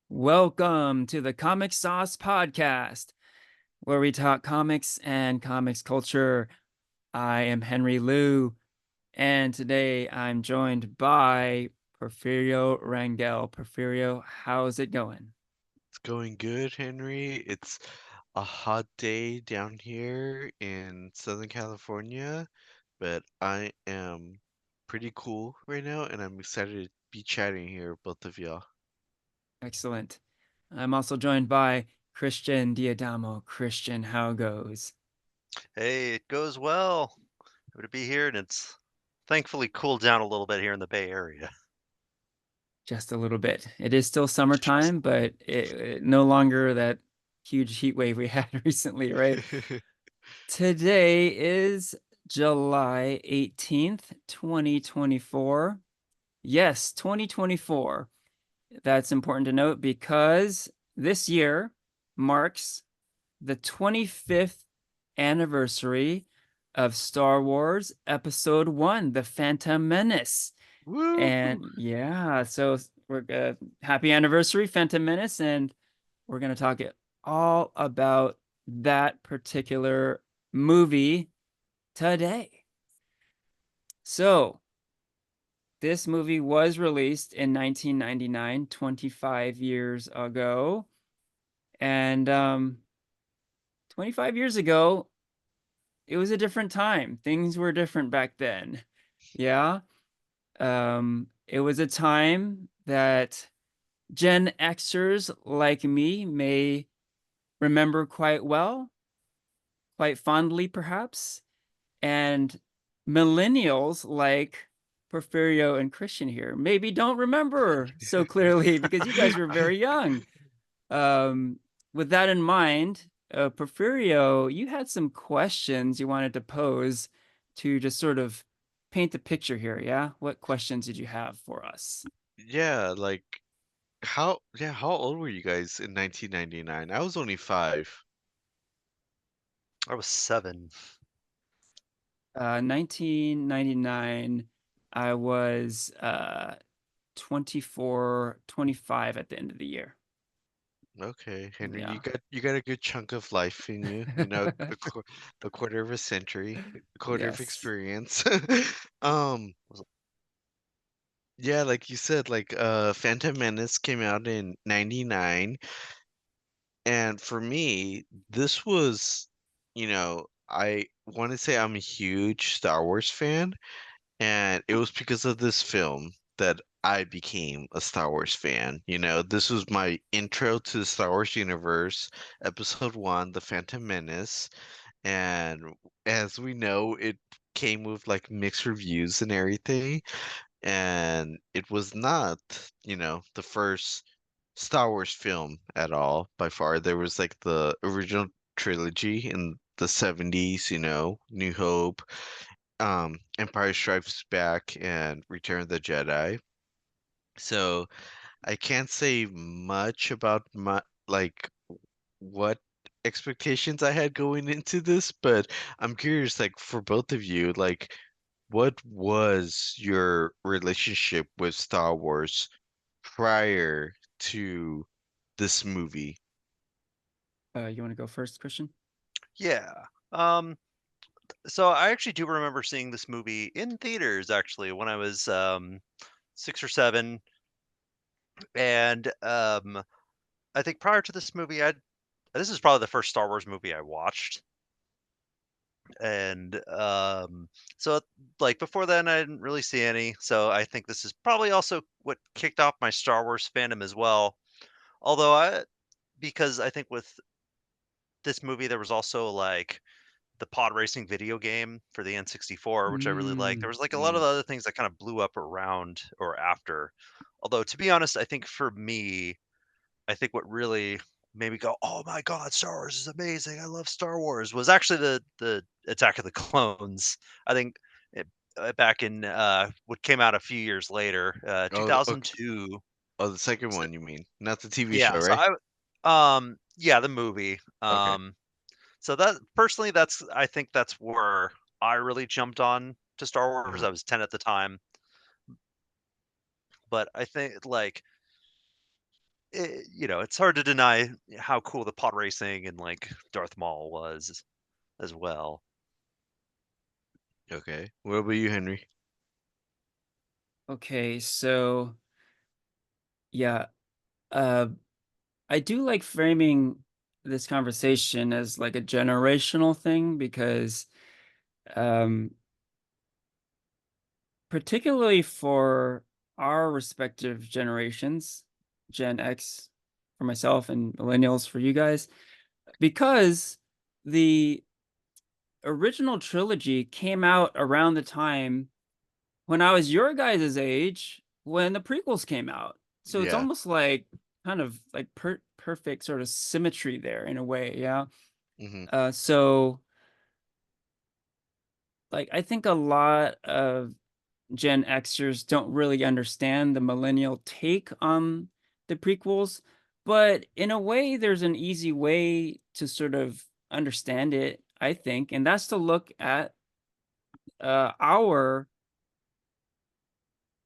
Welcome to the Comic Sauce Podcast, where we talk comics and comics culture. I am Henry Liu, and today I'm joined by Porfirio Rangel. Porfirio, how's it going? It's going good, Henry. It's a hot day down here in Southern California, but I am pretty cool right now, and I'm excited to be chatting here with both of y'all. Excellent. I'm also joined by Christian Diadamo. Christian, how goes? Hey, it goes well. Happy to be here, and it's thankfully cooled down a little bit here in the Bay Area. Just a little bit. It is still Just summertime, but it no longer that huge heat wave we had recently, right? Today is July 18th, 2024. Yes, 2024. That's important to note because this year marks the 25th anniversary of Star Wars Episode 1, The Phantom Menace. Woo! And yeah, so we're happy anniversary, Phantom Menace, and we're going to talk all about that particular movie today. So, this movie was released in 1999, 25 years ago. And 25 years ago, it was a different time. Things were different back then. Yeah. It was a time that Gen Xers like me may remember quite well, quite fondly, perhaps. And millennials like Porfirio and Christian here maybe don't remember so clearly because you guys were very young. Um, with that in mind, Porfirio, you had some questions you wanted to pose to just sort of paint the picture here, yeah? What questions did you have for us? Yeah, like how old were you guys in 1999? I was only 5. I was 7. 1999, I was 24, 25 at the end of the year. Okay, Henry, Yeah. you got a good chunk of life in you, a quarter of a century, a quarter of Yes. experience. Um, Yeah, like you said, Phantom Menace came out in 99, and for me, this was, I want to say I'm a huge Star Wars fan, and it was because of this film that I became a Star Wars fan. This was my intro to the Star Wars universe, episode 1, The Phantom Menace, and as we know, it came with like mixed reviews and everything, and it was not, the first Star Wars film at all by far. There was like the original trilogy in the 70s, New Hope, Empire Strikes Back, and Return of the Jedi. So I can't say much about my like what expectations I had going into this, but I'm curious, like for both of you, like what was your relationship with Star Wars prior to this movie? You want to go first, Christian? Yeah. Um, so I actually do remember seeing this movie in theaters actually when I was 6 or 7, and I think prior to this movie, I this is probably the first Star Wars movie I watched, and so like before then I didn't really see any. So I think this is probably also what kicked off my Star Wars fandom as well. Although because I think with this movie, there was also, like, the pod racing video game for the N64, which I really liked. There Mm, was, like, a lot of yes. other things that kinda blew up around or after. Although, to be honest, I think for me, I think what really made me go, "Oh my god, Star Wars is amazing, I love Star Wars," was actually the Attack of the Clones. I think it back in, what came out a few years later, Oh, okay. 2002. Oh, the second So one you mean, not the TV yeah, show, so right? yeah, the movie. Okay. So that personally, that's I think that's where I really jumped on to Star Wars. Uh-huh. I was 10 at the time, but I think like it's hard to deny how cool the pod racing and like Darth Maul was as well. Okay. What about you, Henry? Okay, so yeah, uh, I do like framing this conversation as like a generational thing because, um, particularly for our respective generations, Gen X for myself and millennials for you guys, because the original trilogy came out around the time when I was your guys' age when the prequels came out. So it's Yeah. almost like kind of like perfect sort of symmetry there in a way, yeah. Mm-hmm. So like I think a lot of Gen Xers don't really understand the millennial take on the prequels, but in a way, there's an easy way to sort of understand it, I think, and that's to look at our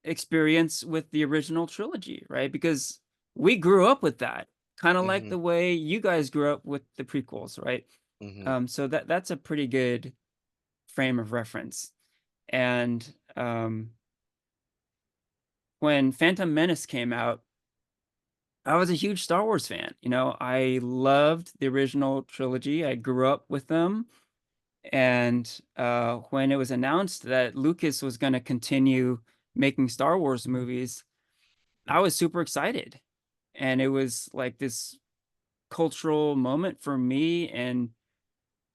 experience with the original trilogy, right? Because we grew up with that, kind of like Mm-hmm. the way you guys grew up with the prequels, right? Mm-hmm. So that's a pretty good frame of reference. And when Phantom Menace came out, I was a huge Star Wars fan. You know, I loved the original trilogy. I grew up with them. And when it was announced that Lucas was going to continue making Star Wars movies, I was super excited. And it was like this cultural moment for me and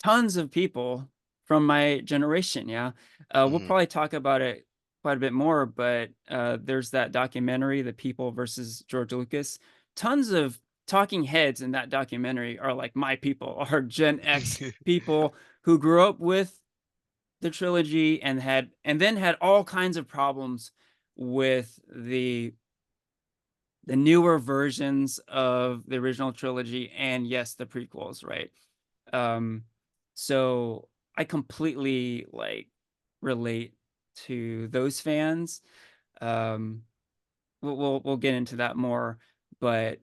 tons of people from my generation. Yeah. We'll Mm-hmm. probably talk about it quite a bit more, but there's that documentary, The People versus George Lucas. Tons of talking heads in that documentary are like my people, are Gen X people who grew up with the trilogy and then had all kinds of problems with the newer versions of the original trilogy and yes, the prequels, right? Um, so I completely like relate to those fans. Um, we'll get into that more, but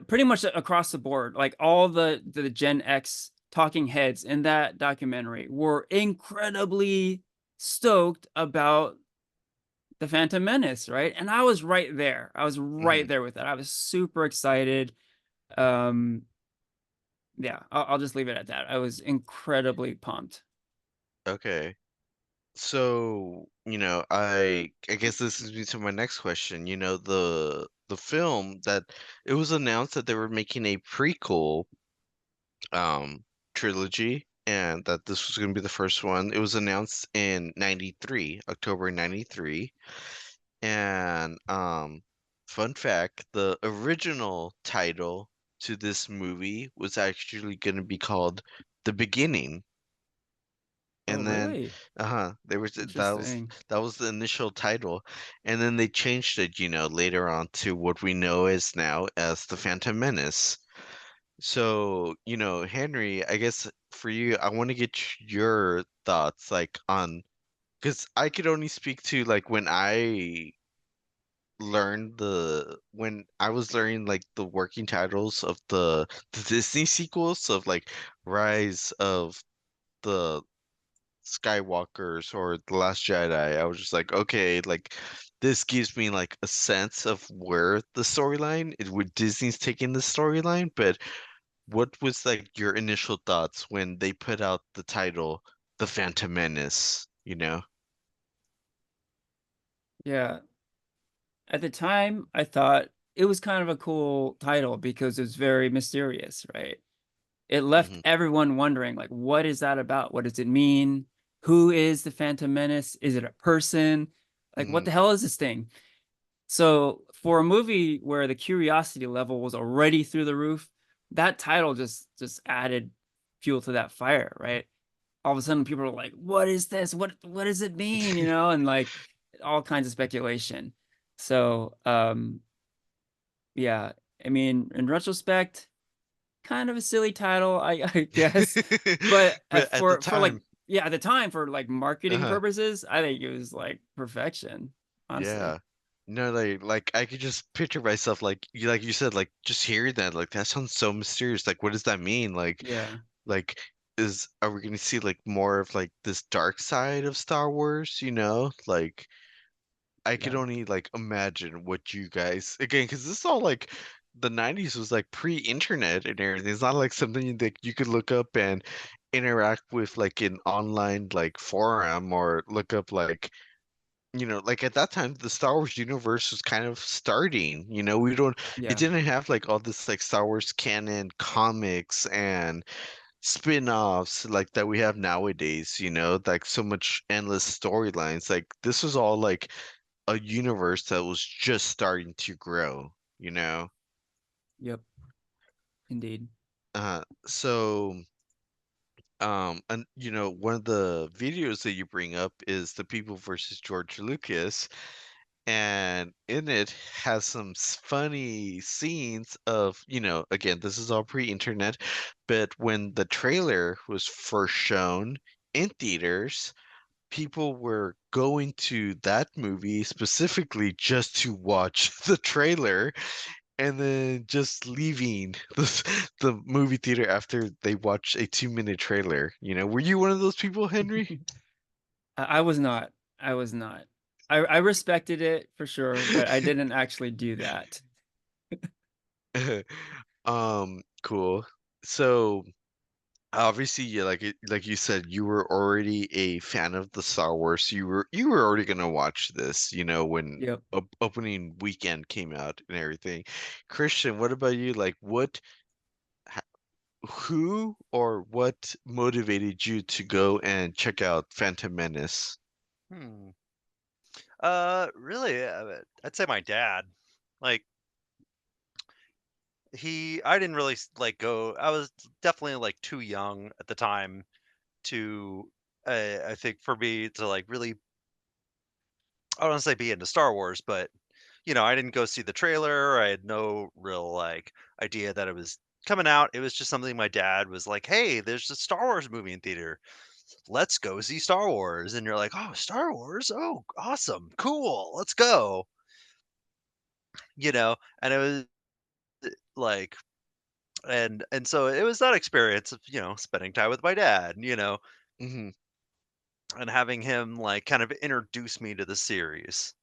pretty much across the board, like all the Gen X talking heads in that documentary were incredibly stoked about the Phantom Menace, right? And I was right there. I was Mm-hmm. right there with it. I was super excited. Um, yeah, I'll just leave it at that. I was incredibly pumped. Okay. So, I guess this is me to my next question. The film that it was announced that they were making a prequel um trilogy and that this was going to be the first one. It was announced in 93, October 93. And fun fact, the original title to this movie was actually going to be called The Beginning. Oh, And then, really? there was Interesting. that was the initial title, and then they changed it, later on to what we know as now as the Phantom Menace. So, Henry, I guess for you, I want to get your thoughts, like on, because I could only speak to like when I was learning like the working titles of the Disney sequels of like Rise of the Skywalkers or The Last Jedi. I was just like, okay, like this gives me like a sense of where the storyline is, where Disney's taking the storyline. But what was like your initial thoughts when they put out the title The Phantom Menace, you know? Yeah. At the time, I thought it was kind of a cool title because it was very mysterious, right? It left Hmm. everyone wondering, like, what is that about? What does it mean? Who is the Phantom Menace? Is it a person? Like, what Hmm. the hell is this thing? So, for a movie where the curiosity level was already through the roof, that title just added fuel to that fire, right? All of a sudden, people are like, "What is this? What does it mean?" You know, and like all kinds of speculation. So, yeah, I mean, in retrospect, kind of a silly title, I guess. But But at the for like time, yeah, at the time for like marketing uh-huh, purposes, I think it was like perfection, yeah. honestly. No, like I could just picture myself like you said, like just hearing that, like that sounds so mysterious. Like what does that mean? Yeah, Like is are we gonna see like more of like this dark side of Star Wars, you know? Like I could yeah, only like imagine what you guys again, because this is all like the 90s was like pre-internet and everything. It's not like something that you could look up and interact with like an online like forum or look up like like at that time the Star Wars universe was kind of starting. We don't it yeah, didn't have like all this like Star Wars canon comics and spin-offs like that we have nowadays, like so much endless storylines. Like this was all like a universe that was just starting to grow, you know? yep, indeed. So and one of the videos that you bring up is the People versus George Lucas, and in it has some funny scenes of, again, this is all pre-internet, but when the trailer was first shown in theaters, people were going to that movie specifically just to watch the trailer and then just leaving the movie theater after they watched a 2-minute trailer. Were you one of those people, Henry? I was not. I was not. I respected it for sure, but I didn't actually do that. Cool. So obviously, yeah, like you said, you were already a fan of the Star Wars. You were already gonna watch this, when Yep. opening weekend came out and everything. Christian, what about you? Like, who or what motivated you to go and check out Phantom Menace? Hmm. Really, I'd say my dad. Like I didn't really like go. I was definitely like too young at the time to. I think for me to like really, I don't want to say be into Star Wars, but I didn't go see the trailer. I had no real like idea that it was coming out. It was just something my dad was like, "Hey, there's a Star Wars movie in theater. Let's go see Star Wars." And you're like, "Oh, Star Wars? Oh, awesome. Cool. Let's go." And it was like and so it was that experience of, spending time with my dad, Hmm. and having him like kind of introduce me to the series.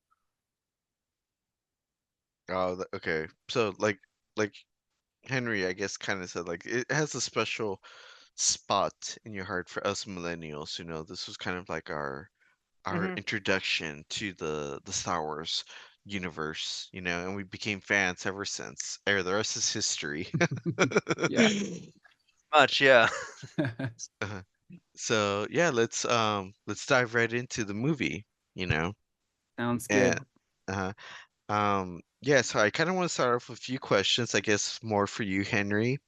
Oh, okay. So like Henry, I guess, kind of said like it has a special spot in your heart for us millennials. This was kind of like our Hmm. introduction to the Star Wars universe, and we became fans ever since. The rest is history. Yeah. Much, yeah. Uh, so yeah, let's dive right into the movie, you know. Sounds And good. uh yeah, so I kind of want to start off with a few questions, I guess more for you, Henry.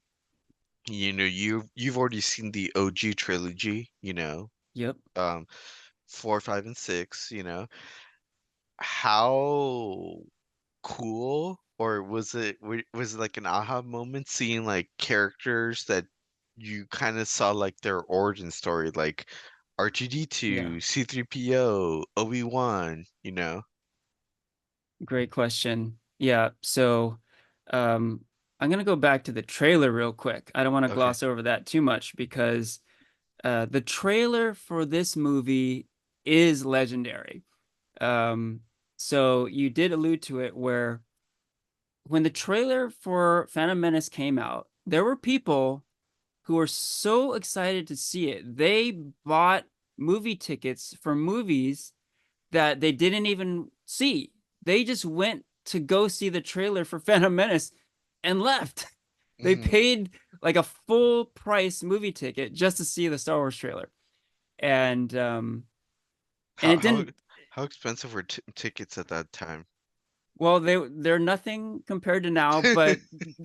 You've already seen the OG trilogy, Yep. um 4, 5, and 6, how cool or was it like an aha moment seeing like characters that you kind of saw like their origin story, like Yeah. R2D2, C3PO, Obi-Wan, Great question. Yeah. So, um, I'm gonna go back to the trailer real quick. I don't want to Okay. gloss over that too much because the trailer for this movie is legendary. Um, so you did allude to it where when the trailer for Phantom Menace came out, there were people who were so excited to see it. They bought movie tickets for movies that they didn't even see. They just went to go see the trailer for Phantom Menace and left. They Hmm. paid like a full price movie ticket just to see the Star Wars trailer. And and how it how didn't how expensive were tickets at that time? well, they're nothing compared to now, but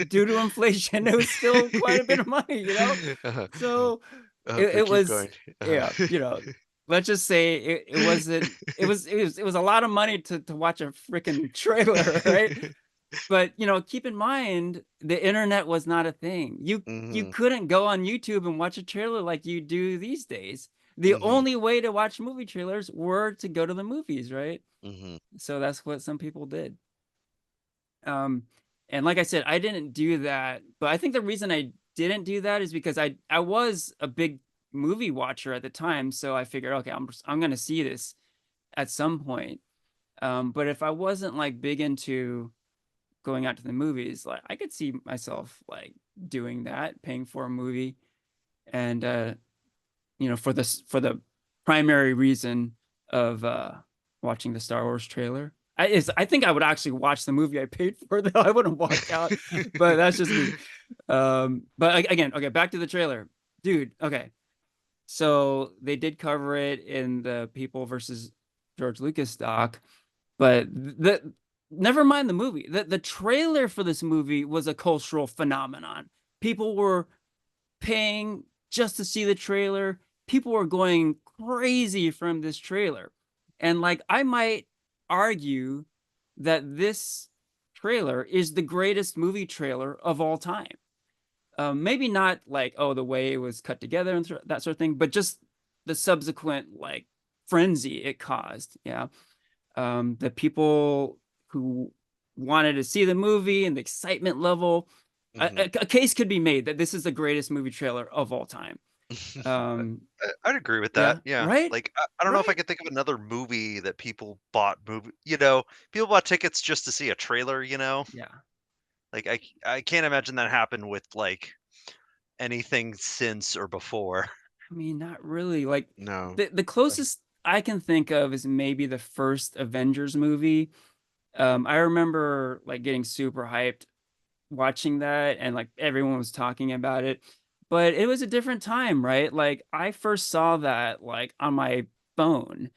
due to inflation, it was still quite a bit of money, you know? uh, So but it keep was, going. yeah, let's just say it wasn't it was a lot of money to watch a freaking trailer, right? But keep in mind the internet was not a thing. You Hmm. couldn't go on YouTube and watch a trailer like you do these days. the only way to watch movie trailers were to go to the movies, right? So that's what some people did. And like I said, I didn't do that, but I think the reason I didn't do that is because I was a big movie watcher at the time, so I figured, okay, I'm gonna see this at some point. But if I wasn't like big into going out to the movies, like I could see myself like doing that, paying for a movie, and for the primary reason of watching the Star Wars trailer. I think I would actually watch the movie I paid for, though. I wouldn't walk out, but that's just me. But again, okay, back to the trailer, dude. Okay, so they did cover it in the People versus George Lucas doc, but never mind the movie. The trailer for this movie was a cultural phenomenon. People were paying just to see the trailer. People were going crazy from this trailer. And like I might argue that this trailer is the greatest movie trailer of all time. Maybe not like, oh, the way it was cut together and that sort of thing, but just the subsequent like frenzy it caused. Yeah. The people who wanted to see the movie and the excitement level. A case could be made that this is the greatest movie trailer of all time. I'd agree with Yeah, that. Yeah. right, Like I don't know if I right. could think of another movie that people bought people bought tickets just to see a trailer. Yeah, Like I can't imagine that happened with like anything since or before. I mean, not really. Like No. the closest I can think of is maybe the first Avengers movie. I remember like getting super hyped watching that, and like everyone was talking about it, but it was a different time, right? Like I first saw that like on my phone,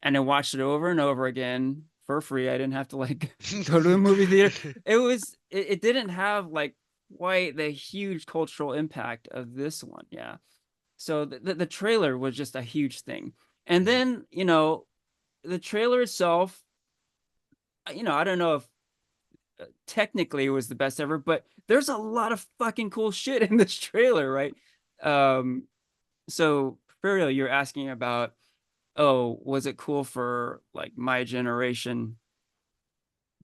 and I watched it over and over again for free. I didn't have to like go to the movie theater. It didn't have like quite the huge cultural impact of this one. Yeah. So the trailer was just a huge thing. And then, the trailer itself, I don't know if technically it was the best ever, but there's a lot of fucking cool shit in this trailer, right? Um, so Porfirio, you're asking about, oh, was it cool for like my generation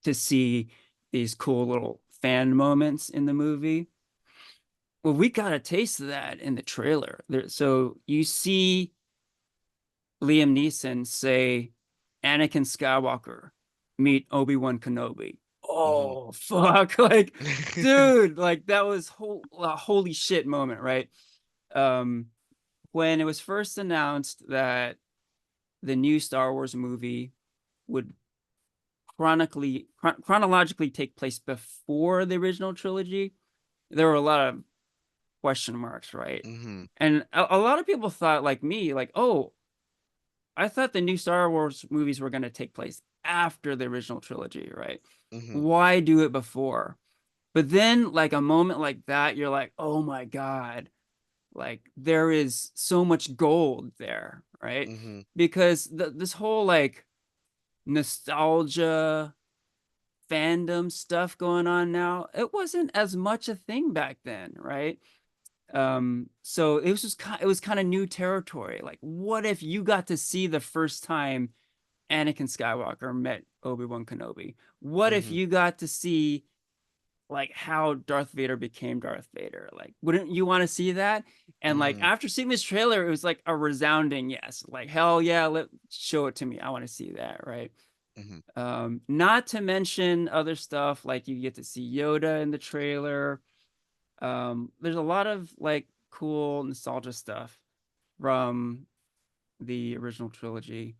to see these cool little fan moments in the movie? Well, we got a taste of that in the trailer. So you see Liam Neeson say, Anakin Skywalker, meet Obi-Wan Kenobi. Oh, fuck. Like, dude, like that was a holy shit moment, right? Um, when it was first announced that the new Star Wars movie would chronologically take place before the original trilogy, there were a lot of question marks, right? And a lot of people thought, like me, like, oh, I thought the new Star Wars movies were going to take place after the original trilogy, right? Why do it before? But then, like a moment like that, you're like, oh my God, like there is so much gold there, right? Because this whole like nostalgia fandom stuff going on now, it wasn't as much a thing back then, right? So it was kind of new territory. Like, what if you got to see the first time Anakin Skywalker met Obi-Wan Kenobi? What if you got to see like how Darth Vader became Darth Vader? Like, wouldn't you want to see that? And like after seeing this trailer, it was like a resounding yes. Like, hell yeah, show it to me. I want to see that, right? Not to mention other stuff like you get to see Yoda in the trailer. There's a lot of like cool nostalgia stuff from the original trilogy,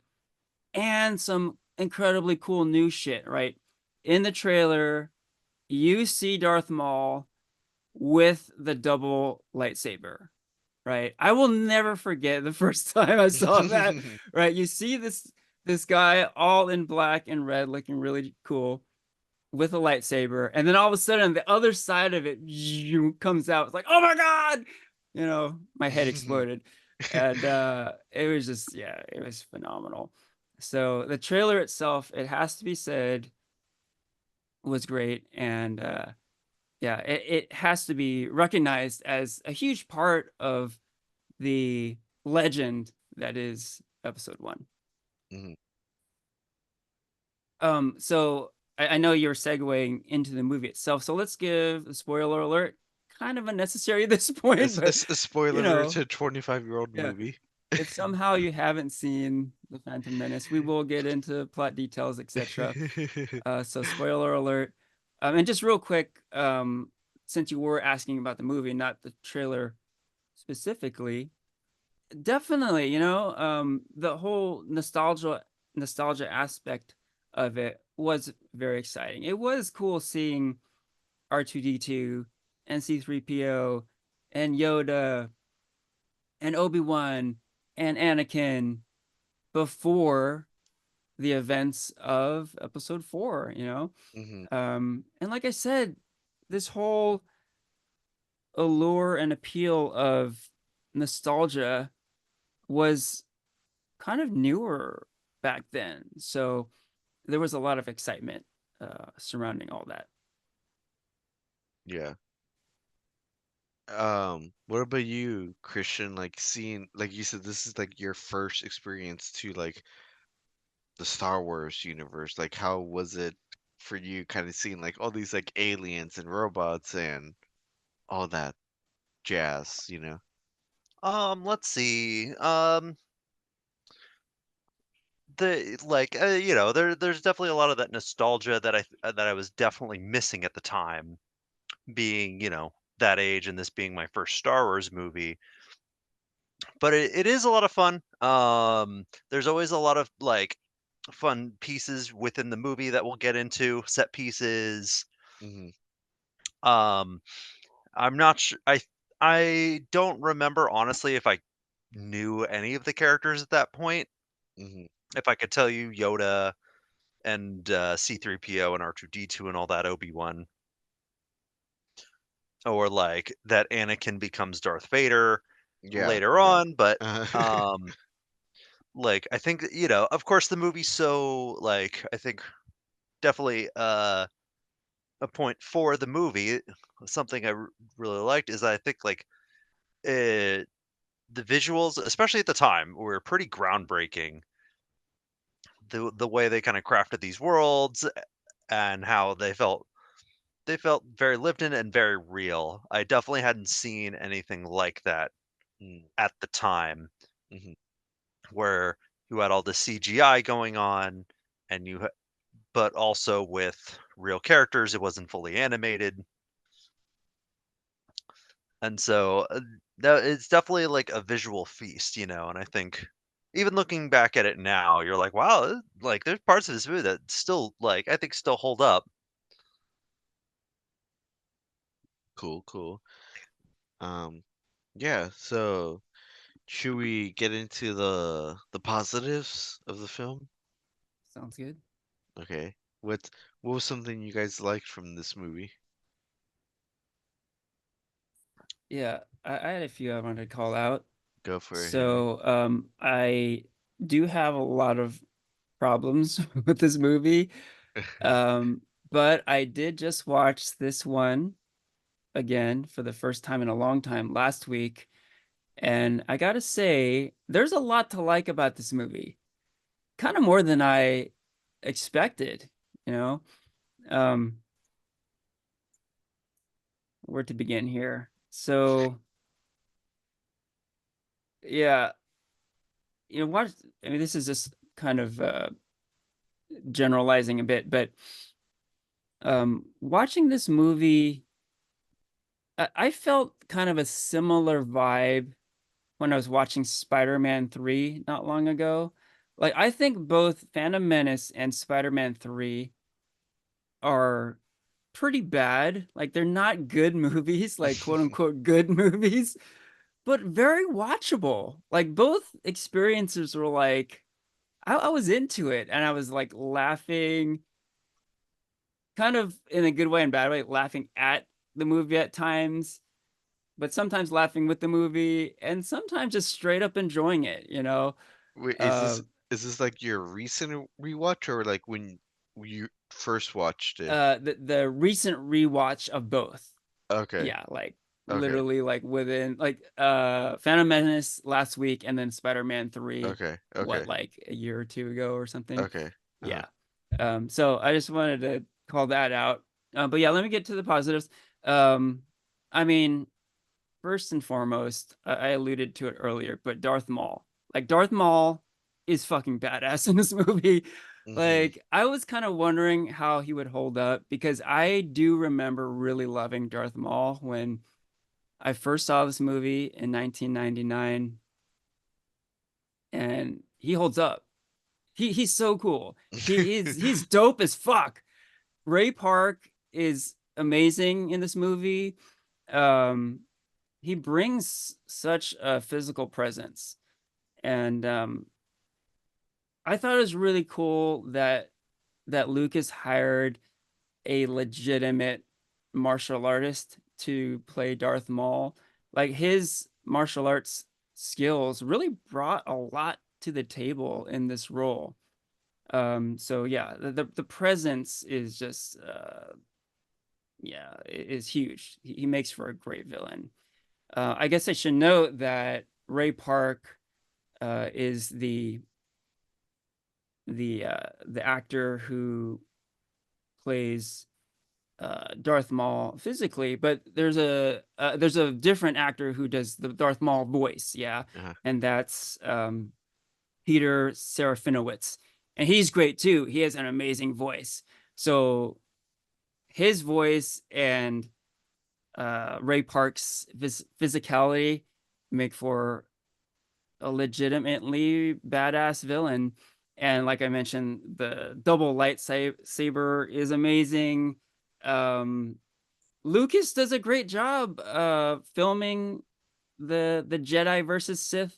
and some incredibly cool new shit, right? In the trailer, you see Darth Maul with the double lightsaber, right? I will never forget the first time I saw that, right? You see this guy all in black and red looking really cool with a lightsaber, and then all of a sudden the other side of it comes out. It's like, oh my God, my head exploded. And it was just, yeah, it was phenomenal. So the trailer itself, it has to be said, was great. And yeah, it has to be recognized as a huge part of the legend that is episode 1. Hmm. So I know you're segueing into the movie itself, so let's give a spoiler alert. Kind of unnecessary at this point, It's a, but a spoiler you alert know, to a 25-year-old yeah. movie. If somehow you haven't seen The Phantom Menace, we will get into plot details, etc. So spoiler alert. And just real quick, since you were asking about the movie, not the trailer specifically, definitely, the whole nostalgia aspect of it was very exciting. It was cool seeing R2D2 and C3PO and Yoda and Obi-Wan and Anakin before the events of episode 4. Hmm. And like I said, this whole allure and appeal of nostalgia was kind of newer back then. So there was a lot of excitement surrounding all that. Yeah. What about you, Christian? Like seeing, like you said, this is like your first experience to like the Star Wars universe. Like, how was it for you kind of seeing like all these like aliens and robots and all that jazz? Let's see. There's definitely a lot of that nostalgia that I was definitely missing at the time, being, that age and this being my first Star Wars movie. But it is a lot of fun. There's always a lot of like fun pieces within the movie that we'll get into, set pieces. Hmm. Um, I'm not sure. I don't remember honestly if I knew any of the characters at that point. Hmm. If I could tell you Yoda and C3PO and R2D2 and all that, Obi-Wan, or like that Anakin becomes Darth Vader Yeah, later yeah. on, but Uh, um like I think of course the movie's so like I think definitely a point for the movie. Something really liked is I think like uh, the visuals, especially at the time, were pretty groundbreaking. The way they kind of crafted these worlds and how they felt very lived in and very real. I definitely hadn't seen anything like that mm, at the time, mhm. where you had all the CGI going on, and but also with real characters. It wasn't fully animated, and so that it's definitely like a visual feast, And I think even looking back at it now, you're like, wow, like there's parts of this movie that still like I think still hold up. Cool, cool. Um, yeah, so should we get into the positives of the film? Sounds good. Okay. What was something you guys liked from this movie? Yeah, I had a few I wanted to call out. Go for it, Henry. So I do have a lot of problems with this movie. Um, but I did just watch this one again for the first time in a long time last week. And I gotta say, there's a lot to like about this movie. Kind of more than I expected, you know? Um, where to begin here? So, yeah, what I mean, this is just kind of generalizing a bit, but watching this movie, I felt kind of a similar vibe when I was watching Spider-Man 3 not long ago. Like, I think both Phantom Menace and Spider-Man 3 are pretty bad. Like, they're not good movies, like quote unquote good movies, but very watchable. Like, both experiences were like, I was into it and I was like laughing, kind of in a good way and bad way, laughing at the movie at times, but sometimes laughing with the movie and sometimes just straight up enjoying it. Wait, is Uh, this like your recent rewatch or like when you first watched it? the recent rewatch of both. Okay. Yeah, like Okay. literally like within like Phantom Menace last week and then Spider-Man 3 Okay. what Okay. like a year or two ago or something. Okay. Uh-huh. Yeah. So I just wanted to call that out. But yeah, let me get to the positives. Um I mean, first and foremost, I alluded to it earlier, but Darth Maul. Like Darth Maul is fucking badass in this movie. Hmm. Like I was kind of wondering how he would hold up because I do remember really loving Darth Maul when I first saw this movie in 1999 and he holds up. He's so cool. He's dope as fuck. Ray Park is amazing in this movie. Um he brings such a physical presence. And I thought it was really cool that Lucas hired a legitimate martial artist to play Darth Maul. Like his martial arts skills really brought a lot to the table in this role. So yeah, the presence is just yeah, is huge. He makes for a great villain. I guess I should note that Ray Park is the actor who plays Darth Maul physically, but there's a different actor who does the Darth Maul voice, yeah, Uh-huh. and that's Peter Serafinowicz, and he's great too. He has an amazing voice. So his voice and Ray Park's physicality make for a legitimately badass villain. And like I mentioned, the double lightsaber is amazing. Um, Lucas does a great job filming the Jedi versus Sith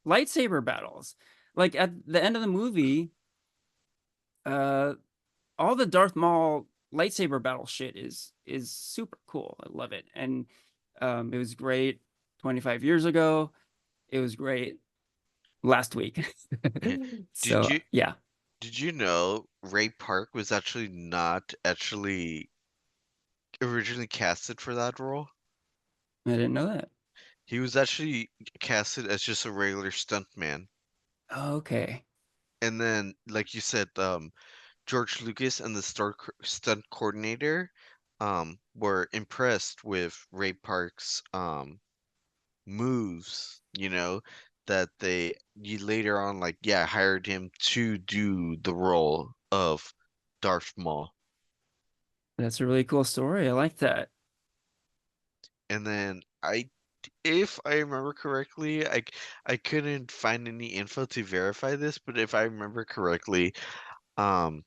lightsaber battles. Like at the end of the movie, uh, all the Darth Maul lightsaber battle shit is super cool. I love it, and it was great 25 years ago. It was great last week. Yeah. Did So you yeah, did you know Ray Park was actually not actually originally casted for that role? I didn't know that. He was actually casted as just a regular stuntman. Okay, And then, like you said, George Lucas and the stunt coordinator were impressed with Ray Park's moves, that you later on like yeah, hired him to do the role of Darth Maul. that's a really cool story. I like that. And then if I remember correctly, I couldn't find any info to verify this, but if I remember correctly, um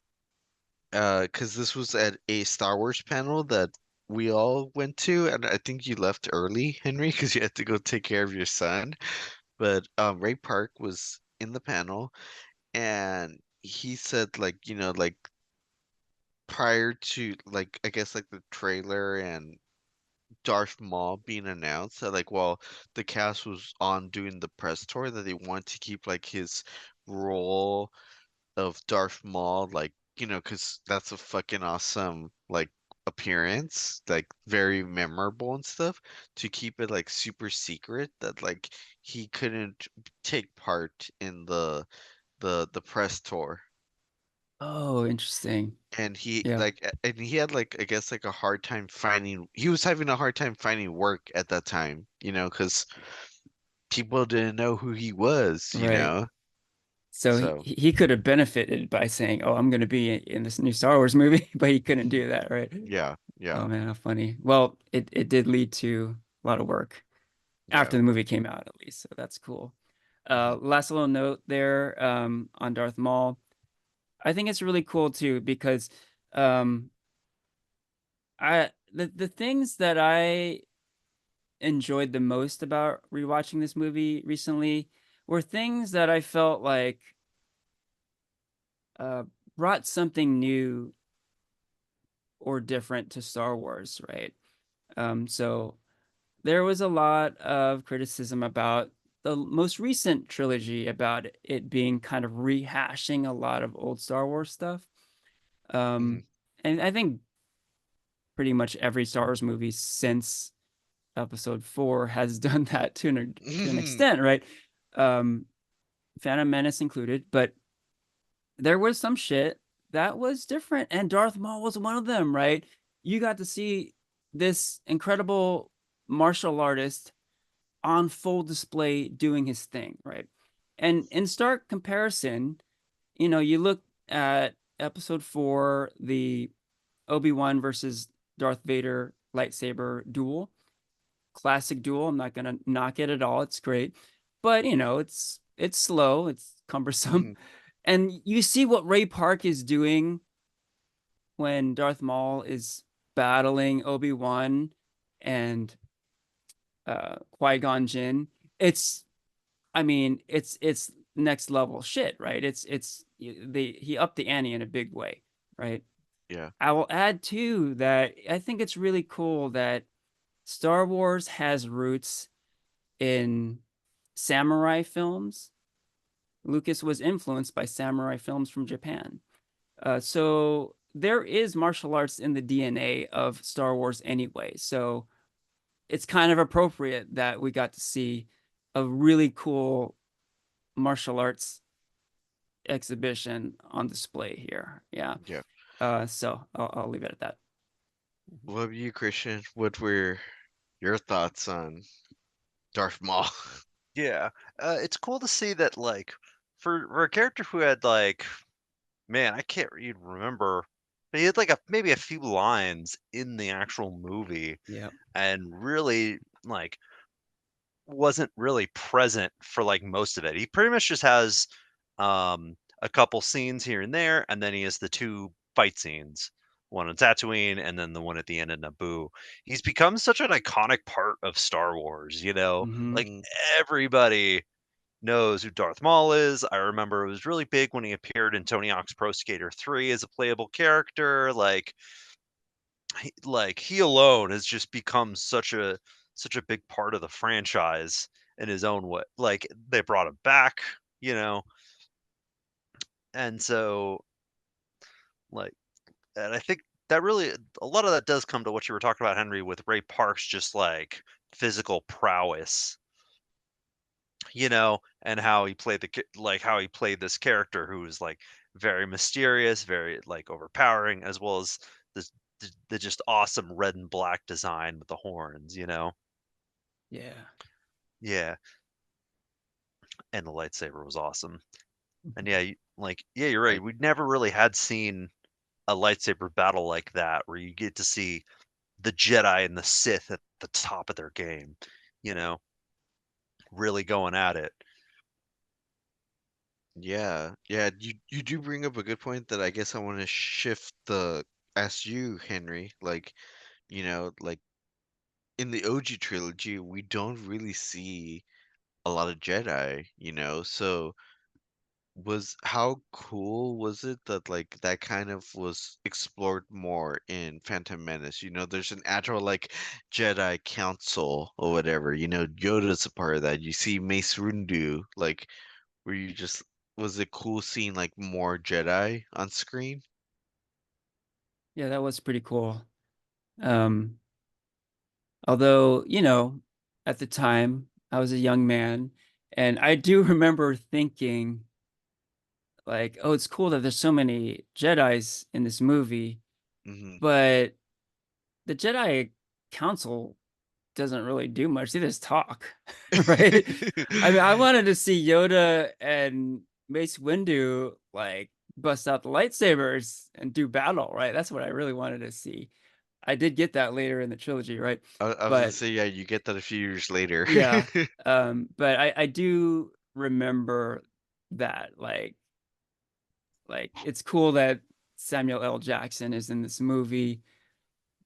because this was at a Star Wars panel that we all went to, and I think you left early, Henry, because you had to go take care of your son. But Ray Park was in the panel, and he said like, like prior to like I guess like the trailer and Darth Maul being announced, that like while the cast was on doing the press tour, that they want to keep like his role of Darth Maul, like, 'cause that's a fucking awesome, like, appearance, like, very memorable and stuff, to keep it, like, super secret that, like, he couldn't take part in the press tour. Oh, interesting. And Yeah, and he had, like, I guess, like, a hard time he was having a hard time finding work at that time, 'cause people didn't know who he was, right. So So, he could have benefited by saying, "Oh, I'm going to be in this new Star Wars movie," but he couldn't do that, right? yeah, Oh yeah, man, how funny. Well, it did lead to a lot of work yeah. after the movie came out, at least. So that's cool. Mhm, Last little note there on Darth Maul. I think it's really cool too because um, the things that I enjoyed the most about rewatching this movie recently were things that I felt like uh, brought something new or different to Star Wars, right? So there was a lot of criticism about the most recent trilogy about it being kind of rehashing a lot of old Star Wars stuff. mhm, Um, and I think pretty much every Star Wars movie since Episode 4 has done that to an extent, right? Um, Phantom Menace included, but there was some shit that was different, and Darth Maul was one of them, right? You got to see this incredible martial artist on full display doing his thing, right? And in stark comparison, you look at episode 4, the Obi-Wan versus Darth Vader lightsaber duel, classic duel. I'm not gonna knock it at all. It's great, but it's slow, it's cumbersome, and you see what Ray Park is doing when Darth Maul is battling Obi-Wan and Qui-Gon Jinn. It's, I mean, it's next level shit, right? He upped the ante in a big way, right? Yeah. I will add too that I think it's really cool that Star Wars has roots in samurai films. Lucas was influenced by samurai films from Japan. So there is martial arts in the DNA of Star Wars anyway. So it's kind of appropriate that we got to see a really cool martial arts exhibition on display here. Yeah. Yeah. So I'll leave it at that. What about you, Christian? What were your thoughts on Darth Maul? Yeah, it's cool to see that like for a character who had like man, I can't even remember, but he had like a maybe a few lines in the actual movie Yeah. and really like wasn't really present for like most of it. He pretty much just has a couple scenes here and there, and then he has the two fight scenes, one on Tatooine and then the one at the end of Naboo. He's become such an iconic part of Star Wars, you know? Like Mm-hmm. Mm, everybody knows who Darth Maul is. I remember it was really big when he appeared in Tony Hawk's Pro Skater 3 as a playable character. Like he alone has just become such a big part of the franchise in his own way. Like they brought him back, you know, and so like, and I think that really a lot of that does come to what you were talking about, Henry, with Ray Park's just like physical prowess, you know, and how he played like how he played this character who was like very mysterious, very like overpowering, as well as this the just awesome red and black design with the horns, you know. Yeah. Yeah, and the lightsaber was awesome. And yeah, yeah, you're right. like, We never really had seen a lightsaber battle like that where you get to see the Jedi and the Sith at the top of their game, you know, really going at it. yeah, yeah. You do bring up a good point that I guess I want to shift the ask you, Henry. Like, like in the OG trilogy, we don't really see a lot of Jedi, so how cool was it that like that kind of was explored more in Phantom Menace? There's an actual like Jedi Council or whatever. Yoda's a part of that. You see Mace Windu, like where you just was it cool seeing like more Jedi on screen? Yeah, that was pretty cool. Um, Although, at the time I was a young man, and I do remember thinking, like, oh, it's cool that there's so many Jedis in this movie, Hmm. but the Jedi Council doesn't really do much. They just talk, right? I mean, I wanted to see Yoda and Mace Windu like bust out the lightsabers and do battle, right? That's what I really wanted to see. I did get that later in the trilogy, right? I was gonna But say, yeah, you get that a few years later. yeah, but I do remember that like it's cool that Samuel L. Jackson is in this movie,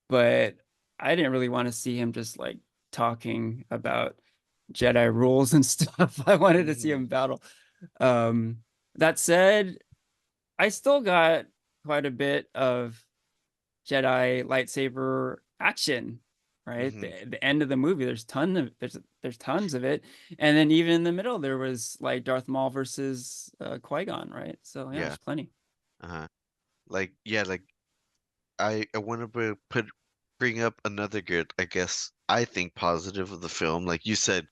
but I didn't really want to see him just like talking about Jedi rules and stuff. I wanted to see Hmm. him battle. Um, that said, I still got quite a bit of Jedi lightsaber action, right? Hmm. The end of the movie, there's tons of it, and then even in the middle, there was like Darth Maul versus Qui-Gon, right? So yeah, Yeah. there's plenty. Uh-huh. Yeah, like I want to bring up another good, I guess, I think positive of the film. Like you said,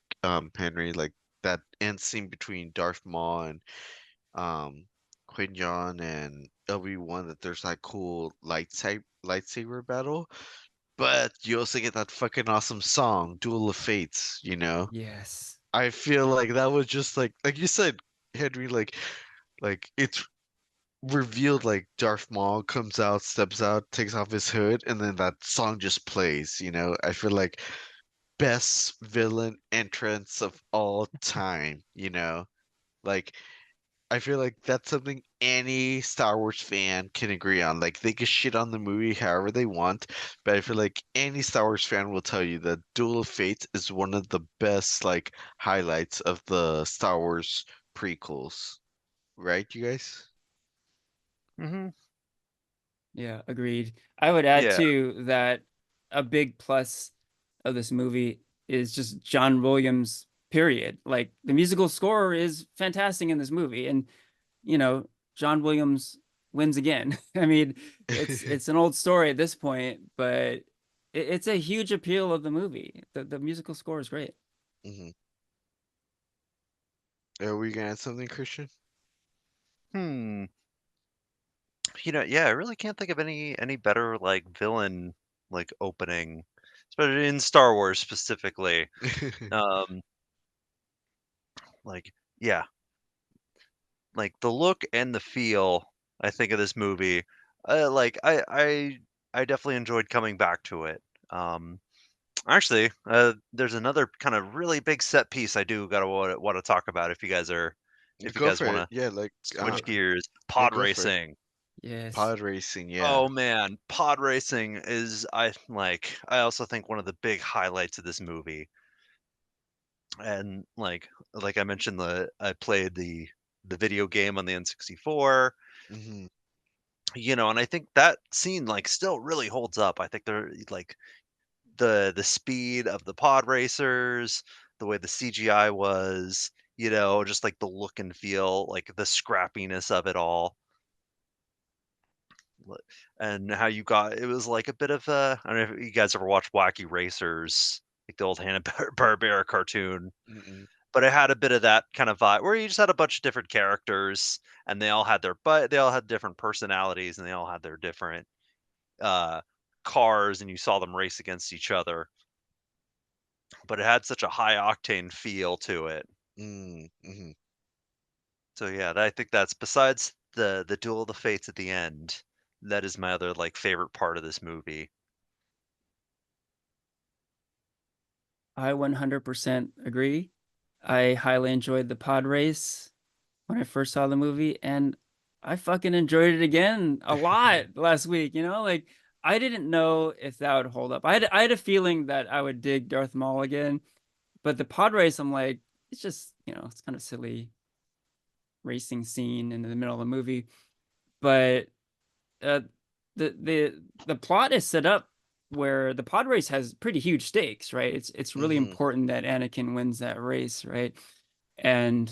Henry, like that end scene between Darth Maul and um Qui-Gon and Obi-Wan, that there's that cool lightsaber battle. But you also get that fucking awesome song, Duel of Fates, you know? Yes. I feel like that was just like you said, Henry, like it's revealed like Darth Maul comes out, steps out, takes off his hood, and then that song just plays, you know? I feel like best villain entrance of all time, you know? Like I feel like that's something any Star Wars fan can agree on. Like they can shit on the movie however they want, but I feel like any Star Wars fan will tell you that Duel of Fates is one of the best like highlights of the Star Wars prequels. Right, you guys? Hmm. Yeah, agreed. I would add Yeah. too that a big plus of this movie is just John Williams, period. Like the musical score is fantastic in this movie, and John Williams wins again. I mean, it's an old story at this point, but it's a huge appeal of the movie. The musical score is great. Hmm. Are we gonna add something, Christian? Hmm. Yeah, I really can't think of any better like villain like opening, especially in Star Wars specifically. Um, like yeah, like the look and the feel I think of this movie. Like I definitely enjoyed coming back to it. Um, Actually, there's another kind of really big set piece I do gotta want to talk about if you Go guys for want it. to Yeah, like switch gears. yeah, Pod go for it. racing. Yes. Pod racing, yeah. Oh man, pod racing is I also think one of the big highlights of this movie. And like I mentioned I played the video game on the N64, Hmm. and I think that scene like still really holds up. I think they're like the speed of the pod racers, the way the CGI was, just like the look and feel, like the scrappiness of it all. Li- And how you got it was like a bit of a I don't know if you guys ever watched Wacky Racers, like the old Hanna-Barbera cartoon, Mm-mm. but it had a bit of that kind of vibe where you just had a bunch of different characters and they all had different personalities and they all had their different uh cars and you saw them race against each other, but it had such a high octane feel to it. Mm-hmm. So yeah, I think that's besides the duel of the fates at the end, that is my other like favorite part of this movie. I 100% agree. I highly enjoyed the pod race when I first saw the movie, and I fucking enjoyed it again a lot last week. Like I didn't know if that would hold up. I had a feeling that I would dig Darth Maul again, but the pod race, I'm like, it's just it's kind of silly racing scene in the middle of the movie, but uh, the plot is set up where the pod race has pretty huge stakes, right? It's really Mm-hmm. important that Anakin wins that race, right? And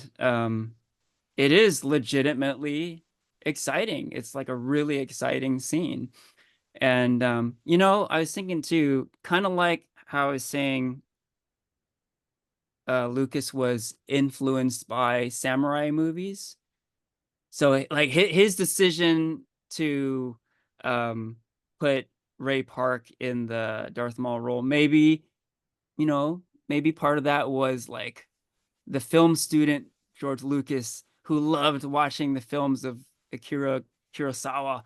it is legitimately exciting. It's like a really exciting scene. And I was thinking too, kind of like how I was saying Lucas was influenced by samurai movies. So like his decision to um put Ray Park in the Darth Maul role, you know, maybe part of that was like the film student George Lucas who loved watching the films of Akira Kurosawa,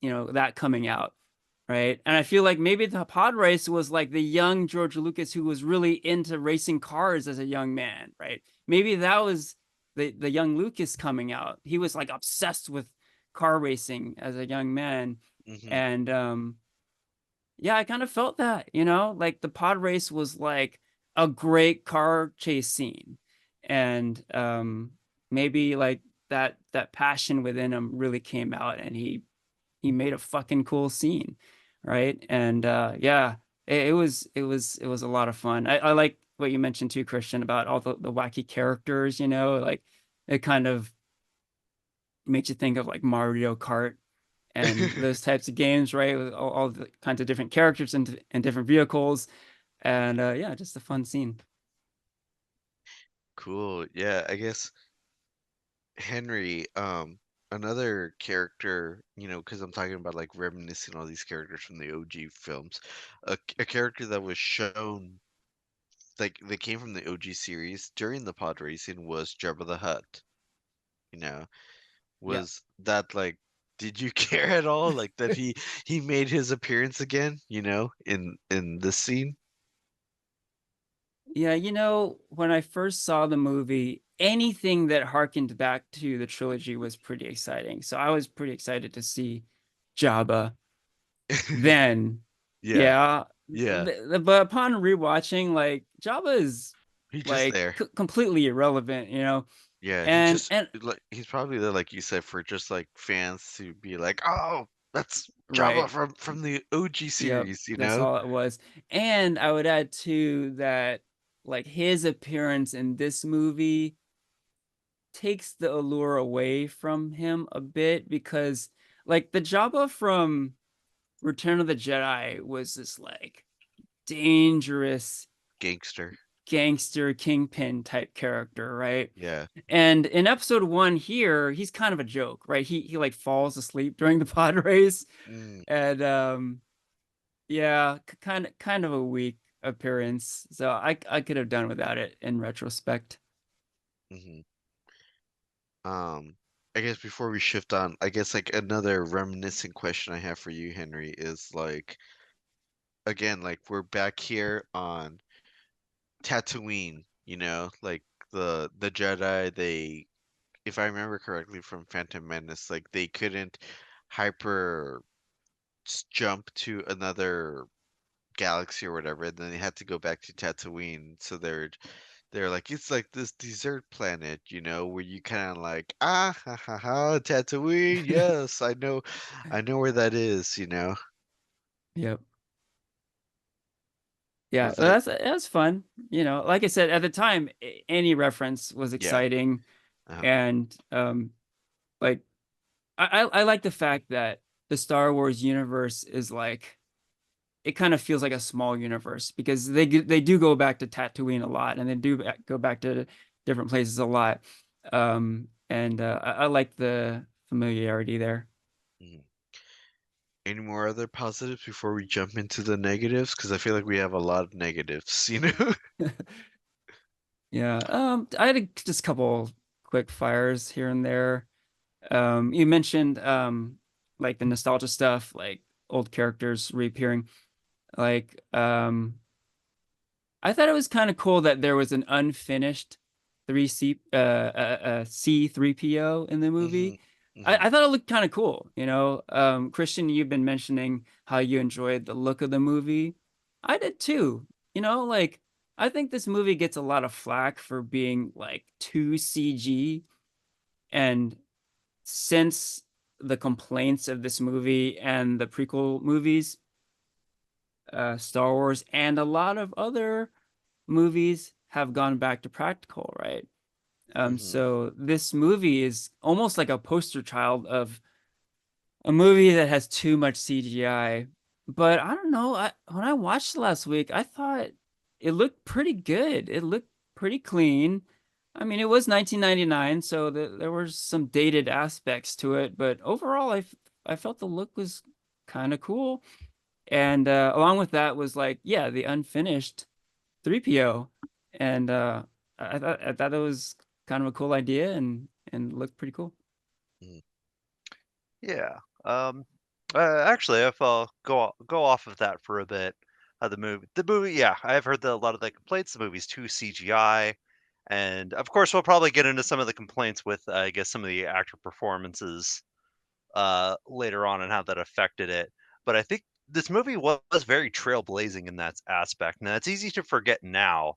that coming out, right? And I feel like maybe the pod race was like the young George Lucas who was really into racing cars as a young man, right? Maybe that was the young Lucas coming out. He was like obsessed with car racing as a young man. Mm-hmm. And yeah, I kind of felt that, like the pod race was like a great car chase scene. And maybe like that passion within him really came out and he made a fucking cool scene, right? And yeah, it was a lot of fun. I like what you mentioned too, Christian, about all the wacky characters, like it kind of makes you think of like Mario Kart and those types of games, right? With all the kinds of different characters and different vehicles. And yeah, just a fun scene. Cool. Yeah, I guess Henry, another character, because I'm talking about like reminiscing all these characters from the OG films, a character that was shown like they came from the OG series during the pod racing was Jabba the Hutt. You know, Yeah. was that like, did you care at all? Like that he made his appearance again, in this scene? Yeah, when I first saw the movie, anything that harkened back to the trilogy was pretty exciting. So I was pretty excited to see Jabba then. Yeah, Yeah. yeah. But upon rewatching, like Jabba is He's just like there. completely irrelevant, Yeah, he And just and like he's probably there, like you said, for just like fans to be like, oh, that's Jabba right. from the OG Yep, series, you that's know? all it was. And I would add too that like his appearance in this movie takes the allure away from him a bit because like the Jabba from Return of the Jedi was this like dangerous Gangster. gangster kingpin type character, right? Yeah. And in episode 1 here, he's kind of a joke, right? He like falls asleep during the pod race Mm, and yeah, kind of a weak appearance. So I could have done without it in retrospect. hmm I guess before we shift on, I guess like another reminiscing question I have for you, Henry, is like again, like we're back here on Tatooine, like the Jedi, if I remember correctly from Phantom Menace, like they couldn't hyper jump to another galaxy or whatever, and then they had to go back to Tatooine. So they're like it's like this desert planet, where you kind of like ha ha ha Tatooine. Yes, I know where that is. Yep. Yeah, Was that that's fun. Like I said, at the time, any reference was yeah? exciting, Uh-huh. and like I like the fact that the Star Wars universe is like it kind of feels like a small universe because they do go back to Tatooine a lot, and they do go back to different places a lot. And I like the familiarity there. Mhm. Any more other positives before we jump into the negatives? Because I feel like we have a lot of negatives. Yeah. I had just a couple quick fires here and there. You mentioned like the nostalgia stuff, like old characters reappearing. Like I thought it was kind of cool that there was an unfinished 3C C3PO in the hmm movie. hmm I thought it looked kind of cool, Christian, you've been mentioning how you enjoyed the look of the movie. I did too. Like I think this movie gets a lot of flack for being like too CG. And since the complaints of this movie and the prequel movies, Star Wars and a lot of other movies have gone back to practical, right? hmm So this movie is almost like a poster child of a movie that has too much CGI. But I don't know. When I watched it last week, I thought it looked pretty good. It looked pretty clean. I mean, it was 1999, so there were some dated aspects to it, but overall, I felt the look was kind of cool. And along with that was like, yeah, the unfinished 3PO. And I thought it was kind of a cool idea and looked pretty cool. Mhm. Yeah. Um, Actually, if I'll go off of that for a bit, the movie, yeah, I've heard a lot of the complaints. The movie's too CGI, and of course, we'll probably get into some of the complaints with, I guess, some of the actor performances later on and how that affected it. But I think this movie was very trailblazing in that aspect. Now it's easy to forget now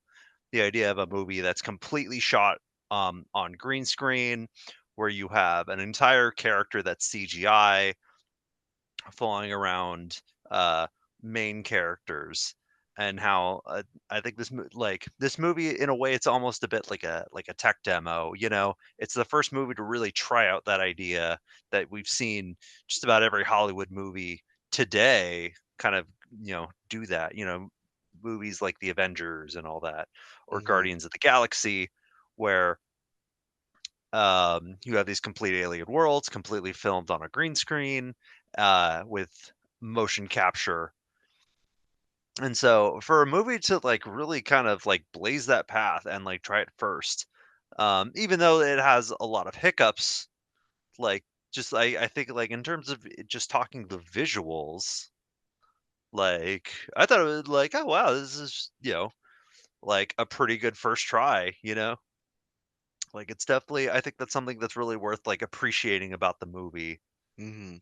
the idea of a movie that's completely shot on green screen, where you have an entire character that's CGI following around main characters, and how I think this movie in a way it's almost a bit like a tech demo. It's the first movie to really try out that idea that we've seen just about every Hollywood movie today kind of do that. movies like the Avengers and all that, or Mm-hmm. Guardians of the Galaxy, where you have these complete alien worlds, completely filmed on a green screen, with motion capture. And so for a movie to like really kind of like blaze that path and like try it first, even though it has a lot of hiccups, like just I think like in terms of just talking the visuals, like I thought it was like, oh wow, this is, like a pretty good first try, you know? Like it's definitely, I think that's something that's really worth like appreciating about the movie. Mm-hmm.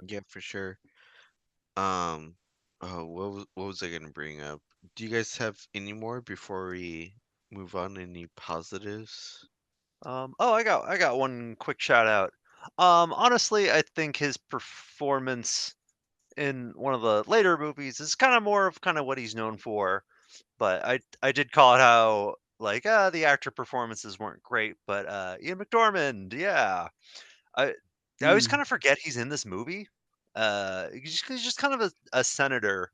Yeah, for sure. Um, oh, what was I gonna bring up? Do you guys have any more before we move on? Any positives? Oh, I got one quick shout out. Honestly, I think his performance in one of the later movies is kind of more of kind of what he's known for. But I did call it how like the actor performances weren't great, but Ian McDormand, yeah, I I always Mm. kind of forget he's in this movie. He's just kind of a senator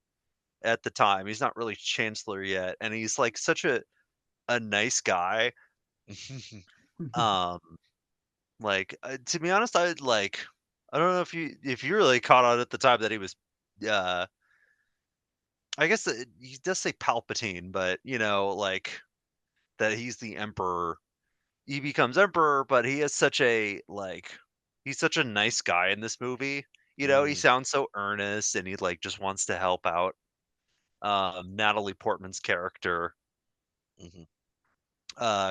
at the time. He's not really chancellor yet, and he's like such a nice guy. Um, like to be honest, I don't know if you really caught on at the time that he was uh I guess he does say Palpatine, but like that he's the emperor. He becomes emperor, but he is such a like he's such a nice guy in this movie. He Mm-hmm. sounds so earnest and he like just wants to help out. Natalie Portman's character, Mm-hmm.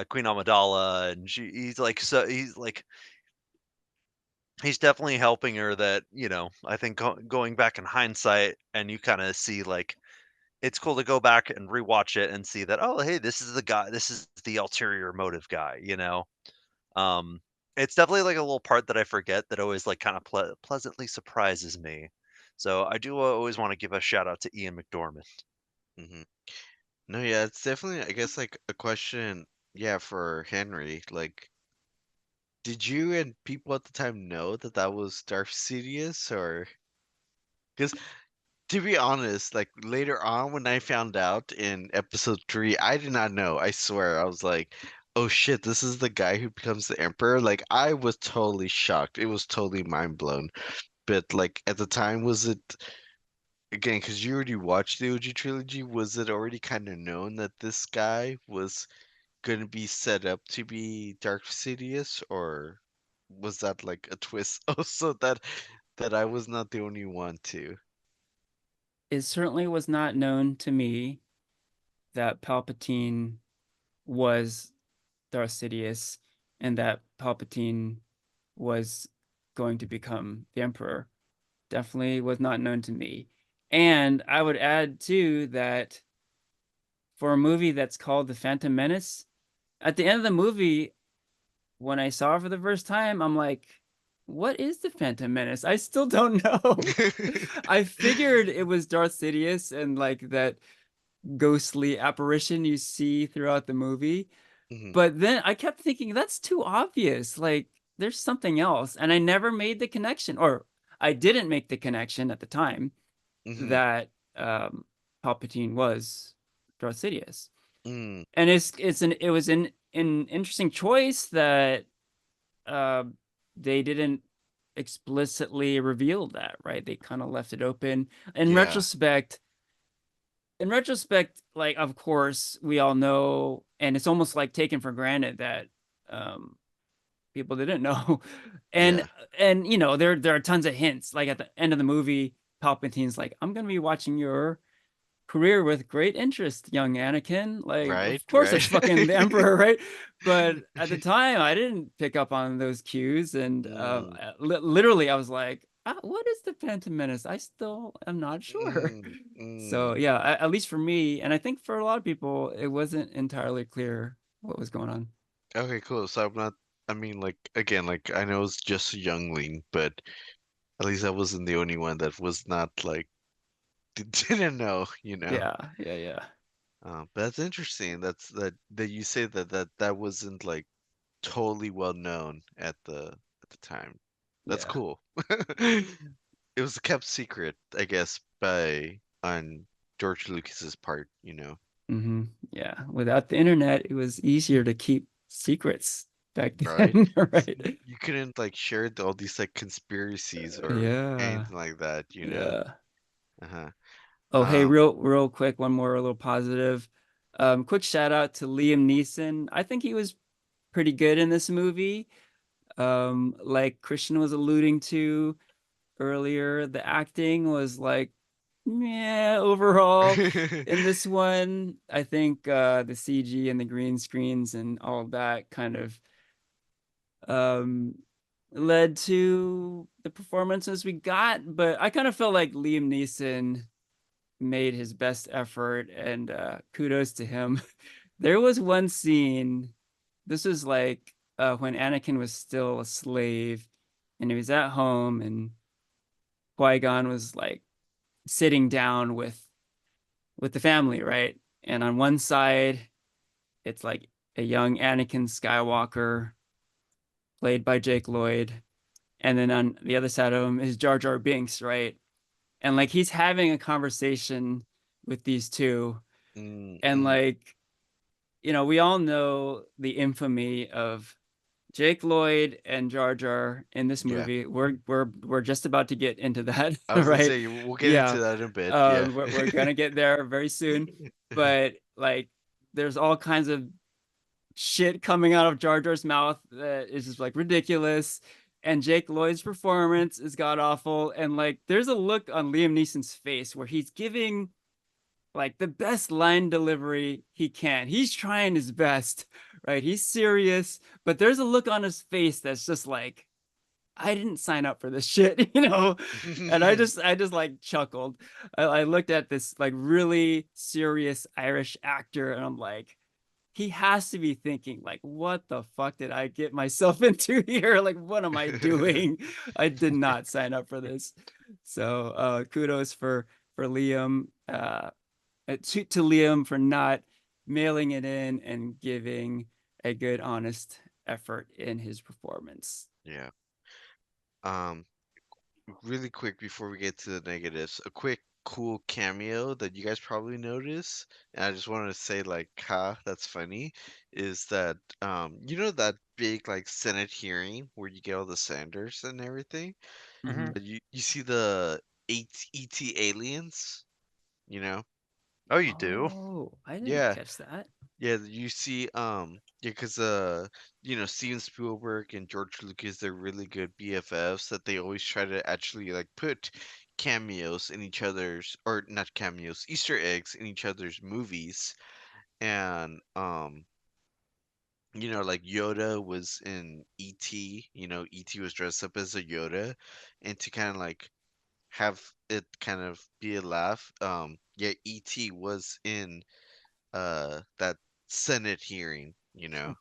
Queen Amidala, and he's definitely helping her. That I think going back in hindsight, and you kind of see like it's cool to go back and rewatch it and see that, oh hey, this is the guy, this is the ulterior motive guy. Um, it's definitely like a little part that I forget that always like kind of pleasantly surprises me. So I do always want to give a shout out to Ian McDormand. Mm-hmm. No, yeah, it's definitely, I guess, like a question, yeah, for Henry. Like, did you and people at the time know that that was Darth Sidious, or because to be honest, like later on when I found out in episode 3, I did not know. I swear, I was like, "Oh shit, this is the guy who becomes the emperor." Like, I was totally shocked. It was totally mind blown. But like at the time, was it again? Because you already watched the OG trilogy. Was it already kind of known that this guy was going to be set up to be Dark Sidious, or was that like a twist also that I was not the only one to? It certainly was not known to me that Palpatine was Darth Sidious and that Palpatine was going to become the Emperor. Definitely was not known to me. And I would add too that for a movie that's called The Phantom Menace, at the end of the movie, when I saw it for the first time, I'm like, what is the Phantom Menace? I still don't know. I figured it was Darth Sidious and like that ghostly apparition you see throughout the movie. Mhm, But then I kept thinking that's too obvious. Like there's something else. And I never made the connection, or I didn't make the connection at the time mhm, that Palpatine was Darth Sidious. mm, And it was an interesting choice that uh, they didn't explicitly reveal that, right? They kind of left it open. In yeah, retrospect, in retrospect, like of course we all know, and it's almost like taken for granted that um, people didn't know, and yeah, there are tons of hints. Like at the end of the movie, Palpatine's like, "I'm gonna be watching your career with great interest, young Anakin." Like, right, of course, right. it's fucking the Emperor, right? But at the time, I didn't pick up on those cues, and Mm, literally, I was like, "What is the Phantom Menace?" I still am not sure. mm, So mm. yeah, at least for me, and I think for a lot of people, it wasn't entirely clear what was going on. Okay, cool. So I'm not, I mean, like, again, like, I know it's just a youngling, but at least I wasn't the only one that was not, like, didn't know. Yeah, yeah, yeah, But that's interesting. That you say that wasn't, like, totally well known at the time. That's yeah. cool. it was a kept secret, I guess, by on George Lucas's part, you know. Yeah, without the internet, it was easier to keep secrets back Right? then, right? You couldn't like share all these like conspiracies or Yeah, anything like that, you know. yeah. Uh-huh. Oh, hey, Um, real quick, one more little positive. Quick shout out to Liam Neeson. I think he was pretty good in this movie. Like Christian was alluding to earlier, the acting was like, yeah, overall. In this one, I think the CG and the green screens and all of that kind of um led to the performances we got, but I kind of felt like Liam Neeson made his best effort, and kudos to him. There was one scene, this was like when Anakin was still a slave and he was at home, and Qui-Gon was like sitting down with the family, right? And on one side, it's like a young Anakin Skywalker played by Jake Lloyd, and then on the other side of him is Jar Jar Binks, right? And like he's having a conversation with these two, and mm-hmm. like we all know the infamy of Jake Lloyd and Jar Jar in this Yeah. movie. We're just about to get into that, I was gonna right? say we'll get Yeah. into that in a bit. Yeah. We're gonna get there very soon, but like there's all kinds of shit coming out of Jar Jar's mouth that is just like ridiculous. And Jake Lloyd's performance is god awful. And like there's a look on Liam Neeson's face where he's giving like the best line delivery he can. He's trying his best, right? He's serious, but there's a look on his face that's just like, I didn't sign up for this shit, you know? And I just like chuckled. I looked at this like really serious Irish actor and I'm like, he has to be thinking like, what the fuck did I get myself into here? Like, what am I doing? I did not sign up for this. So kudos for Liam. To Liam for not mailing it in and giving a good, honest effort in his performance. Yeah. Um, really quick before we get to the negatives, a quick cool cameo that you guys probably notice, and I just wanted to say like, ha, that's funny, is that you know that big like Senate hearing where you get all the senators and everything? Mhm. You see the ET aliens, you know? Oh, you do? Oh, I didn't Yeah. catch that. Yeah, you see, yeah, because you know, Steven Spielberg and George Lucas, they're really good BFFs that they always try to actually like put cameos in each other's, or not cameos, Easter eggs in each other's movies. And you know, like Yoda was in E.T., you know, E.T. was dressed up as a Yoda, and to kind of like have it kind of be a laugh, yeah, E.T. was in that Senate hearing, you know.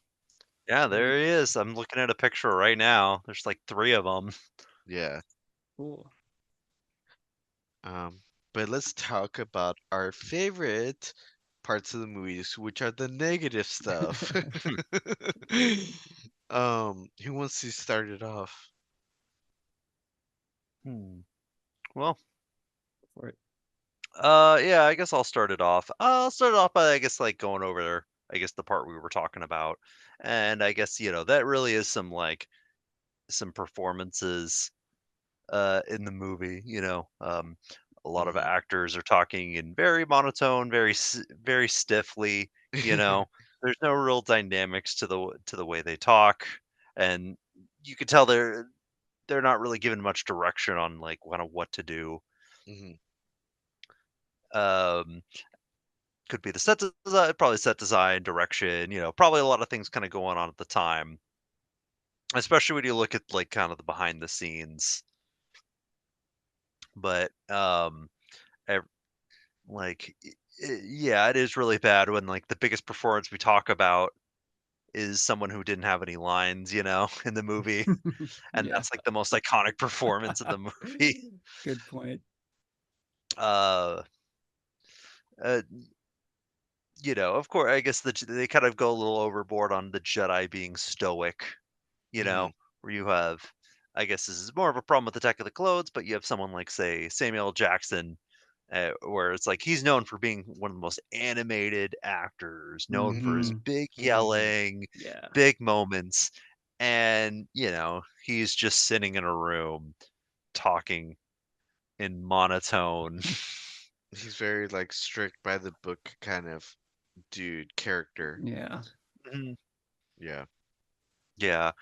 Yeah, Very there he is. I'm looking at a picture right now. There's like 3 of them. Yeah. cool. Um, but let's talk about our favorite parts of the movies, which are the negative stuff. Who wants to start it off? Hmm. Well, For it. yeah, I guess I'll start it off. I'll start it off by, I guess, like going over, I guess, the part we were talking about. And I guess, that really is some performances in the movie, a lot of Hmm. actors are talking in very monotone, very stiffly, you know. There's no real dynamics to the way they talk, and you could tell they're not really given much direction on like kind of what to do. Hmm. Um, could be the set design, probably set design, direction, probably a lot of things kind of going on at the time, especially when you look at like kind of the behind the scenes. But ev- like yeah, it is really bad when like the biggest performance we talk about is someone who didn't have any lines, in the movie, and Yeah. that's like the most iconic performance of the movie. Good point. Uh, uh of course, I guess they kind of go a little overboard on the Jedi being stoic, Hmm. where you have I guess this is more of a problem with Attack of the Clones, but you have someone like, say, Samuel L. Jackson, where it's like he's known for being one of the most animated actors, known for his Mm-hmm. big Mhm. yelling, Yeah. big moments, and, he's just sitting in a room talking in monotone. He's very like strict by the book kind of dude character. Yeah. Mhm. Yeah. Yeah,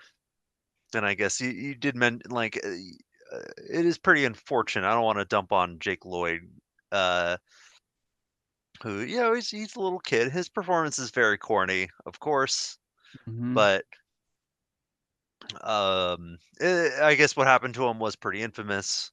and I guess you did like, it is pretty unfortunate. I don't wanna dump on Jake Lloyd, uh, who, he's a little kid. His performance is very corny, of course, Mm-hmm. but, I guess what happened to him was pretty infamous,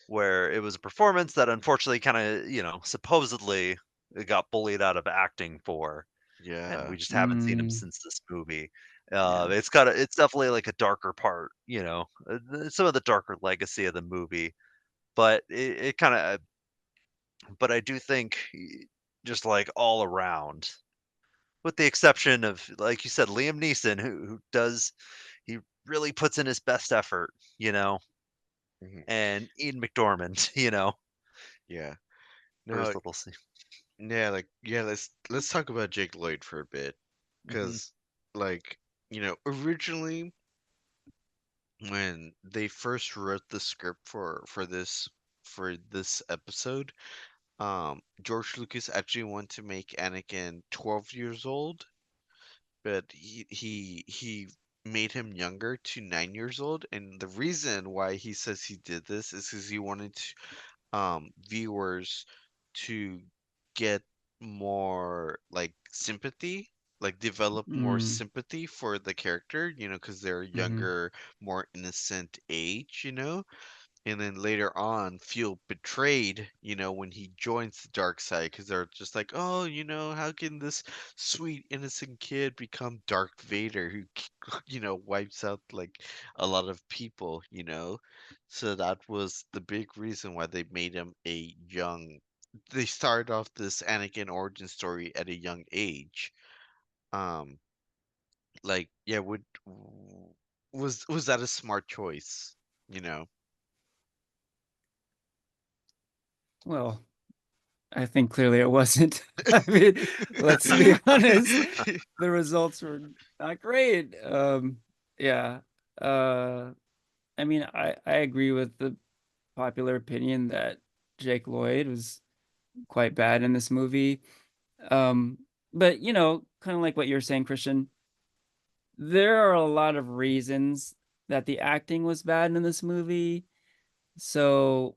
where it was a performance that unfortunately kinda, supposedly got bullied out of acting for, and Yeah. we just haven't seen him Mm, since this movie. yeah. It's definitely like a darker part, some of the darker legacy of the movie, but it kinda but I do think just like all around, with the exception of, like you said, Liam Neeson, who does he really puts in his best effort, Mhm. and Ian McDormand, Yeah. for his No, little scene. yeah, like yeah, let's talk about Jake Lloyd for a bit. Hmm. 'Cause like, originally when they first wrote the script for this episode, George Lucas actually wanted to make Anakin 12 years old, but he made him younger to 9 years old, and the reason why he says he did this is because he wanted viewers to get more like sympathy, like develop more Mm, sympathy for the character, because they're mm-hmm. younger, more innocent age. And then later on feel betrayed, when he joins the dark side, because they're just like, oh, how can this sweet innocent kid become Darth Vader, who wipes out like a lot of people. So that was the big reason why they made him a young they started off this Anakin origin story at a young age. um like, yeah, was that a smart choice, you know? Well, I think clearly it wasn't. I mean, let's be honest. The results were not great. Yeah. Uh, I mean, I agree with the popular opinion that Jake Lloyd was quite bad in this movie. Um, but kind of like what you're saying, Christian, there are a lot of reasons that the acting was bad in this movie. So,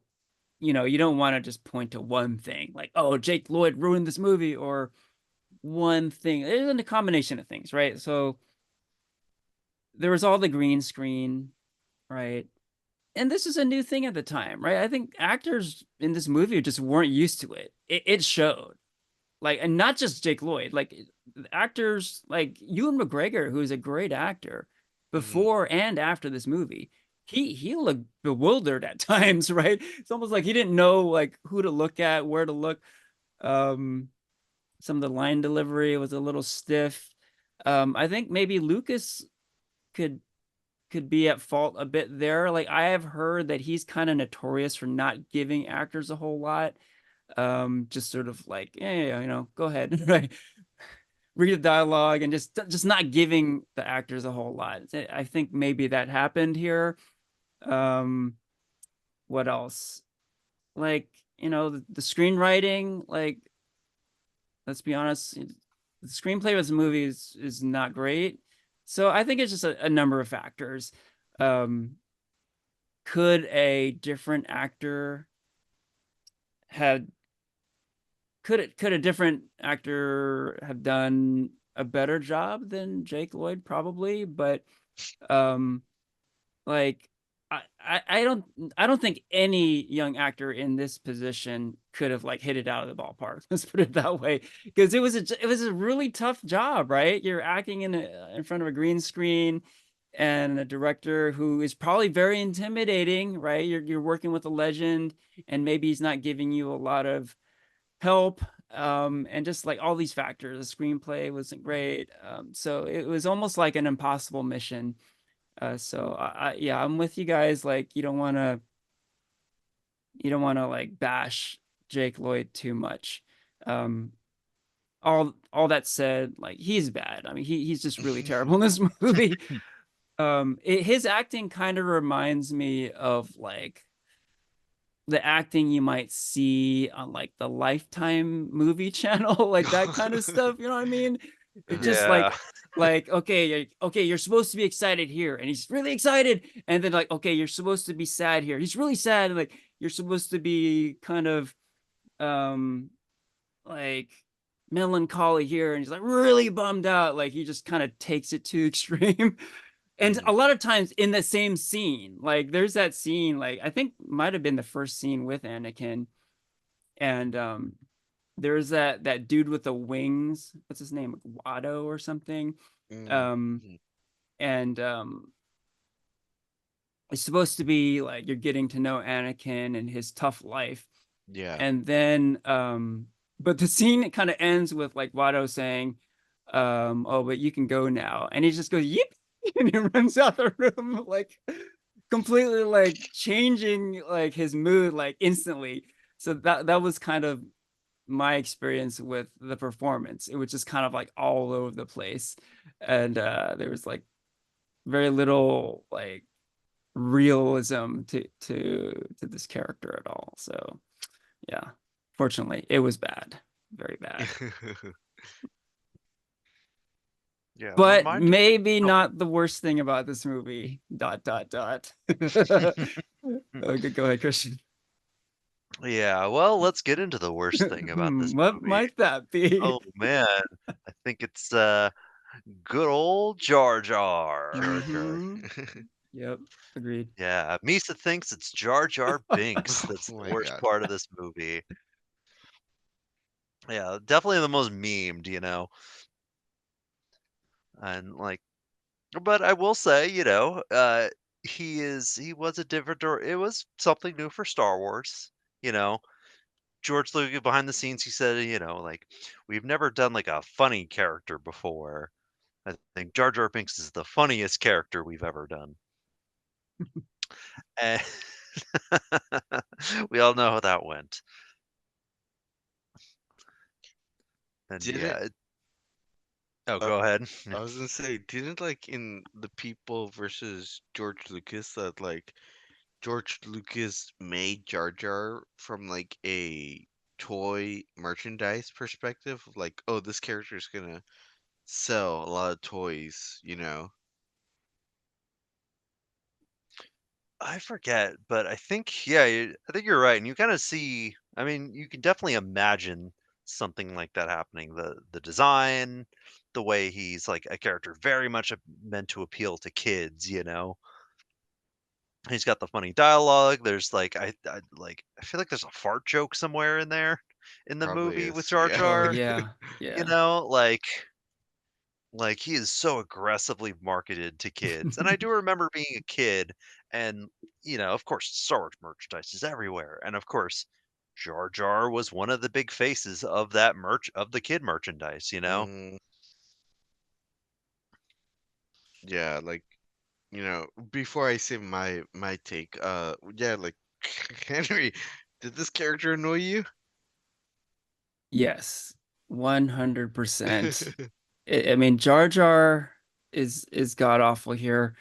you don't want to just point to one thing like, oh, Jake Lloyd ruined this movie, or one thing. It's a combination of things, right? So there was all the green screen, right? And this is a new thing at the time, right? I think actors in this movie just weren't used to it. It showed. Like, and not just Jake Lloyd, like actors like Ewan McGregor, who's a great actor Hmm. before and after this movie. He looked bewildered at times, right? It's almost like he didn't know like who to look at, where to look. Um, some of the line delivery was a little stiff. I think maybe Lucas could be at fault a bit there. Like I have heard that he's kind of notorious for not giving actors a whole lot. Just sort of like, yeah, go ahead, right? Read the dialogue and just not giving the actors a whole lot. I think maybe that happened here. Um, what else? Like, the screenwriting, like, let's be honest, the screenplay of this movie is not great. So I think it's just a number of factors. Um, could a different actor had could a different actor have done a better job than Jake Lloyd? Probably, but um, like I don't think any young actor in this position could have like hit it out of the ballpark. Let's put it that way, because it was a really tough job, right? You're acting in front of a green screen and a director who is probably very intimidating, right? You're working with a legend, and maybe he's not giving you a lot of help, and just like all these factors. The screenplay wasn't great, so it was almost like an impossible mission. So yeah, I'm with you guys. Like, you don't want to like bash Jake Lloyd too much. Um, all that said, like he's bad. I mean, he's just really terrible in this movie. His acting kind of reminds me of like the acting you might see on like the Lifetime movie channel, like that kind of stuff. You know what I mean? It's just Yeah. like okay, you're supposed to be excited here, and he's really excited, and then like okay, you're supposed to be sad here. He's really sad, and like you're supposed to be kind of um like melancholy here, and he's like really bummed out. Like he just kind of takes it to extreme. And a Mhm. lot of times in the same scene, like there's that scene, like I think might have been the first scene with Anakin, and there's that dude with the wings. What's his name? Watto or something. Um, Mhm. and it's supposed to be like you're getting to know Anakin and his tough life, Yeah. and then but the scene kind of ends with like Watto saying, oh, but you can go now, and he just goes yip, and he runs out the room like completely like changing like his mood like instantly. So that was kind of my experience with the performance. It was just kind of like all over the place, and there was like very little like realism to this character at all. So yeah, fortunately, it was bad, very bad, Yeah, but mind you. maybe Oh. not the worst thing about this movie. Dot dot dot. Okay, go ahead, Christian. Yeah, well, let's get into the worst thing about this What movie. might that be? Oh man, I think it's good old Jar Jar. Jar Jar. Mm-hmm. Yep, agreed. Yeah, Misa thinks it's Jar Jar Binks Oh that's the my worst God. part of this movie. Yeah, definitely the most memed, and like, but I will say, he was a different, it was something new for Star Wars, you know. George Lucas behind the scenes, he said, like, we've never done like a funny character before. I think Jar Jar Binks is the funniest character we've ever done. And we all know how that went. And Didn't oh, uh, go ahead. I was gonna say, didn't like in the People versus George Lucas that like George Lucas made Jar Jar from like a toy merchandise perspective of like, oh, this character is gonna sell a lot of toys, you know? I forget, but I think, yeah, I think you're right. And you kind of see, I mean, you can definitely imagine something like that happening. The design, the way he's like a character very much meant to appeal to kids. He's got the funny dialogue. There's like I feel like there's a fart joke somewhere in there in the Probably movie with is, Jar yeah. Oh Jar. yeah, You yeah. know, like like he is so aggressively marketed to kids. And I do remember being a kid and of course Star Wars merchandise is everywhere. And of course Jar Jar was one of the big faces of that of the kid merchandise. Mm, yeah, like, before I say my take, yeah, like Henry, did this character annoy you? Yes, 100%. I mean, Jar Jar is god awful here,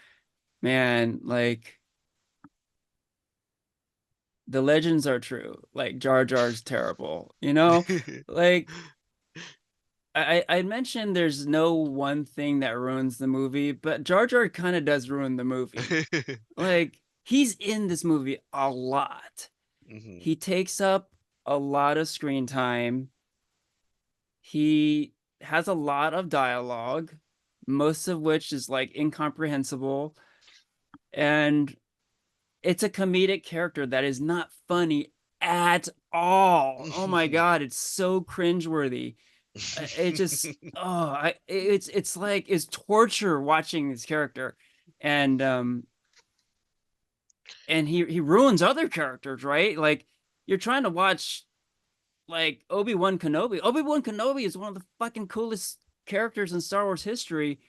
man. Like the legends are true. Like Jar Jar's terrible. Like I mentioned there's no one thing that ruins the movie, but Jar Jar kind of does ruin the movie. Like he's in this movie a lot. hmm He takes up a lot of screen time. He has a lot of dialogue, most of which is like incomprehensible. And it's a comedic character that is not funny at all. Oh my God, it's so cringeworthy. It just, oh, it's like, it's torture watching this character. And, and he ruins other characters, right? Like you're trying to watch like Obi-Wan Kenobi. Obi-Wan Kenobi is one of the fucking coolest characters in Star Wars history.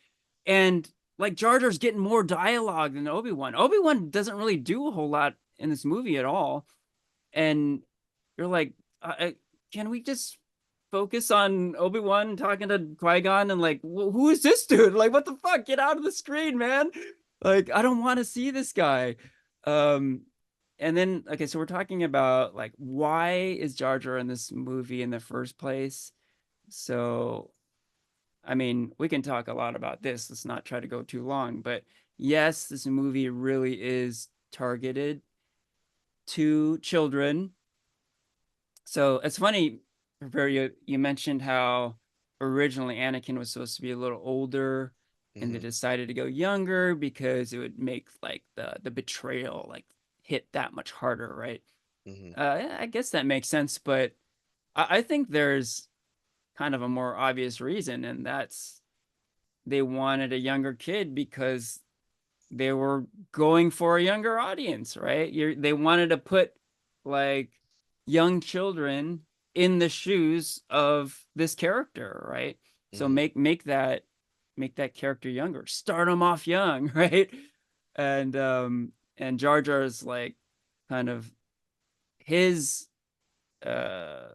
And like Jar Jar's getting more dialogue than Obi-Wan. Obi-Wan doesn't really do a whole lot in this movie at all. And you're like, can we just focus on Obi-Wan talking to Qui-Gon and like, who is this dude? Like, what the fuck? Get out of the screen, man. Like, I don't want to see this guy. Um, and then, okay, so we're talking about like, why is Jar Jar in this movie in the first place? So, I mean, we can talk a lot about this. Let's not try to go too long, but yes, this movie really is targeted to children. So it's funny, Porfirio, you mentioned how originally Anakin was supposed to be a little older, and they Hmm. decided to go younger because it would make like the betrayal like hit that much harder, right? Hmm. I guess that makes sense, but I think there's kind of a more obvious reason, and that's they wanted a younger kid because they were going for a younger audience, right? They wanted to put like young children in the shoes of this character, right? So Hmm. make that character younger, start them off young, right? And Jar Jar's like kind of his uh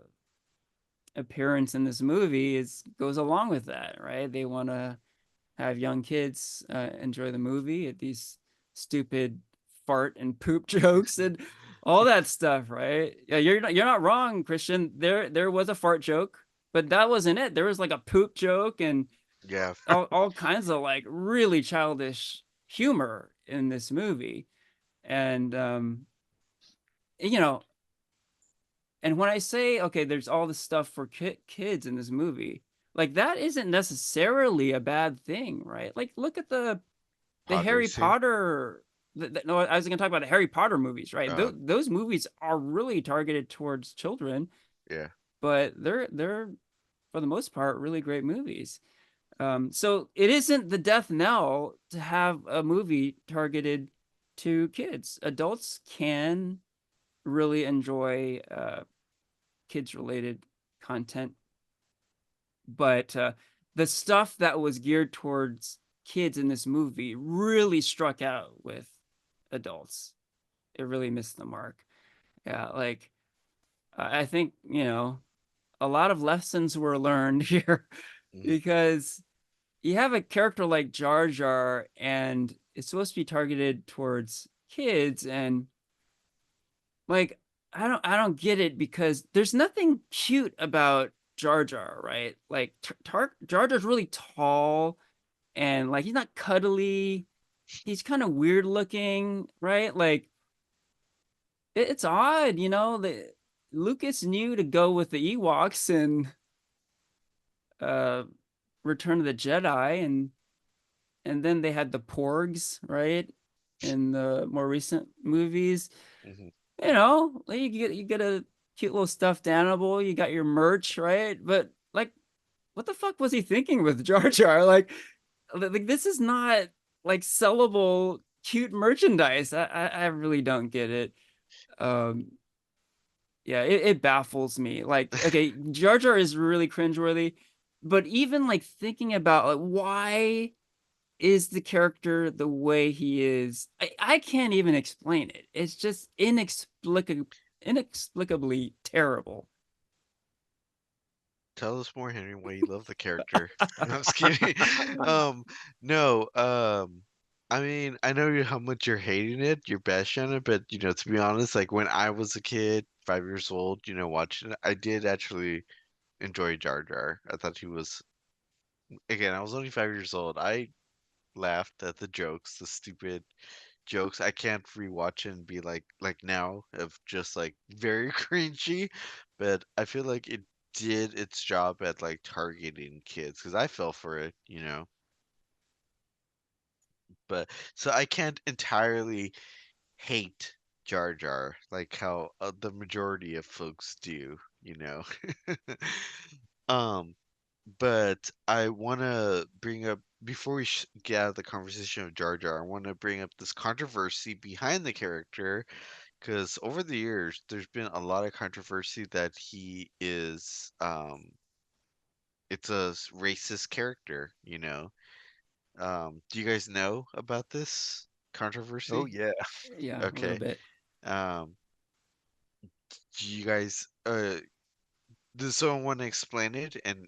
appearance in this movie is goes along with that, right? They want to have young kids enjoy the movie at these stupid fart and poop jokes and all that stuff, right? Yeah, you're not wrong, Christian. There was a fart joke, but that wasn't it. There was like a poop joke and Yeah. all kinds of like really childish humor in this movie. And you know, and when I say okay, there's all this stuff for kids in this movie, like that isn't necessarily a bad thing, right? Like look at the Pod Harry racing. Potter. No, I was going to talk about the Harry Potter movies, right? Uh, Those movies are really targeted towards children, yeah. but they're for the most part really great movies. So it isn't the death knell to have a movie targeted to kids. Adults can really enjoy kids related content, but the stuff that was geared towards kids in this movie really struck out with adults. It really missed the mark. Yeah, like I think, a lot of lessons were learned here Hmm. because you have a character like Jar Jar and it's supposed to be targeted towards kids and like I don't get it because there's nothing cute about Jar Jar, right? Like Jar Jar's really tall and like he's not cuddly. He's kind of weird looking, right? Like it's odd, that Lucas knew to go with the Ewoks and uh Return of the Jedi and then they had the Porgs, right? In the more recent movies. Hmm. Like you get a cute little stuffed animal, you got your merch, right? But like what the fuck was he thinking with Jar Jar? Like this is not like sellable cute merchandise. I really don't get it. Um yeah, it baffles me. Like, okay, Jar Jar is really cringeworthy, but even like thinking about like why is the character the way he is, I can't even explain it. It's just inexplicably terrible. Tell us more, Henry, why you love the character. I'm just kidding. No, I mean, I know how much you're hating it, you're bashing on it, but to be honest, like when I was a kid, 5 years old, watching it, I did actually enjoy Jar Jar. I thought he was, again, I was only 5 years old. I laughed at the jokes, the stupid jokes. I can't rewatch it and be like now of just like very cringy, but I feel like it did its job at like targeting kids because I fell for it. But so I can't entirely hate Jar Jar like how the majority of folks do. Um, but I want to bring up before we get out of the conversation of Jar Jar, I want to bring up this controversy behind the character because over the years there's been a lot of controversy that he is it's a racist character. Do you guys know about this Oh controversy? yeah. Yeah, a little Okay. bit. Um, do you guys does someone want to explain it and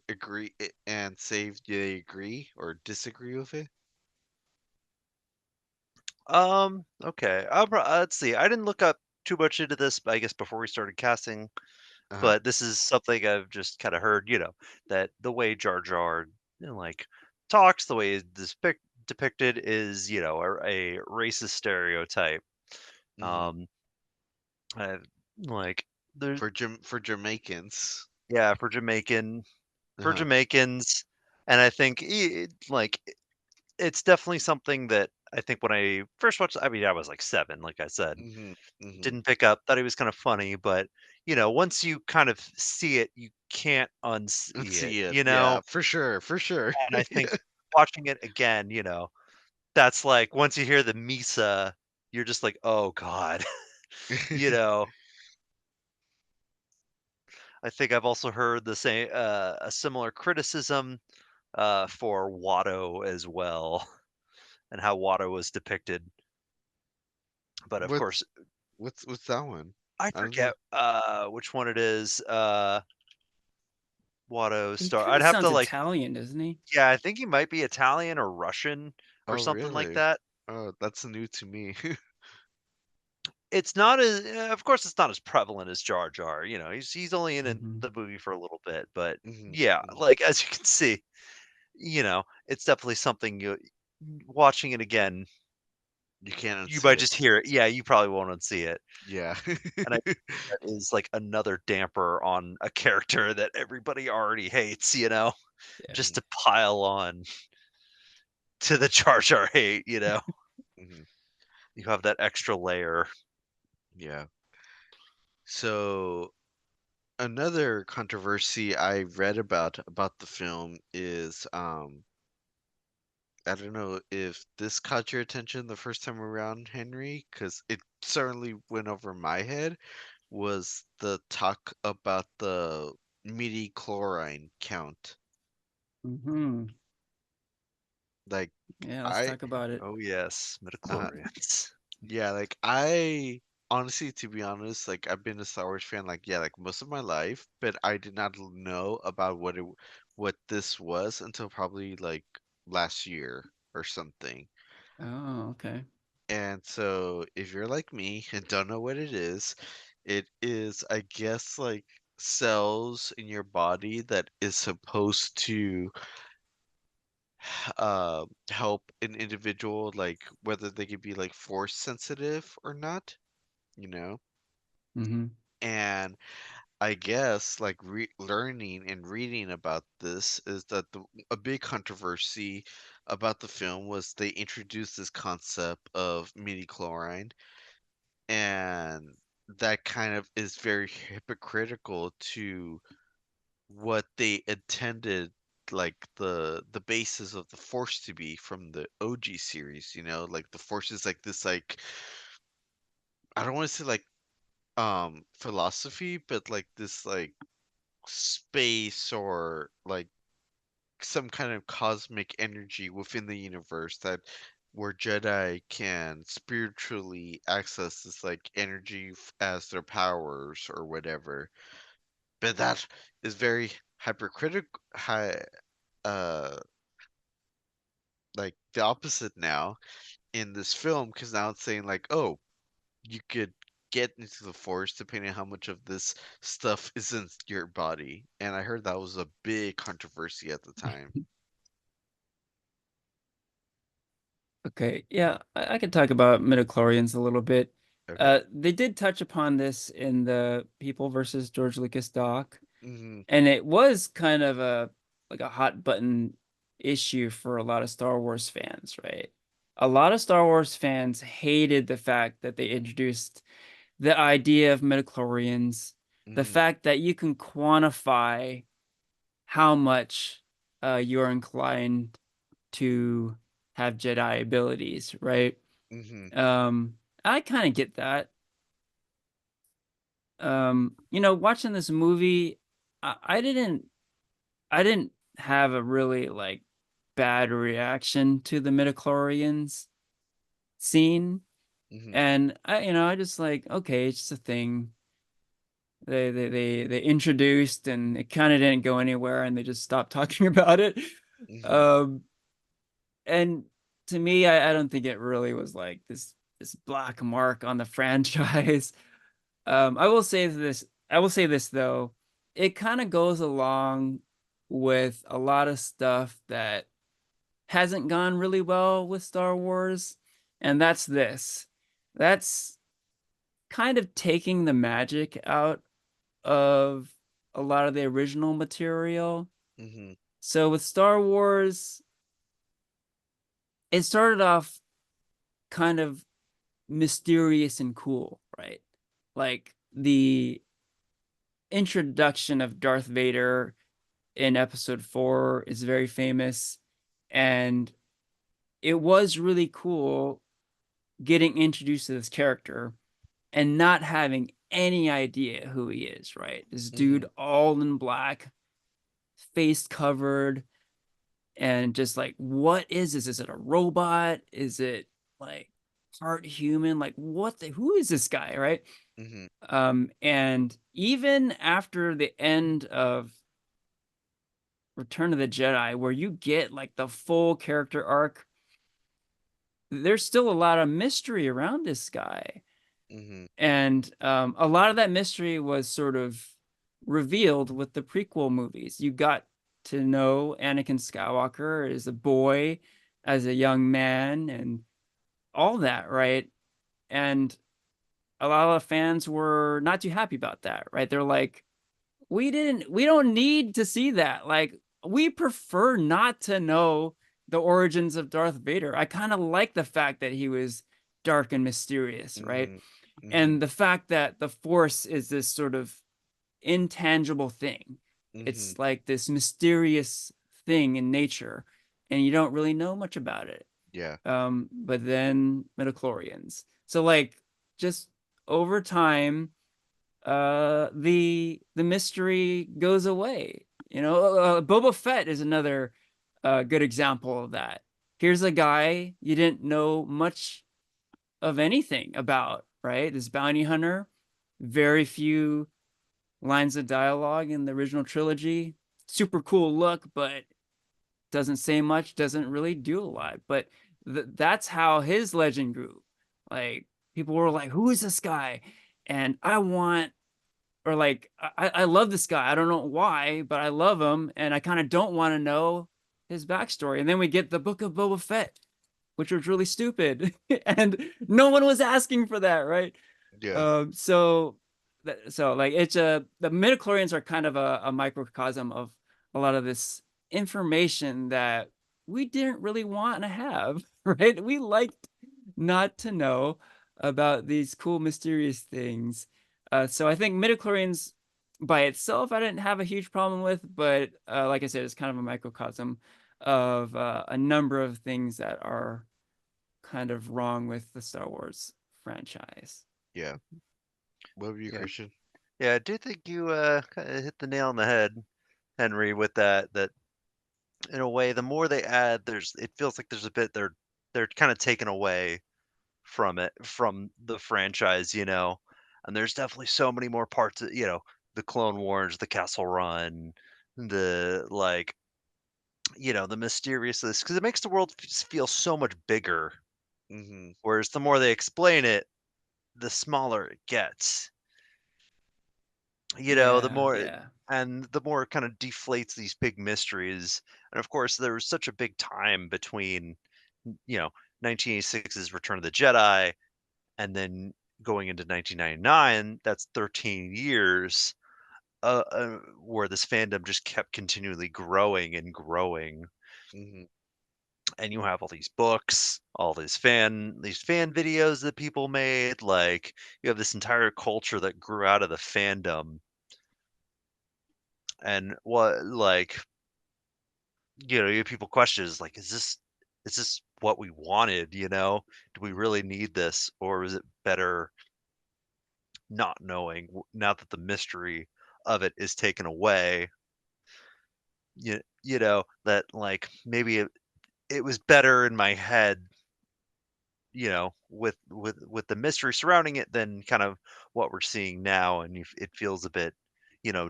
and say if they agree or disagree with it? Okay. Let's see. I didn't look up too much into this, I guess, before we started casting, Uh-huh. but this is something I've just kind of heard, that the way Jar Jar, like talks, the way it's depicted is, a racist stereotype. Hmm. Um, uh, like there's For Jamaicans. yeah, for Uh-huh. Jamaicans, and I think it's definitely something that I think when I first watched, I mean, I was like 7, like I said, Hmm. Hmm. didn't pick up, thought he was kind of funny, but once you kind of see it, you can't Let's unsee it, see it. Yeah, for sure. And I think watching it again, that's like once you hear the Misa, you're just like, oh God, you know. I think I've also heard the same a similar criticism for Watto as well, and how Watto was depicted. But of What's course, what's that one? I I don't know. forget which one it is. Watto He star. kind I'd of have to sounds like, Italian, doesn't he? yeah, I think he might be Italian or Russian or Oh, something like really? that. Oh, that's new to me. It's not as, of course, it's not as prevalent as Jar Jar. He's only in Hmm. the movie for a little bit, but Hmm. yeah, Hmm. like as you can see, it's definitely something watching it again, You can't you unsee might it. just hear it. Yeah, you probably won't see it. Yeah. And I think that is like another damper on a character that everybody already hates, Yeah. just Hmm. to pile on to the Jar Jar hate, Hmm. you have that extra layer. Yeah. So another controversy I read about the film is I don't know if this caught your attention the first time around, Henry, because it certainly went over my head, was the talk about the midi-chlorine count. Hmm. Like Yeah, let's I talk about it. Oh yes, uh Midi-chlorians. yeah, like I honestly, to be honest, like I've been a Star Wars fan like yeah, like most of my life, but I did not know about what this was until probably like last year or something. Oh, okay. And so if you're like me and don't know what it is, I guess, like cells in your body that is supposed to help an individual, like whether they could be like force sensitive or not, you know? Hmm. And I guess like learning and reading about this is that a big controversy about the film was they introduced this concept of midi-chlorine, and that kind of is very hypocritical to what they intended like the basis of the force to be from the OG series, like the force is like this like I don't want to say like philosophy, but like this like space or like some kind of cosmic energy within the universe that where Jedi can spiritually access this like energy as their powers or whatever. But that is very hypercritical, uh, like the opposite now in this film, because now it's saying like, oh, you could get into the force depending on how much of this stuff is in your body. And I heard that was a big controversy at the time. Okay, yeah, I could talk about midichlorians a little bit. Okay. They did touch upon this in the People versus George Lucas doc, Hmm. and it was kind of a hot button issue for a lot of Star Wars fans, right? A lot of Star Wars fans hated the fact that they introduced the idea of midichlorians, the Hmm. fact that you can quantify how much you're inclined to have Jedi abilities, right? Hmm. Um, I kind of get that. Watching this movie, I didn't have a really like bad reaction to the Midi-chlorians scene. Hmm. And I just like, okay, it's just a thing. They introduced, and it kind of didn't go anywhere, and they just stopped talking about it. Hmm. Um, and to me, I don't think it really was like this black mark on the franchise. I will say this though, it kind of goes along with a lot of stuff that hasn't gone really well with Star Wars, and that's this. That's kind of taking the magic out of a lot of the original material. Hmm. So with Star Wars, it started off kind of mysterious and cool, right? Like the introduction of Darth Vader in episode 4 is very famous, and it was really cool getting introduced to this character and not having any idea who he is, right? This dude Hmm. all in black, face covered, and just like, what is this? Is it a robot? Is it like part human? Like, who is this guy, right? Hmm. And even after the end of Return of the Jedi, where you get like the full character arc, there's still a lot of mystery around this guy. Hmm. And a lot of that mystery was sort of revealed with the prequel movies. You got to know Anakin Skywalker as a boy, as a young man, and all that, right? And a lot of fans were not too happy about that, right? They're like, we don't need to see that. Like, we prefer not to know the origins of Darth Vader. I kind of like the fact that he was dark and mysterious, right? Hmm. Hmm. And the fact that the Force is this sort of intangible thing. Hmm. It's like this mysterious thing in nature, and you don't really know much about it. Yeah. But then midichlorians. So like, just over time, the mystery goes away. Boba Fett is another good example of that. Here's a guy you didn't know much of anything about, right? This bounty hunter, very few lines of dialogue in the original trilogy. Super cool look, but doesn't say much, doesn't really do a lot. But that's how his legend grew. Like, people were like, who is this guy? And I want, or like, I love this guy. I don't know why, but I love him. And I kind of don't want to know his backstory. And then we get the Book of Boba Fett, which was really stupid. And no one was asking for that, right? Yeah. So like, it's the midichlorians are kind of a microcosm of a lot of this information that we didn't really want to have, right? We liked not to know about these cool mysterious things. So I think midichlorians by itself I didn't have a huge problem with, but like I said, it's kind of a microcosm of a number of things that are kind of wrong with the Star Wars franchise. Yeah. What about you, Yeah. Christian? Yeah, I do think you kind of hit the nail on the head, Henry, with that in a way, the more they add, it feels like there's a bit they're kind of taken away from the franchise, And there's definitely so many more parts of, the Clone Wars, the Castle Run, the like, the mysteriousness, because it makes the world feel so much bigger. Hmm. Whereas the more they explain it, the smaller it gets. The Yeah, more yeah. and the more it kind of deflates these big mysteries. And of course, there was such a big time between, you know, 1986's Return of the Jedi and then going into 1999. That's 13 years where this fandom just kept continually growing and growing. Hmm. And you have all these books, all these fan videos that people made. Like, you have this entire culture that grew out of the fandom. And you have people question is like, is this what we wanted? Do we really need this, or is it better not knowing now that the mystery of it is taken away? That like maybe it was better in my head, with the mystery surrounding it than kind of what we're seeing now, and it feels a bit,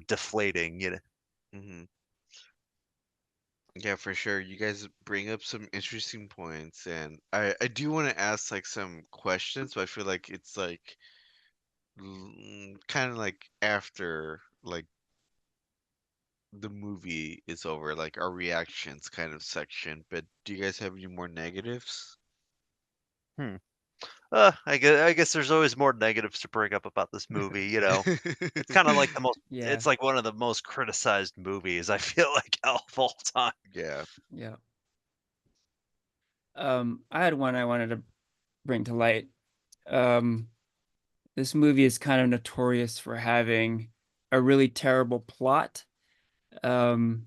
deflating. Hmm. Yeah, for sure. You guys bring up some interesting points, and I do want to ask like some questions, but I feel like it's like kind of like after like the movie is over, like our reactions kind of section. But do you guys have any more negatives? Hmm. I guess there's always more negatives to bring up about this movie. It's kind of like Yeah, it's like one of the most criticized movies, I feel like, of all time. Yeah. yeah. I had one I wanted to bring to light. Um, this movie is kind of notorious for having a really terrible plot. Um,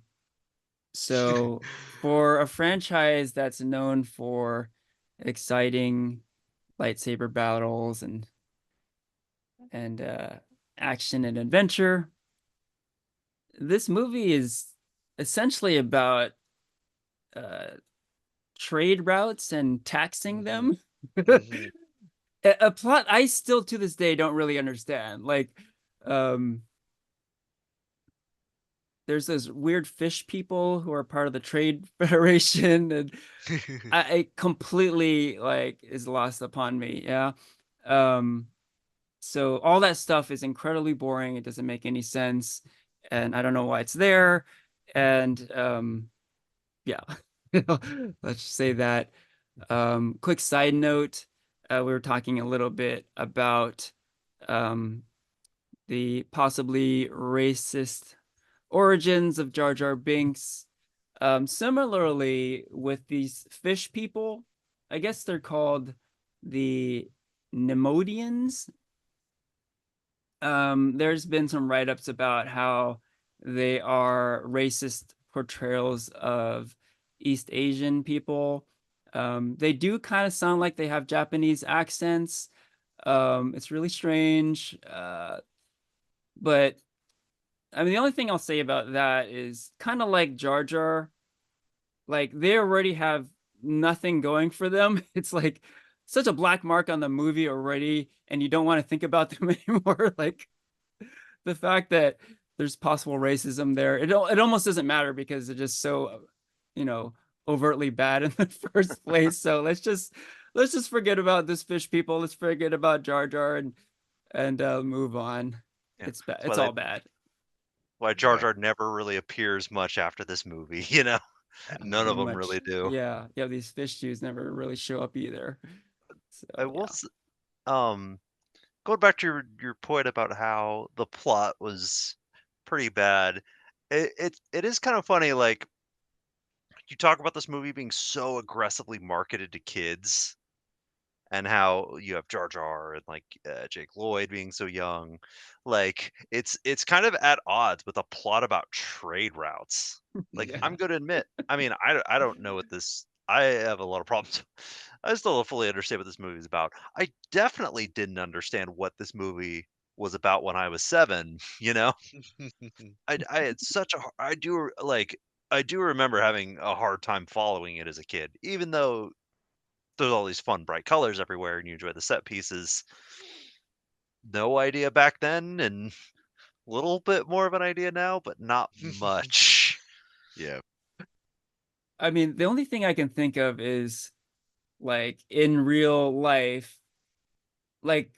so for a franchise that's known for exciting lightsaber battles and action and adventure, this movie is essentially about uh, trade routes and taxing Hmm. them. Hmm. A plot I still to this day don't really understand. Like, um, there's those weird fish people who are part of the Trade Federation, and I completely like is lost upon me. Yeah. Um, so all that stuff is incredibly boring. It doesn't make any sense, and I don't know why it's there. And yeah, let's just say that. Quick side note, we were talking a little bit about um, the possibly racist origins of Jar Jar Binks. Similarly, with these fish people, I guess they're called the Nemodians. There's been some write-ups about how they are racist portrayals of East Asian people. They do kind of sound like they have Japanese accents. It's really strange. But I mean, the only thing I'll say about that is kind of like Jar Jar, like they already have nothing going for them. It's like such a black mark on the movie already, and you don't want to think about them anymore. Like the fact that there's possible racism there, it almost doesn't matter because they're just so, you know, overtly bad in the first place. So let's just forget about this fish people. Let's forget about Jar Jar and move on. Yeah, It's bad. that's It's all bad. why Jar Yeah. Jar never really appears much after this movie. None Pretty of them much. really do. Yeah. Yeah. These fish Jews never really show up either. So I will, yeah. um, going back to your point about how the plot was pretty bad. It is kind of funny, like you talk about this movie being so aggressively marketed to kids, and how you have Jar Jar and like Jake Lloyd being so young. Like it's kind of at odds with a plot about trade routes. Like Yeah. I'm going to admit, I mean, I don't know what this. I have a lot of problems. I still don't fully understand what this movie is about. I definitely didn't understand what this movie was about when I was 7. I had such a I do remember having a hard time following it as a kid, even though there's all these fun, bright colors everywhere, and you enjoy the set pieces. No idea back then, and a little bit more of an idea now, but not much. Yeah. I mean, the only thing I can think of is like in real life, like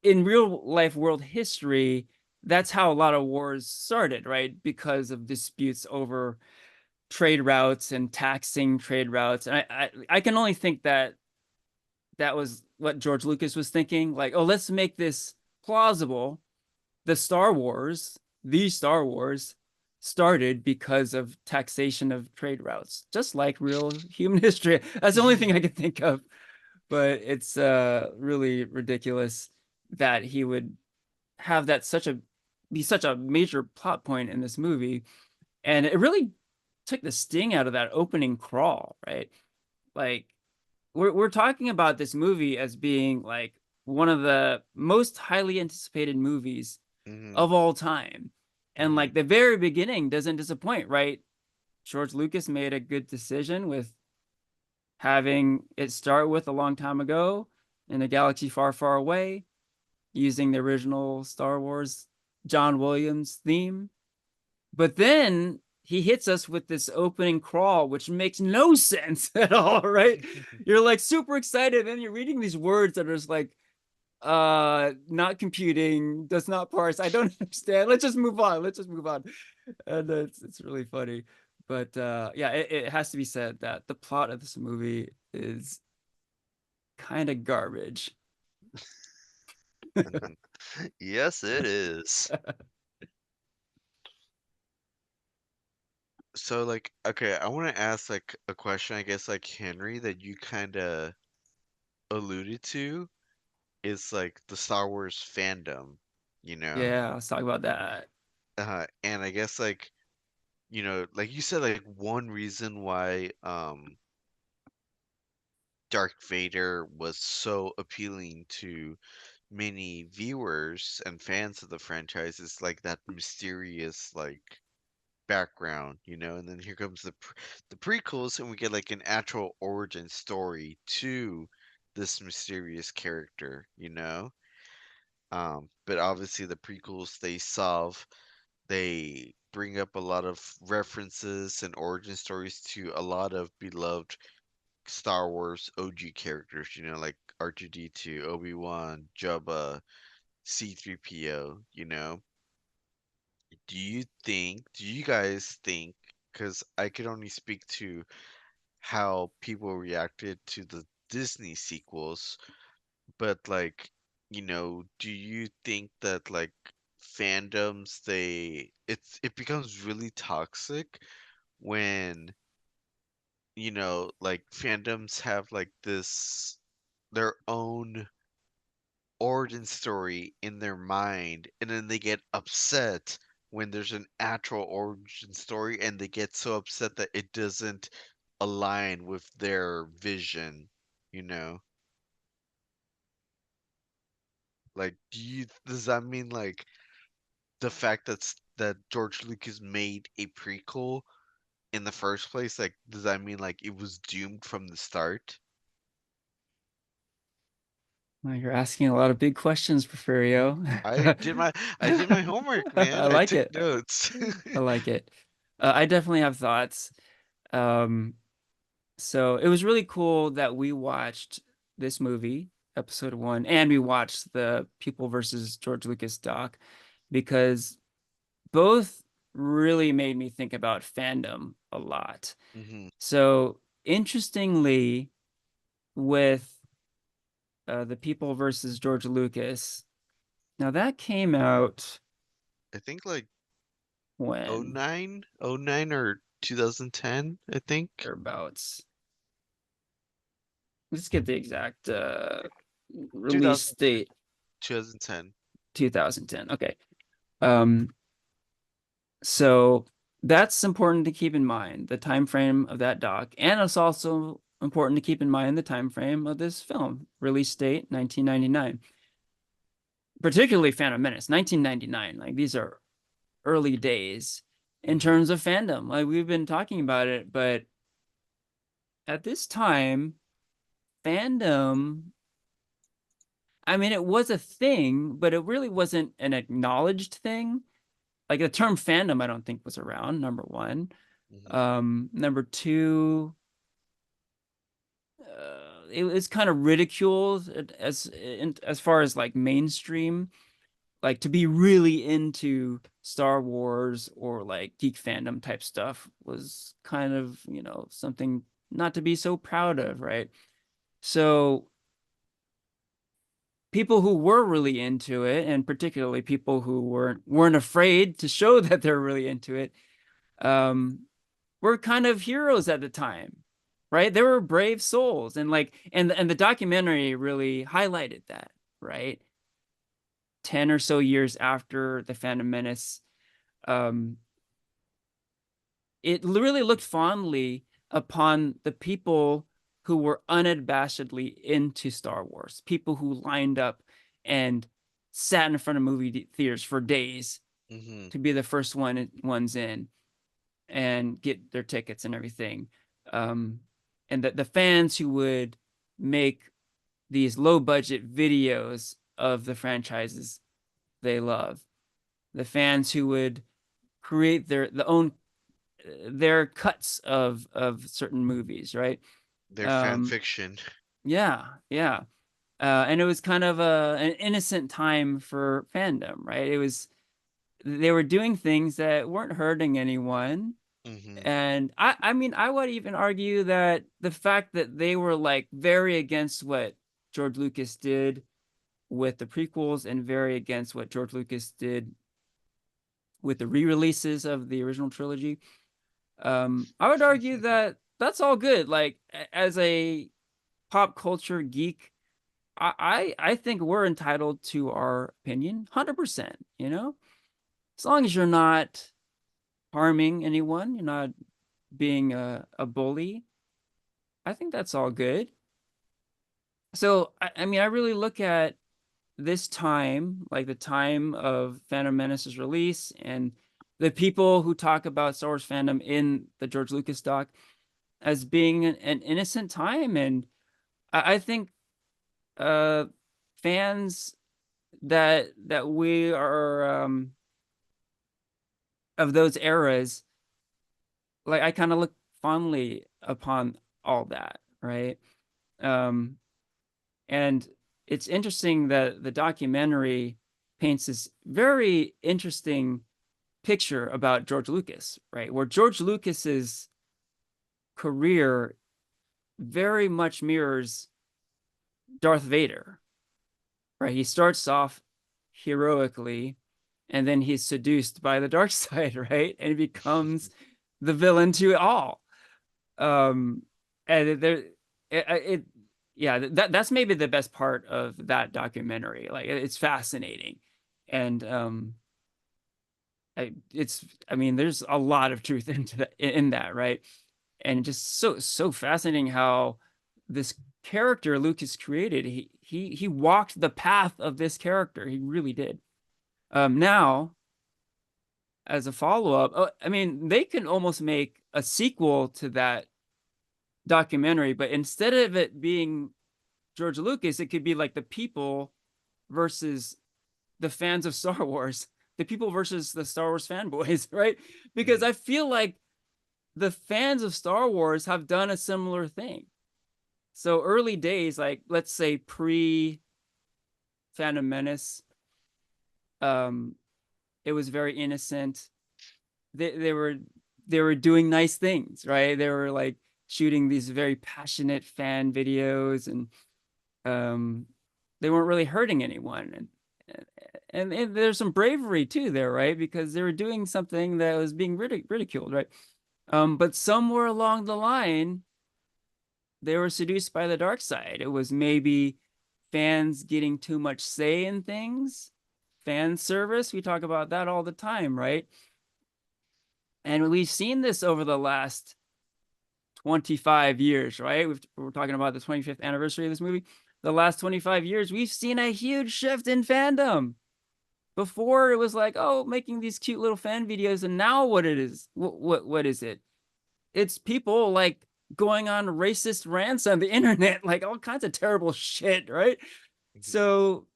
in real life world history, that's how a lot of wars started, right? Because of disputes over trade routes and taxing trade routes. And I can only think that that was what George Lucas was thinking. Like, oh, let's make this plausible. These Star Wars started because of taxation of trade routes, just like real human history. That's the only thing I can think of. But it's really ridiculous that he would have that such a be such a major plot point in this movie. And it really took the sting out of that opening crawl, right? Like we're talking about this movie as being like one of the most highly anticipated movies Hmm. of all time. And Hmm. like the very beginning doesn't disappoint, right? George Lucas made a good decision with having it start with a long time ago in a galaxy far, far away, using the original Star Wars John Williams theme. But then he hits us with this opening crawl, which makes no sense at all, right? You're like super excited, and you're reading these words that are just like, not computing, does not parse. I don't understand. Let's just move on. Let's just move on. And it's really funny. But yeah, it has to be said that the plot of this movie is kind of garbage. Yes, it is. So like, okay, I want to ask like a question, I guess like Henry, that you kind of alluded to is like the Star Wars fandom, you know? Yeah, let's talk about that. And I guess like, like you said, like one reason why Darth Vader was so appealing to many viewers and fans of the franchise is like that mysterious like background, and then here comes the prequels, and we get like an actual origin story to this mysterious character, but obviously the prequels they bring up a lot of references and origin stories to a lot of beloved Star Wars OG characters, like R2D2, Obi-Wan, Jabba, C3PO, do you guys think, because I could only speak to how people reacted to the Disney sequels, but like, do you think that like fandoms it becomes really toxic when, like fandoms have like their own origin story in their mind, and then they get upset when there's an actual origin story, and they get so upset that it doesn't align with their vision, you know? Like, does that mean like the fact that George Lucas made a prequel in the first place, like does that mean like it was doomed from the start? Well, you're asking a lot of big questions, Porfirio. I did my homework, man. I I like took it. notes. I like it. I definitely have thoughts. Um, so it was really cool that we watched this movie, episode one, and we watched the People versus George Lucas doc, because both really made me think about fandom a lot. hmm So interestingly, with the People versus George Lucas, now that came out I think like when? 09 or 2010, I think. Thereabouts. Let's get the exact release 2010. date. 2010. 2010. Okay. Um, so that's important to keep in mind, the time frame of that doc, and it's also important to keep in mind the time frame of this film, release date 1999. Particularly Phantom Menace, 1999. Like these are early days in hmm terms of fandom. Like we've been talking about it, but at this time, fandom, I mean, it was a thing, but it really wasn't an acknowledged thing. Like the term fandom, I don't think was around, number one. hmm Number two, it was kind of ridiculed as far as like mainstream, like to be really into Star Wars or like geek fandom type stuff was kind of, something not to be so proud of, right? So people who were really into it, and particularly people who weren't afraid to show that they're really into it, um, were kind of heroes at the time, right? They were brave souls, and like, and the documentary really highlighted that, right? 10 or so years after the Phantom Menace, um, it really looked fondly upon the people who were unabashedly into Star Wars, people who lined up and sat in front of movie theaters for days hmm to be the first ones in and get their tickets and everything. Um, and the fans who would make these low budget videos of the franchises they love, the fans who would create their cuts of certain movies, right? Their fan Um, fiction. yeah, yeah. And it was kind of an innocent time for fandom, right? They were doing things that weren't hurting anyone. Hmm. And I mean, I would even argue that the fact that they were like very against what George Lucas did with the prequels and very against what George Lucas did with the re-releases of the original trilogy. I would argue that that's all good. Like as a pop culture geek, I think we're entitled to our opinion, 100%. You know, as long as you're not harming anyone, you're not being a bully. I think that's all good. So I mean, I really look at this time, like the time of Phantom Menace's release, and the people who talk about Star Wars fandom in the George Lucas doc as being an innocent time, and I think uh, fans that we are of those eras, like I kind of look fondly upon all that, right? Um, and it's interesting that the documentary paints this very interesting picture about George Lucas, right? Where George Lucas's career very much mirrors Darth Vader, right? He starts off heroically and then he's seduced by the dark side, right? And he becomes the villain to it all. Um, and it yeah, that's maybe the best part of that documentary. Like it's fascinating. And I mean, there's a lot of truth in that, right? And just so fascinating how this character Lucas created, he walked the path of this character. He really did. Now, as a follow-up, I mean, they can almost make a sequel to that documentary, but instead of it being George Lucas, it could be like the people versus the fans of Star Wars, the people versus the Star Wars fanboys, right? Because I feel like the fans of Star Wars have done a similar thing. So early days, like let's say pre Phantom Menace, um, it was very innocent. They were doing nice things, right? They were like shooting these very passionate fan videos, and um, they weren't really hurting anyone. And there's some bravery too there, right? Because they were doing something that was being ridiculed, right? But somewhere along the line, they were seduced by the dark side. It was maybe fans getting too much say in things, fan service. We talk about that all the time, right? And we've seen this over the last 25 years, right? We're talking about the 25th anniversary of this movie. The last 25 years, we've seen a huge shift in fandom. Before it was like, oh, making these cute little fan videos, and now what it is? What is it? It's people like going on racist rants on the internet, like all kinds of terrible shit, right? So,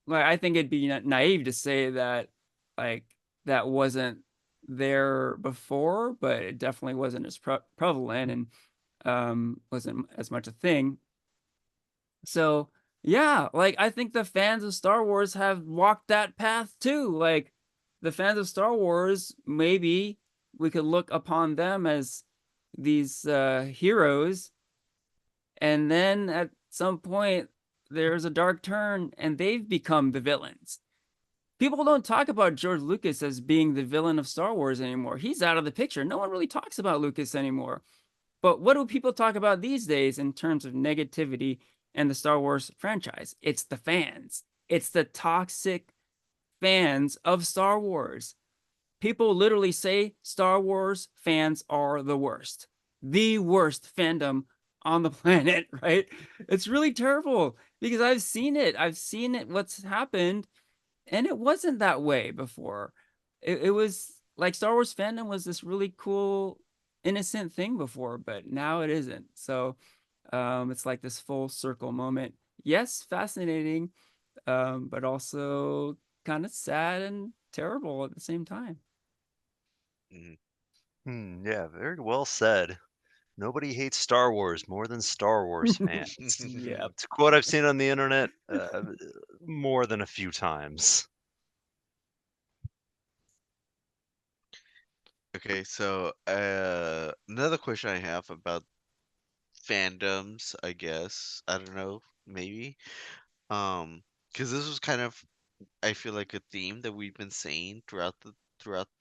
like, I think it'd be naive to say that, like, that wasn't there before, but it definitely wasn't as prevalent and wasn't as much a thing. So, yeah, like, I think the fans of Star Wars have walked that path too. Like, the fans of Star Wars, maybe we could look upon them as these heroes, and then at some point there's a dark turn and they've become the villains. People don't talk about George Lucas as being the villain of Star Wars anymore. He's out of the picture. No one really talks about Lucas anymore. But what do people talk about these days in terms of negativity and the Star Wars franchise? It's the fans. It's the toxic fans of Star Wars. People literally say Star Wars fans are the worst fandom on the planet, right? It's really terrible because I've seen it. I've seen it, what's happened, and it wasn't that way before. It was like Star Wars fandom was this really cool innocent thing before, but now it isn't. So it's like this full circle moment. Yes, fascinating, but also kind of sad and terrible at the same time. Mhm. Yeah, very well said. Nobody hates Star Wars more than Star Wars fans. Yep. It's a quote I've seen on the internet more than a few times. Okay, so another question I have about fandoms, I guess. I don't know, maybe. Because this was kind of, I feel like, a theme that we've been saying throughout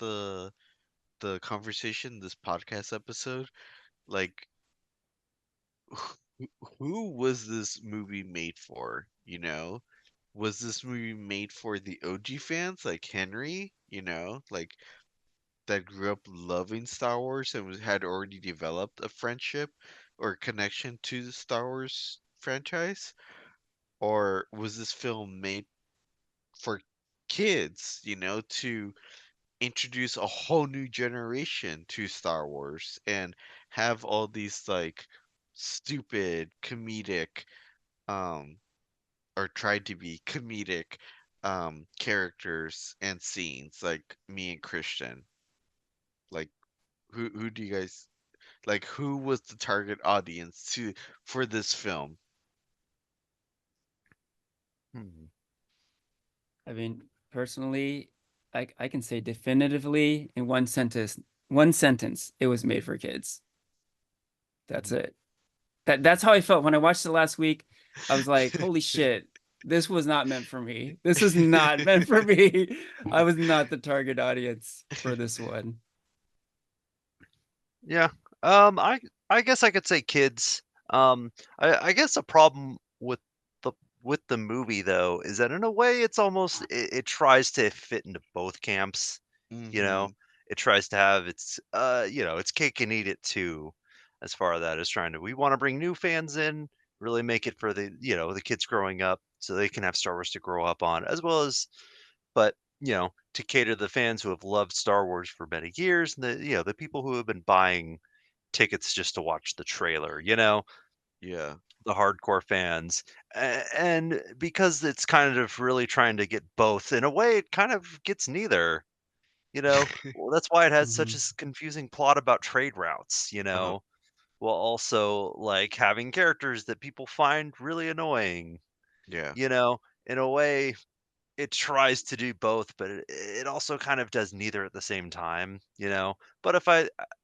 the conversation, this podcast episode. Like, who, who was this movie made for? You know, was this movie made for the OG fans, like Henry? You know, like that grew up loving Star Wars and had already developed a friendship or connection to the Star Wars franchise? Or was this film made for kids, you know, to introduce a whole new generation to Star Wars and have all these like stupid comedic um or tried to be comedic characters and scenes like me and Christian? Like who do you guys like, who was the target audience to for this film? Hmm. I mean, personally, I can say definitively in one sentence, it was made for kids. That's Mhm. it. That's how I felt when I watched it last week. I was like, holy shit, this was not meant for me. This is not meant for me. I was not the target audience for this one. Yeah. I guess I could say kids. I guess a problem the with the movie though is that in a way it's almost it tries to fit into both camps. You know, Mhm. it tries to have its its cake and eat it too. As far as that is trying to, we want to bring new fans in, really make it for the kids growing up, so they can have Star Wars to grow up on, as well as, but to cater to the fans who have loved Star Wars for many years, and the people who have been buying tickets just to watch the trailer, Yeah. the hardcore fans. And because it's kind of really trying to get both, in a way, it kind of gets neither. Well, that's why it has such a Mhm. confusing plot about trade routes, Uh-huh. while also like having characters that people find really annoying. Yeah. You know, in a way, it tries to do both, but it also kind of does neither at the same time. But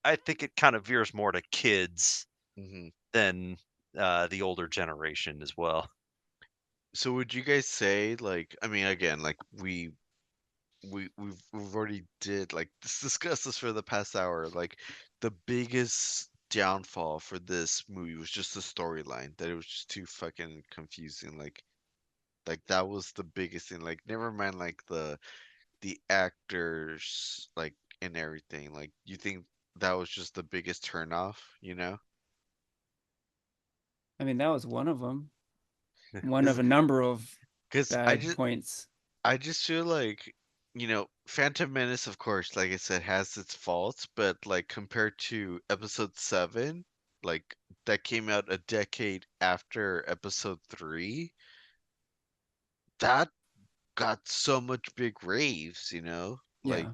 I think it kind of veers more to kids Mhm. than the older generation as well. So would you guys say, like, I mean, again, like we've already did like discussed this for the past hour, like the biggest downfall for this movie was just the storyline, that it was just too fucking confusing. Like that was the biggest thing. Like never mind like the actors like and everything. Like you think that was just the biggest turnoff, you know? I mean, that was one of them, one of Cuz a number of cuz bad points. I just feel like, Phantom Menace, of course, like I said, has its faults, but like compared to Episode 7, like that came out a decade after Episode 3, that got so much big raves, you know? Like Yeah.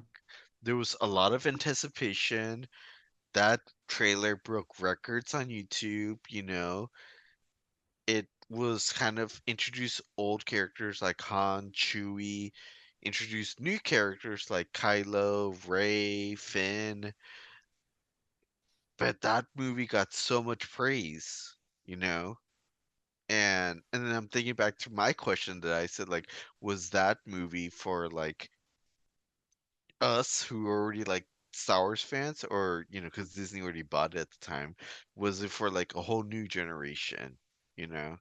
there was a lot of anticipation. That trailer broke records on YouTube, you know? It was kind of introduced old characters like Han, Chewie, introduced new characters like Kylo, Rey, Finn, but that movie got so much praise, you know? And then I'm thinking back to my question that I said, like, was that movie for like us who were already like Star Wars fans, or because Disney already bought it at the time, was it for like a whole new generation, you know?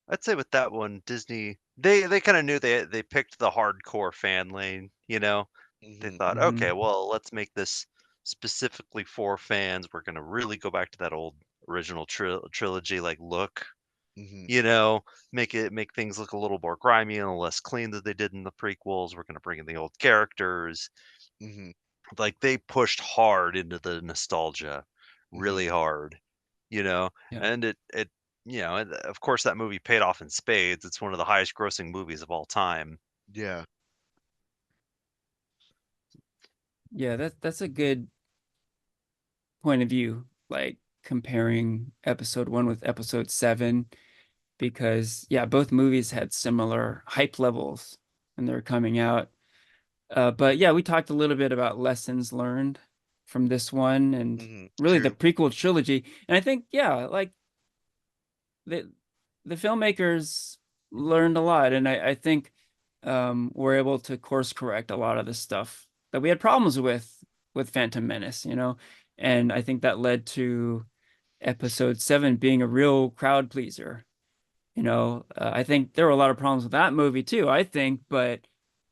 I'd say with that one, Disney, they kind of knew they picked the hardcore fan lane. They Hmm. thought, okay, Hmm. well, let's make this specifically for fans. We're gonna really go back to that old original trilogy like look, Hmm. you know, make things look a little more grimy and less clean than they did in the prequels. We're gonna bring in the old characters. Hmm. like they pushed hard into the nostalgia, Mm-hmm. really hard, you know, Yeah. and it of course that movie paid off in spades. It's one of the highest grossing movies of all time. Yeah. Yeah, that's a good point of view, like comparing episode 1 with episode 7, because yeah, both movies had similar hype levels when they were coming out. But yeah, we talked a little bit about lessons learned from this one and Mm-hmm. really the True. prequel trilogy. And I think, yeah, like the the filmmakers learned a lot, and I think we're able to course correct a lot of the stuff that we had problems with Phantom Menace, you know, and I think that led to episode 7 being a real crowd pleaser. You know, I think there were a lot of problems with that movie too, I think, but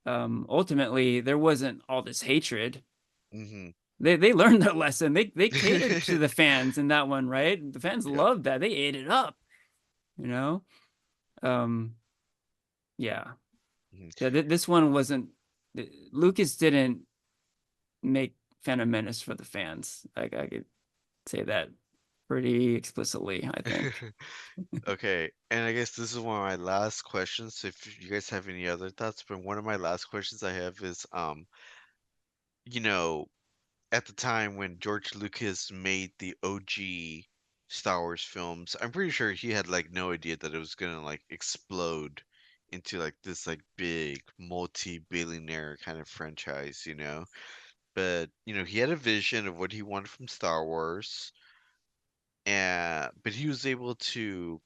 ultimately there wasn't all this hatred. Mm-hmm. They learned their lesson. They catered to the fans in that one, right? The fans Yep. loved that. They ate it up, you know. Um, yeah, Mm-hmm. yeah. This one wasn't. Lucas didn't make Phantom Menace for the fans. I could say that pretty explicitly, I think. Okay, and I guess this is one of my last questions. If you guys have any other thoughts, but one of my last questions I have is, you know, at the time when George Lucas made the OG Star Wars films, I'm pretty sure he had like no idea that it was gonna like explode into like this like big multi-billionaire kind of franchise, you know? But, he had a vision of what he wanted from Star Wars, and but he was able to,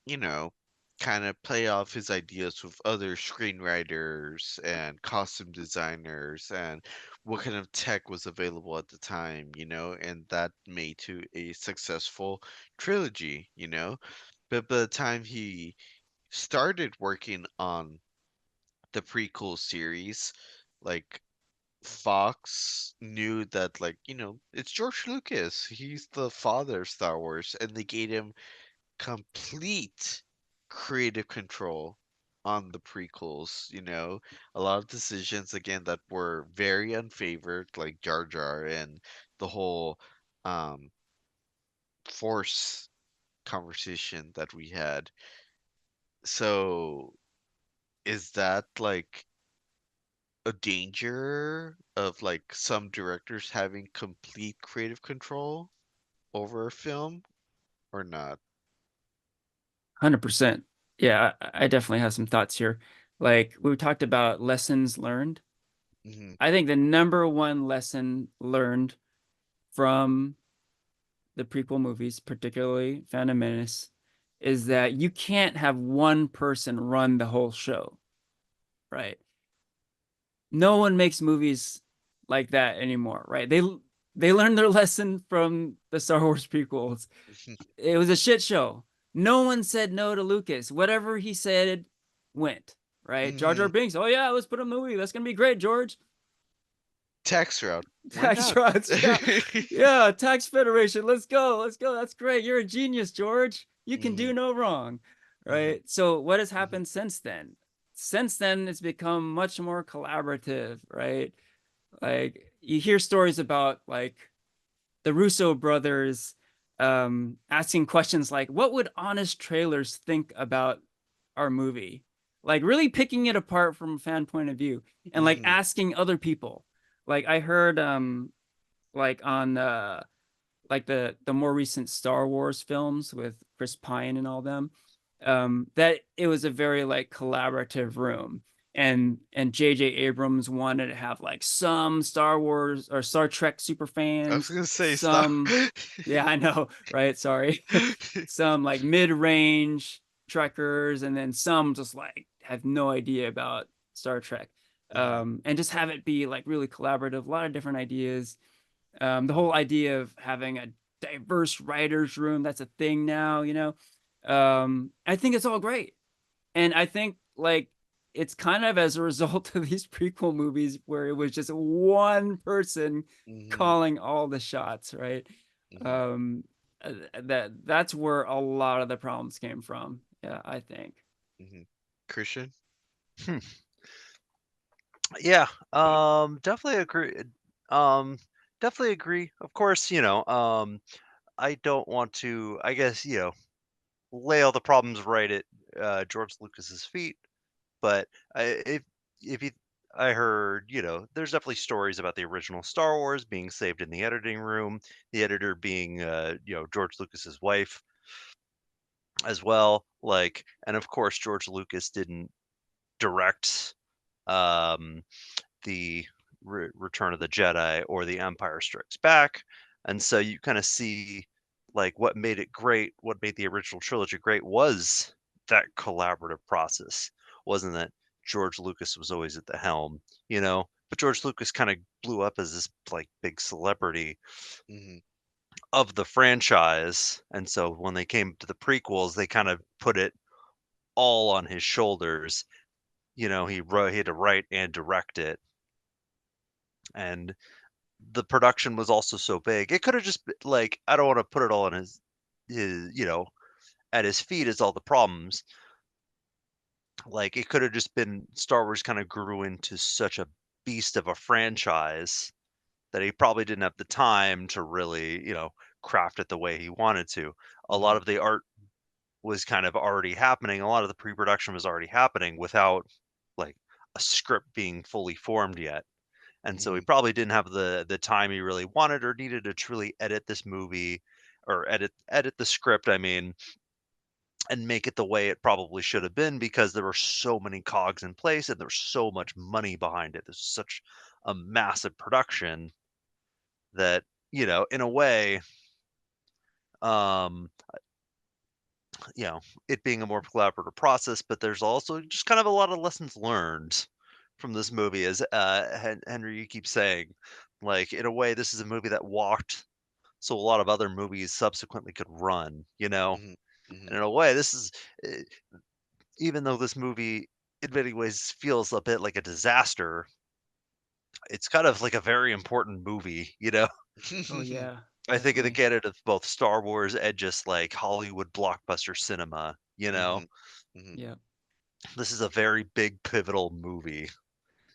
you know, kind of play off his ideas with other screenwriters and costume designers and what kind of tech was available at the time, and that made to a successful trilogy. But by the time he started working on the prequel series, like Fox knew that, like, it's George Lucas. He's the father of Star Wars, and they gave him complete creative control on the prequels. A lot of decisions, again, that were very unfavored, like Jar Jar and the whole um, Force conversation that we had. So, is that like a danger of like some directors having complete creative control over a film or not? 100%. Yeah, I definitely have some thoughts here. Like we talked about lessons learned. Hmm. I think the number one lesson learned from the prequel movies, particularly Phantom Menace, is that you can't have one person run the whole show, right? No one makes movies like that anymore, right? They learned their lesson from the Star Wars prequels. It was a shit show. No one said no to Lucas. Whatever he said went, right? Jar Jar Hmm. Binks, oh yeah, let's put a movie. That's gonna be great, George. Tax route. Why Tax not? routes, yeah. Yeah, Tax Federation. Let's go. Let's go. That's great. You're a genius, George. You can Hmm. do no wrong. Hmm. Right? So what has Hmm. happened since then? Since then, it's become much more collaborative, right? Like you hear stories about like the Russo brothers asking questions like, what would honest trailers think about our movie? Like really picking it apart from a fan point of view and like Hmm. asking other people. Like I heard like on like the more recent Star Wars films with Chris Pine and all them, that it was a very like collaborative room. And J.J. Abrams wanted to have like some Star Wars or Star Trek super I was fans, gonna say stop. some, yeah, I know, right? Sorry. Some like mid-range Trekkers, and then some just like have no idea about Star Trek. Hmm. And just have it be like really collaborative, a lot of different ideas. The whole Hmm. idea of having a diverse writers room, that's a thing now, I think it's all great. And I think like it's kind of as a result of these prequel movies where it was just one person Hmm. calling all the shots, right? Hmm. Um, that's where a lot of the problems came from. Yeah, I think. Hmm. Christian? Hmm. Yeah, definitely agree. Um, definitely agree. Of course, I don't want to, I guess, lay all the problems right at George Lucas's feet. But if you, I heard, there's definitely stories about the original Star Wars being saved in the editing room, the editor being, George Lucas's wife as well. Like, and of course, George Lucas didn't direct um, the Return of the Jedi or the Empire Strikes Back, and so you kind of see like what made it great, what made the original trilogy great was that collaborative process. Wasn't that George Lucas was always at the helm, But George Lucas kind of blew up as this like big celebrity Hmm. of the franchise, and so when they came to the prequels, they kind of put it all on his shoulders. He had to write and direct it, and the production was also so big. It could have just been like, I don't want to put it all on his at his feet is all the problems. Like it could have just been Star Wars kind of grew into such a beast of a franchise that he probably didn't have the time to really, craft it the way he wanted to. A lot Hmm. of the art was kind of already happening. A lot of the pre-production was already happening without like a script being fully formed yet. And so he Hmm. probably didn't have the time he really wanted or needed to truly edit this movie or edit the script, I mean, and make it the way it probably should have been because there were so many cogs in place and there's so much money behind it. There's such a massive production that, in a way, um, you know, it being a more collaborative process, but there's also just kind of a lot of lessons learned from this movie, as Henry, you keep saying. Like, in a way, this is a movie that walked so a lot of other movies subsequently could run, Hmm. Hmm. And in a way, this is, eh, even though this movie in many ways feels a bit like a disaster, it's kind of like a very important movie. Oh yeah, I think in the definitely. canon of both Star Wars and just like Hollywood blockbuster cinema. Hmm. Hmm. Yeah, This is a very big pivotal movie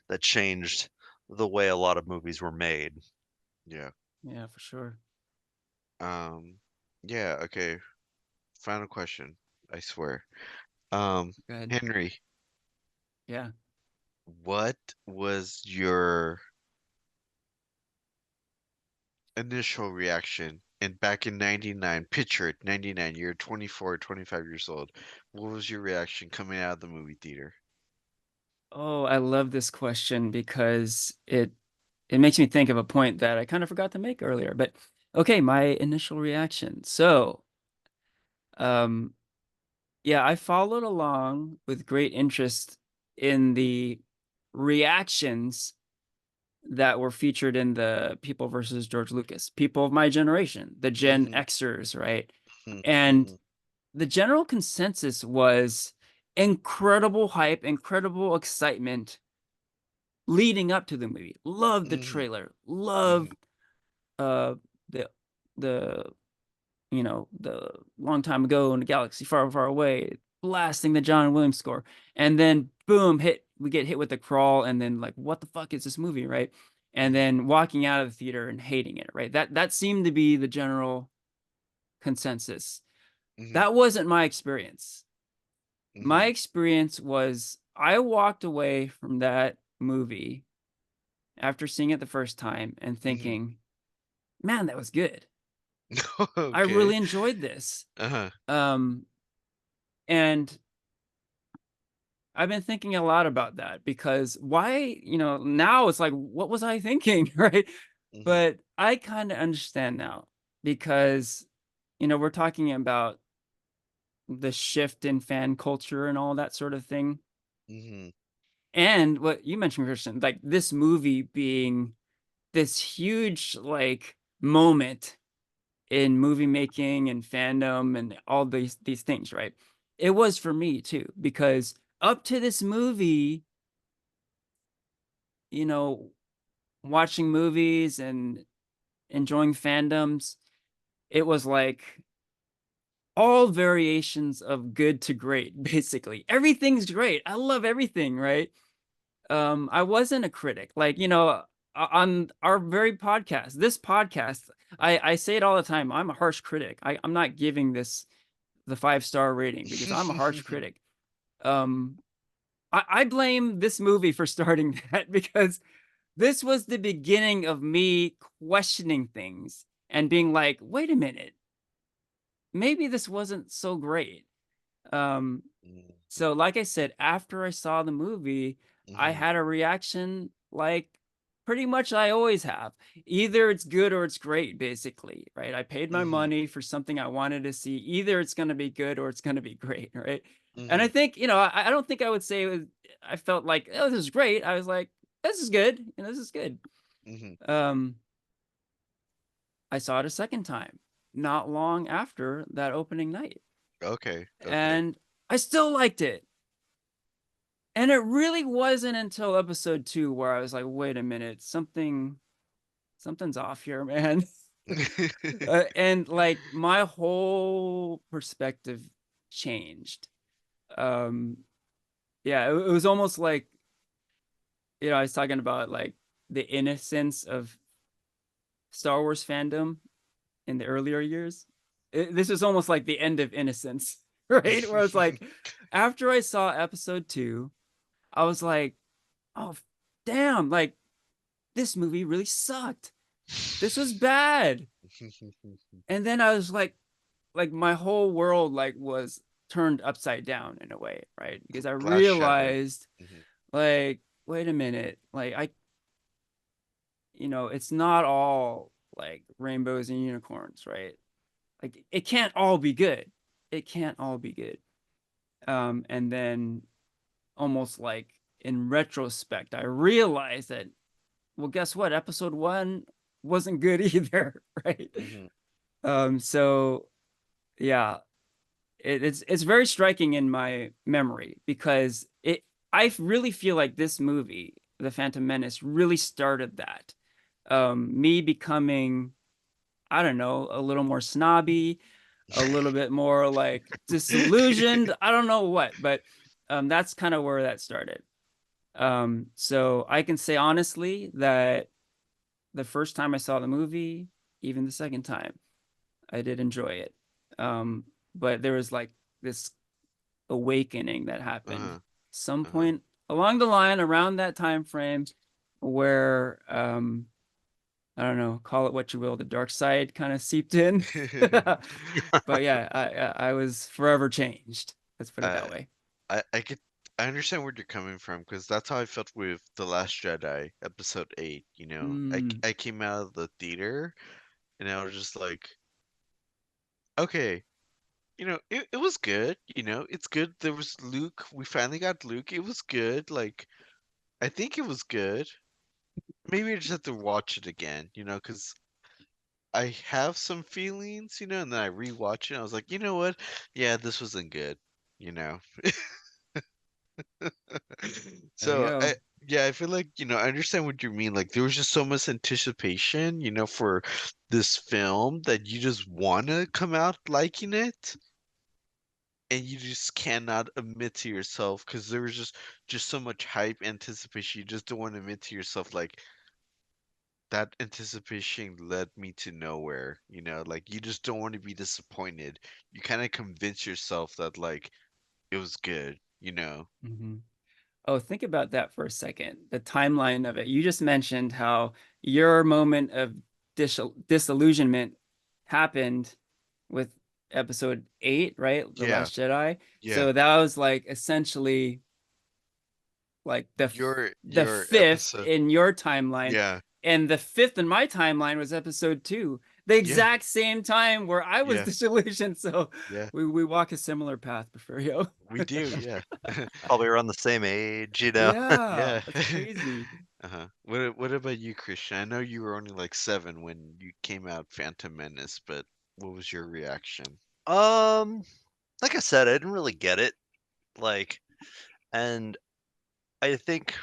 that changed the way a lot of movies were made. Yeah. yeah, for sure. Um, yeah, okay. Final question, I swear. Go ahead. Henry, Yeah. what was your initial reaction? And back in 99, picture it, 99, you're 24, 25 years old. What was your reaction coming out of the movie theater? Oh, I love this question because it makes me think of a point that I kind of forgot to make earlier. But okay, my initial reaction. So, um, yeah, I followed along with great interest in the reactions that were featured in the People versus George Lucas, people of my generation, the Gen Mm-hmm. Xers, right? And Mm-hmm. the general consensus was incredible hype, incredible excitement leading up to the movie. Loved the Mm-hmm. trailer, Mm-hmm. loved uh the the the long time ago in a galaxy far, far away, blasting the John Williams score. And then boom, we get hit with the crawl, and then like, what the fuck is this movie, right? And Mm-hmm. then walking out of the theater and hating it, right? That seemed to be the general consensus. Mm-hmm. That wasn't my experience. My Mm-hmm. experience was I walked away from that movie after seeing it the first time and Mm-hmm. thinking, man, that was good. I Okay. really enjoyed this. Uh-huh. Um, and I've been thinking a lot about that because why, now it's like, what was I thinking? Right. Mm-hmm. But I kind of understand now because, we're talking about the shift in fan culture and all that sort of thing. Mm-hmm. And what you mentioned, Christian, like this movie being this huge, like, moment in movie making and fandom and all these things, right? It was for me too, because up to this movie, you know, watching movies and enjoying fandoms, it was like all variations of good to great, basically. Everything's great. I love everything, right? I wasn't a critic. Like, on our very podcast, this podcast, I say it all the time. I'm a harsh critic. I'm not giving this the 5-star rating because I'm a harsh critic. I blame this movie for starting that because this was the beginning of me questioning things and being like, wait a minute, maybe this wasn't so great. Um, so like I said, after I saw the movie, I Mhm. had a reaction like pretty much I always have. Either it's good or it's great, basically, right? I paid my Mhm. money for something I wanted to see. Either it's going to be good or it's going to be great, right? And I Mhm. think, I don't think I would say I felt like, oh, this is great. I was like, this is good. This is good. Mhm. Um, I saw it a second time, not long after that opening night, Okay. Okay. and I still liked it. And it really wasn't until episode 2 where I was like, wait a minute, something's off here, man. And like my whole perspective changed. Um, yeah, it was almost like, I was talking about like the innocence of Star Wars fandom in the earlier years. This is almost like the end of innocence, right? Where it's like, after I saw episode 2, I was like, oh, damn, like this movie really sucked. This was bad. And then I was like my whole world like was turned upside down in a way, right? Because I Glass shattered. realized Mhm. like, wait a minute, like it's not all like rainbows and unicorns, right? Like it can't all be good. It can't all be good. And then almost like in retrospect, I realized that, well, guess what? Episode 1 wasn't good either, right? Mhm. So yeah, it's very striking in my memory because I really feel like this movie, The Phantom Menace, really started that. Me becoming, I don't know, a little more snobby, a little bit more like disillusioned. I don't know what, but that's kind of where that started. So I can say honestly that the first time I saw the movie, even the second time, I did enjoy it. Um, but there was like this awakening that happened Uh-huh. some Uh-huh. point along the line around that time frame where I don't know, call it what you will, the dark side kind of seeped in. But yeah, I was forever changed. Let's put it I that way. I get I understand where you're coming from because that's how I felt with The Last Jedi, episode 8, you know. Mm, I came out of the theater and I was just like, okay, it was good, it's good. There was Luke. We finally got Luke. It was good. Like, I think it was good. Maybe I just have to watch it again, because I have some feelings, and then I rewatch it. And I was like, you know what? Yeah, this wasn't good, you know. there you So go. yeah, I feel like, I understand what you mean. Like there was just so much anticipation, for this film that you just want to come out liking it, and you just cannot admit to yourself because there was just so much hype, anticipation. You just don't want to admit to yourself like that anticipation led me to nowhere, like you just don't want to be disappointed. You kind of convince yourself that like it was good. Mhm. Oh, think about that for a second. The timeline of it. You just mentioned how your moment of disillusionment happened with episode 8, right? The Yeah, Last Jedi. yeah. So that was like essentially like the Your fifth episode. in your timeline, Yeah, and the fifth in my timeline was episode 2, the yeah, exact same time where I was yeah, disillusioned. So yeah. we walk a similar path, Porfirio. We do, yeah. Probably around the same age, you know. Yeah, Yeah. that's crazy. Uh-huh. What about you, Christian? I know you were only like 7 when you came out Phantom Menace, but what was your reaction? Um, like I said, I didn't really get it. Like, and I think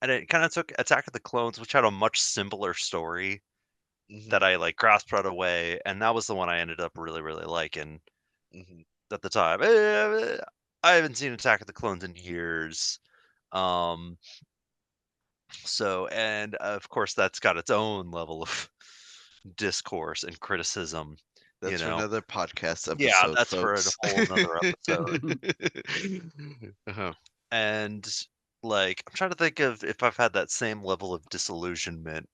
and it kind of took Attack of the Clones, which had a much simpler story that Mhm. I like grasped right away, and that was the one I ended up really, really liking Mhm. at the time. I haven't seen Attack of the Clones in years. Um, So, and of course, that's got its own level of discourse and criticism, you That's for know. another podcast Yeah, episode, that's for a folks. whole another episode. Uh-huh. And like, I'm trying to think of if I've had that same level of disillusionment.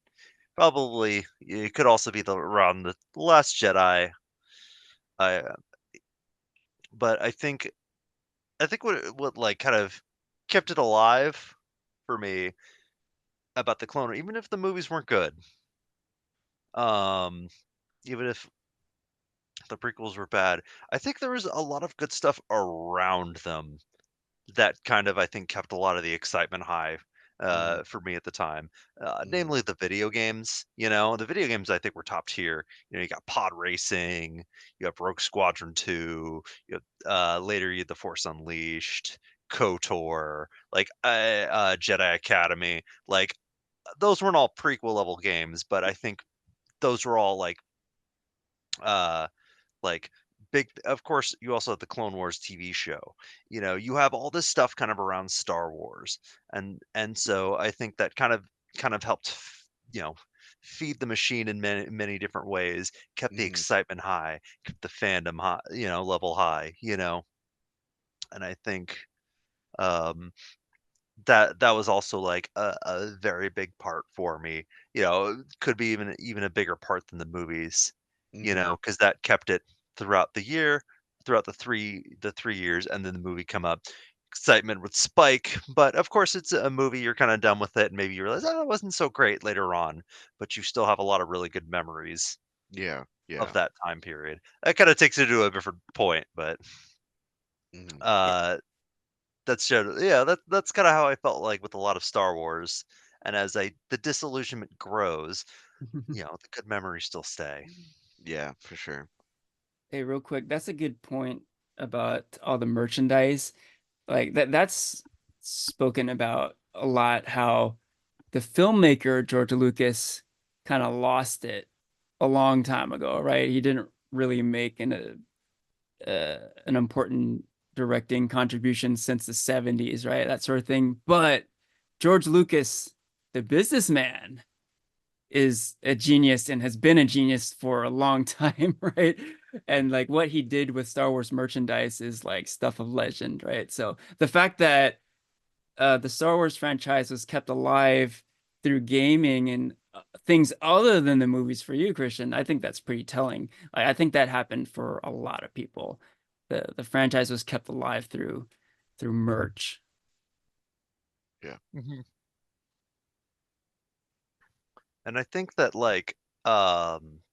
Probably it could also be around the Last Jedi. I but I think what like kind of kept it alive for me about the Clone Wars, even if the movies weren't good, um, even if the prequels were bad, I think there was a lot of good stuff around them that kind of, I think, kept a lot of the excitement high, Mhm, for me at the time, mhm, namely the video games. You know, the video games I think were top tier. You know, you got Pod Racing, you have Rogue Squadron 2, you have later you had The Force Unleashed, KOTOR, like Jedi Academy. Like those weren't all prequel level games, but I think those were all uh, like big. Of course, you also have the Clone Wars TV show. You know, you have all this stuff kind of around Star Wars, and so I think that kind of helped, you know, feed the machine in many different ways, kept the mhm. excitement high, kept the fandom high, you know, level high, you know, and I think um that was also like a very big part for me. You know, could be even a bigger part than the movies, you Mhm. know, because that kept it throughout the year, throughout the three years, and then the movie come up. Excitement would spike, but of course it's a movie, you're kind of done with it, and maybe you realize, oh, it wasn't so great later on, but you still have a lot of really good memories Yeah, of yeah. that time period. That kind of takes it to a different point, but Mhm. Yeah. uh that's generally, yeah, that's kinda how I felt like with a lot of Star Wars, and as I the disillusionment grows, you know, the good memories still stay. Yeah, for sure. Hey, real quick, that's a good point about all the merchandise. Like that's spoken about a lot, how the filmmaker George Lucas kind of lost it a long time ago, right? He didn't really make an important directing contribution since the 70s, right? That sort of thing. But George Lucas, the businessman, is a genius and has been a genius for a long time, right? And like what he did with Star Wars merchandise is like stuff of legend, right? So the fact that the Star Wars franchise was kept alive through gaming and things other than the movies for you, Christian, I think that's pretty telling. Like, I think that happened for a lot of people. The franchise was kept alive through merch. Yeah. Mhm. And I think that, like,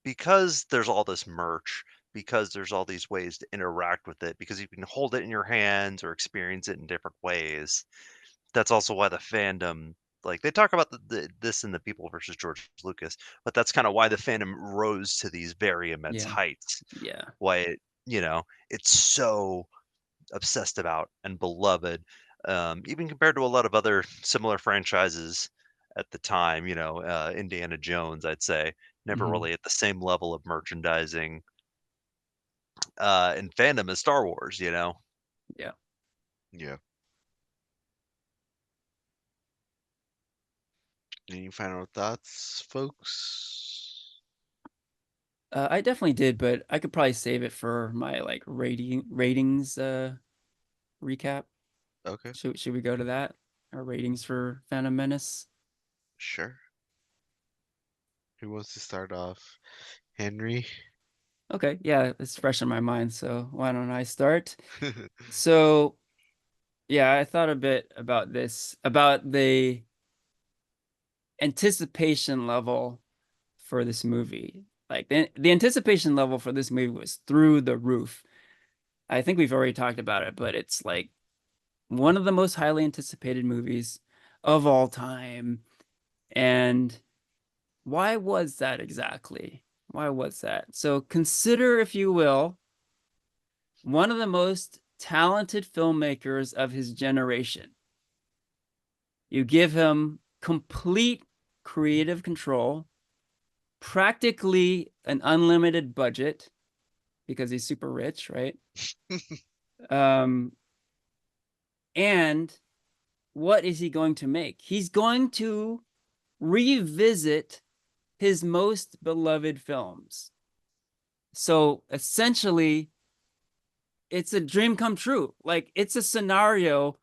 because there's all this merch, because there's all these ways to interact with it, because you can hold it in your hands or experience it in different ways, that's also why the fandom, like, they talk about this in The People versus George Lucas, but that's kinda why the fandom rose to these very immense Yeah, heights. yeah. Why it, you know, it's so obsessed about and beloved, even compared to a lot of other similar franchises at the time. You know, Indiana Jones, I'd say, never Hmm. really at the same level of merchandising and fandom as Star Wars. You know, Yeah. Yeah. Any final thoughts, folks? I definitely did, but I could probably save it for my like ratings recap. Okay, Should we go to that? Our ratings for Phantom Menace? sure. Who wants to start off? Henry? Okay, yeah, it's fresh in my mind, so why don't I start? So, yeah, I thought a bit about this, about the anticipation level for this movie. Like the anticipation level for this movie was through the roof. I think we've already talked about it, but it's like one of the most highly anticipated movies of all time. And why was that exactly? Why was that? So consider, if you will, one of the most talented filmmakers of his generation. You give him complete creative control, practically an unlimited budget because he's super rich, right? Um, and what is he going to make? He's going to revisit his most beloved films. So essentially, it's a dream come true. Like, it's a scenario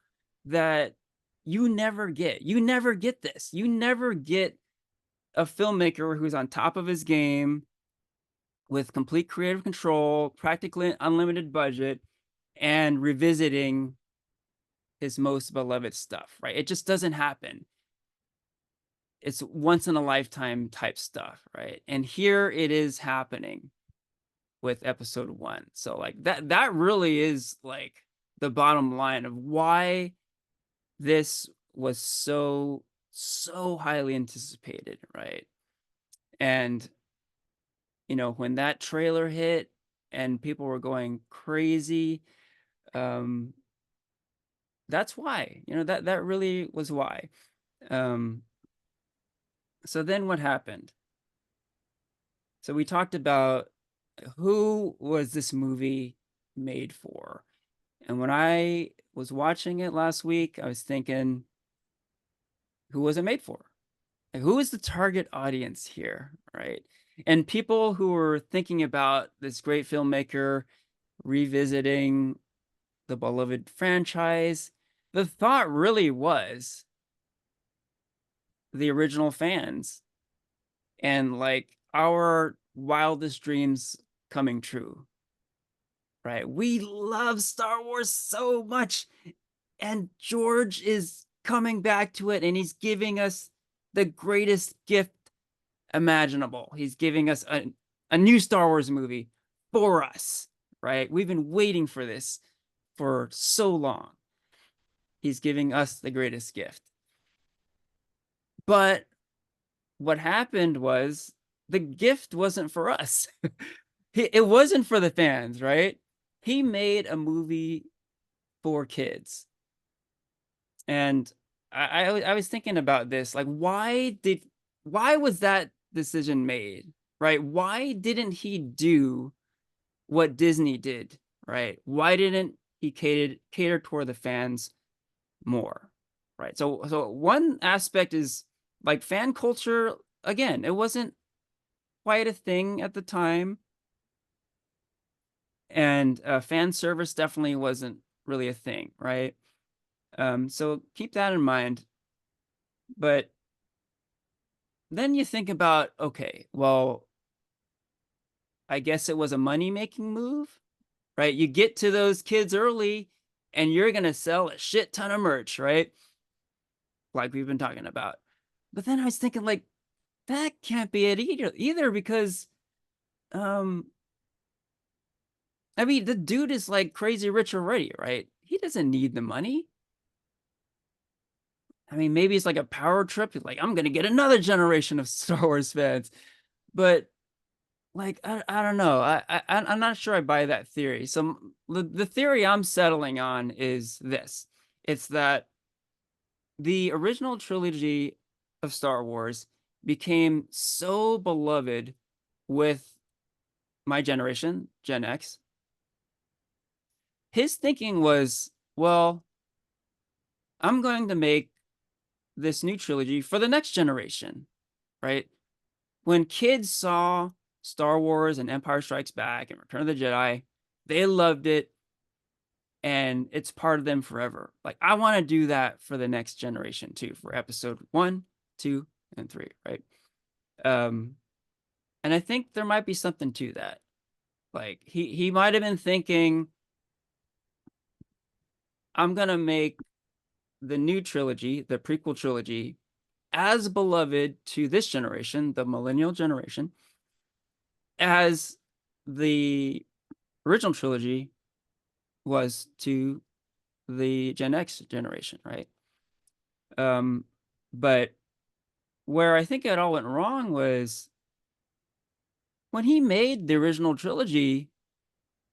that you never get. You never get this. You never get a filmmaker who's on top of his game with complete creative control, practically unlimited budget, and revisiting his most beloved stuff, right? It just doesn't happen. It's once in a lifetime type stuff, right? And here it is happening with episode 1. So like that really is like the bottom line of why this was so highly anticipated, right? And when that trailer hit and people were going crazy, that's why. That really was why. So then what happened? So we talked about who was this movie made for? And when I was watching it last week, I was thinking, who was it made for? Like, who is the target audience here, right? And people who were thinking about this great filmmaker revisiting the beloved franchise, the thought really was the original fans and like our wildest dreams coming true, right? We love Star Wars so much, and George is coming back to it, and he's giving us the greatest gift imaginable. He's giving us a new Star Wars movie for us, right? We've been waiting for this for so long. He's giving us the greatest gift. But what happened was the gift wasn't for us. It wasn't for the fans, right? He made a movie for kids. And I was thinking about this, like, why was that decision made, right? Why didn't he do what Disney did, right? Why didn't he cater toward the fans more, right? So one aspect is like fan culture. Again, it wasn't quite a thing at the time, and fan service definitely wasn't really a thing, right? So keep that in mind. But then you think about, okay, well, I guess it was a money-making move, right? You get to those kids early and you're going to sell a shit ton of merch, right? Like we've been talking about. But then I was thinking, like, that can't be it either because, I mean, the dude is like crazy rich already, right? He doesn't need the money. I mean, maybe it's like a power trip. He's like, I'm going to get another generation of Star Wars fans. But like, I don't know. I'm not sure I buy that theory. So the theory I'm settling on is this. It's that the original trilogy of Star Wars became so beloved with my generation, Gen X. His thinking was, well, I'm going to make this new trilogy for the next generation, right? When kids saw Star Wars and Empire Strikes Back and Return of the Jedi, they loved it, and it's part of them forever. Like, I want to do that for the next generation too, for episode 1, 2, and 3, right? And I think there might be something to that. Like, he might have been thinking, I'm gonna make the new trilogy, the prequel trilogy, as beloved to this generation, the millennial generation, as the original trilogy was to the Gen X generation, right? But where I think it all went wrong was when he made the original trilogy,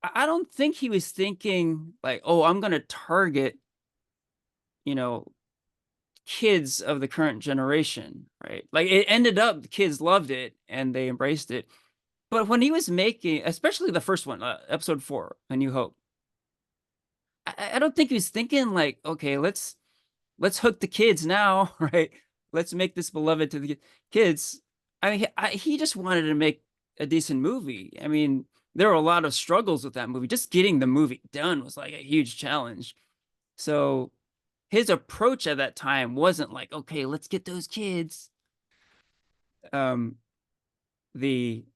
I don't think he was thinking like, oh, I'm going to target, you know, kids of the current generation, right? Like, it ended up, the kids loved it and they embraced it. But when he was making, especially the first one, episode 4, A New Hope, I don't think he was thinking like, okay, let's let's hook the kids now, right? Let's make this beloved to the kids. I mean, he just wanted to make a decent movie. I mean, there were a lot of struggles with that movie. Just getting the movie done was like a huge challenge. So his approach at that time wasn't like, okay, let's get those kids. Um, the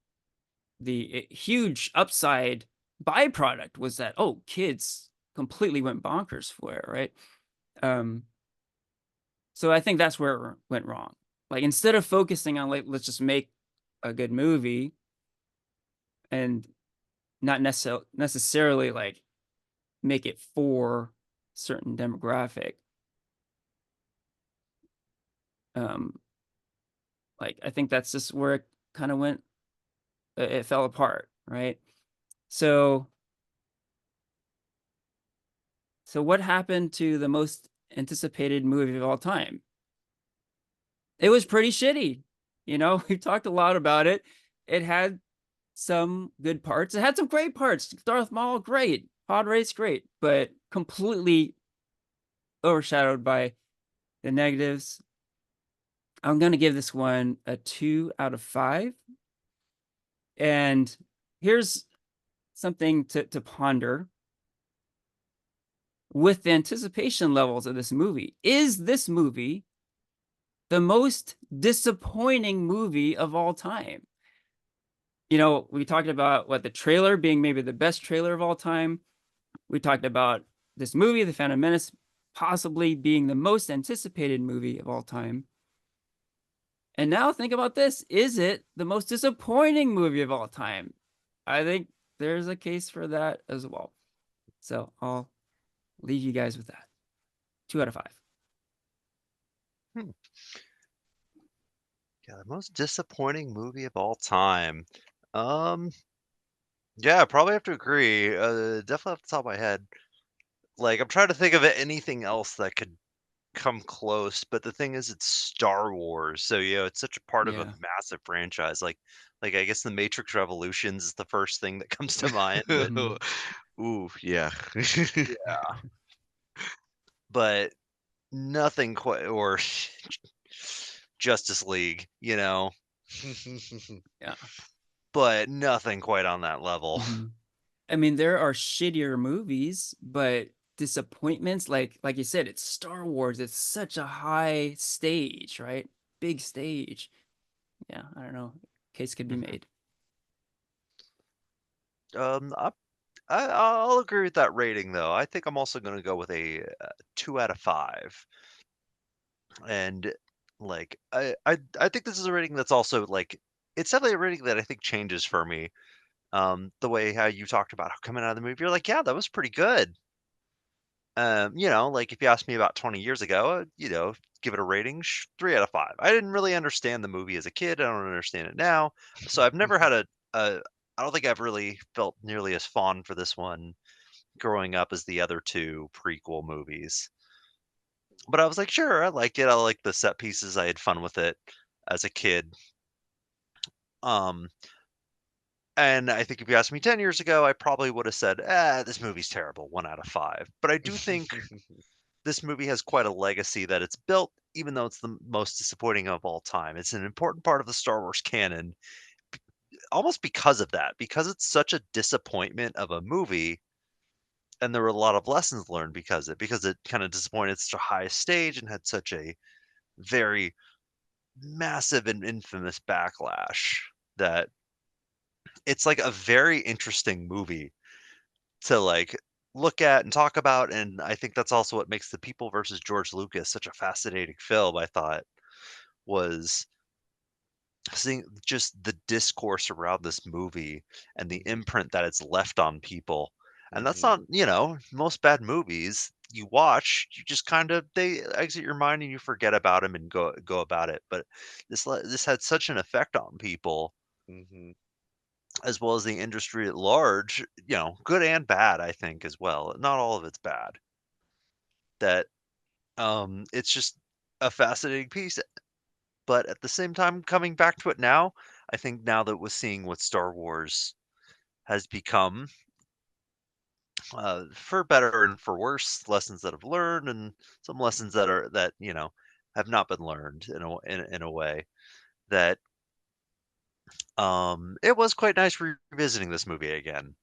huge upside byproduct was that, oh, kids completely went bonkers for it, right? Um, so I think that's where it went wrong. Like, instead of focusing on, like, let's just make a good movie and not necessarily like make it for certain demographic, um, like, I think that's just where it kind of went, it fell apart, right? So what happened to the most anticipated movie of all time? It was pretty shitty. You know, we've talked a lot about it. It had some good parts. It had some great parts. Darth Maul, great. Pod race, great. But completely overshadowed by the negatives. I'm going to give this one a 2 out of 5. And here's something to ponder. With the anticipation levels of this movie, is this movie the most disappointing movie of all time? You know, we talked about the trailer being maybe the best trailer of all time. We talked about this movie, The Phantom Menace, possibly being the most anticipated movie of all time. And now think about this. Is it the most disappointing movie of all time? I think there's a case for that as well. So I'll leave you guys with that. 2 out of 5. Hmm. Yeah, the most disappointing movie of all time. Um, yeah, I probably have to agree. Definitely off the top of my head. Like, I'm trying to think of anything else that could come close, but the thing is, it's Star Wars, so, it's such a part of a Yeah. massive franchise. Like, I guess The Matrix Revolutions is the first thing that comes to mind, but Mhm. Ooh, yeah. yeah, but nothing quite or Justice League, Yeah. but nothing quite on that level. Mhm. I mean, there are shittier movies, but disappointments, like you said, it's Star Wars. It's such a high stage, right? Big stage. Yeah, I don't know. Case could be Mhm. made. I I'll agree with that rating, though. I think I'm also gonna go with a, 2 out of 5. And, like, I think this is a rating that's also, like it's definitely a rating that I think changes for me. The way how you talked about how coming out of the movie, you're like, "Yeah, that was pretty good." Like, if you asked me about 20 years ago, give it a rating, 3 out of 5. I didn't really understand the movie as a kid, I don't understand it now, so I've never had a I don't think I've really felt nearly as fond for this one growing up as the other 2 prequel movies. But I was like, "Sure, I liked it, I liked the set pieces, I had fun with it as a kid." Um, and I think if you asked me 10 years ago, I probably would have said, this movie's terrible, 1 out of 5." But I do think this movie has quite a legacy that it's built, even though it's the most disappointing of all time. It's an important part of the Star Wars canon, almost because of that, because it's such a disappointment of a movie, and there were a lot of lessons learned because it kind of disappointed at such a high stage and had such a very massive and infamous backlash that it's like a very interesting movie to like look at and talk about. And I think that's also what makes The People versus George Lucas such a fascinating film. I thought was seeing just the discourse around this movie and the Mhm, imprint that it's left on people. And that's mhm, not, most bad movies you watch, you just kind of they exit your mind and you forget about them and go about it. But this had such an effect on people mhm, as well as the industry at large, good and bad, I think as well. Not all of it's bad. That it's just a fascinating piece. But at the same time, coming back to it now, I think now that we're seeing what Star Wars has become, for better and for worse, lessons that I've learned, and some lessons that have not been learned in a way that it was quite nice revisiting this movie again.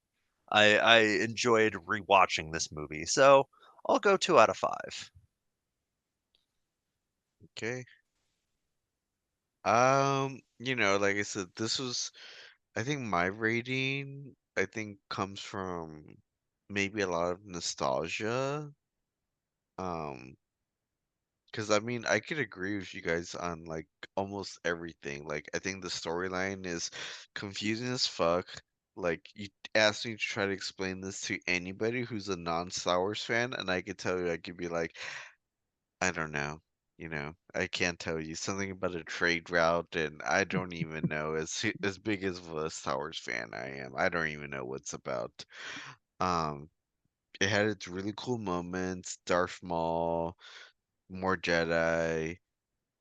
I enjoyed rewatching this movie, so I'll go 2 out of 5. Okay. Like I said, this was I think my rating I think comes from maybe a lot of nostalgia. Um, because I mean, I could agree with you guys on like almost everything. Like, I think the storyline is confusing as fuck. Like, you asked me to try to explain this to anybody who's a non-Star Wars fan, and I could tell you, I could be like, I don't know. I can't tell you something about a trade route, and I don't even know as big as a Star Wars fan I am. I don't even know what's about. Um, it had its really cool moments. Darth Maul, more Jedi,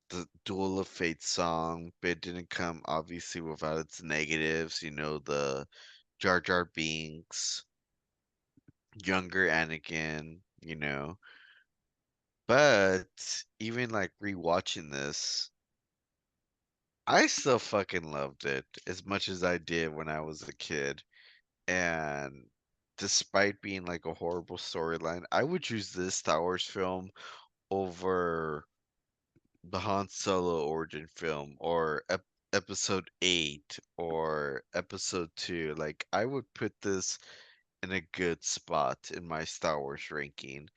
the Duel of Fate song, but it didn't come obviously without its negatives. The Jar Jar Binks, younger Anakin. But even like rewatching this, I still fucking loved it as much as I did when I was a kid. And despite being like a horrible storyline, I would choose this Star Wars film over the Han Solo origin film or episode 8 or episode 2. Like, I would put this in a good spot in my Star Wars ranking,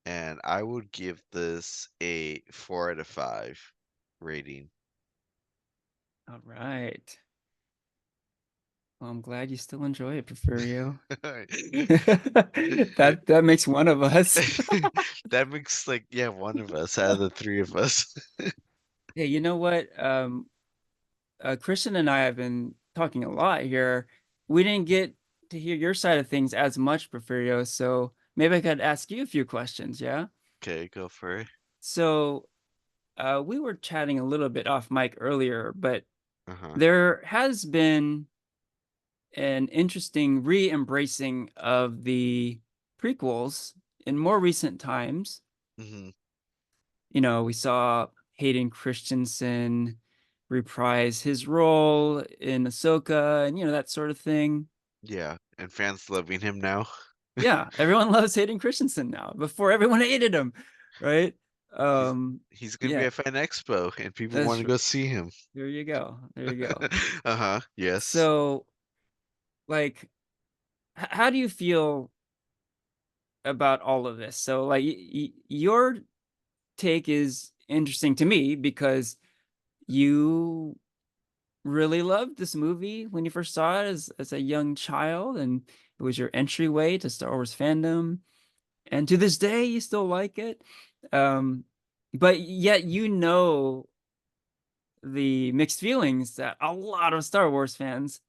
and I would give this a 4 out of 5 rating. All right. Well, I'm glad you still enjoy it, Porfirio. That makes one of us. That makes like, yeah, one of us out of the three of us. Hey, you know what? Christian and I have been talking a lot here. We didn't get to hear your side of things as much, Porfirio, so maybe I could ask you a few questions, yeah? Okay, go for it. So, we were chatting a little bit off mic earlier, but Uh-huh. there has been an interesting re-embracing of the prequels in more recent times. Hmm. We saw Hayden Christensen reprise his role in Ahsoka and that sort of thing. Yeah, and fans loving him now. Yeah, everyone loves Hayden Christensen now. Before everyone hated him, right? He's Um, he's gonna be yeah, at Fan Expo, and people want that's to right. go see him. There you go. There you go. Uh-huh. Yes. So, like, how do you feel about all of this? So, like, your take is interesting to me because you really loved this movie when you first saw it as a young child, and it was your entryway to Star Wars fandom. And to this day, you still like it. Um, but yet, the mixed feelings that a lot of Star Wars fans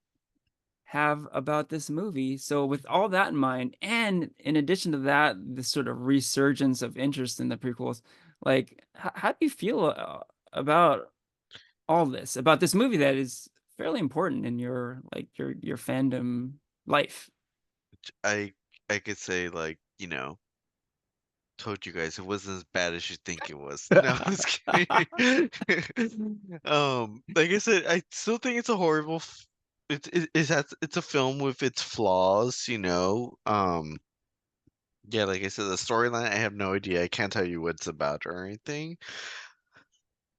have about this movie. So, with all that in mind, and in addition to that, this sort of resurgence of interest in the prequels, like, how do you feel about all this, about this movie that is fairly important in your your fandom life? I I could say, like, told you guys it wasn't as bad as you think it was. No, I'm just kidding. Like I said, I still think it's a horrible it's a film with its flaws. Yeah, like I said, the storyline, I have no idea. I can't tell you what it's about or anything.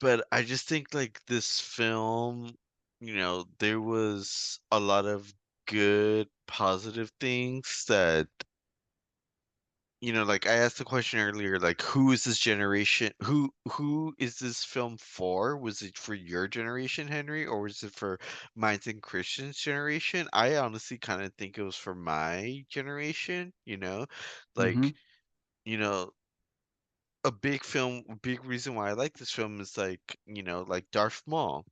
But I just think like this film, there was a lot of good, positive things that, like I asked the question earlier, like who is this generation? Who is this film for? Was it for your generation, Henry, or was it for mine and Christian's generation? I honestly kind of think it was for my generation. Hmm. Like, you know, a big reason why I like this film is like Darth Maul,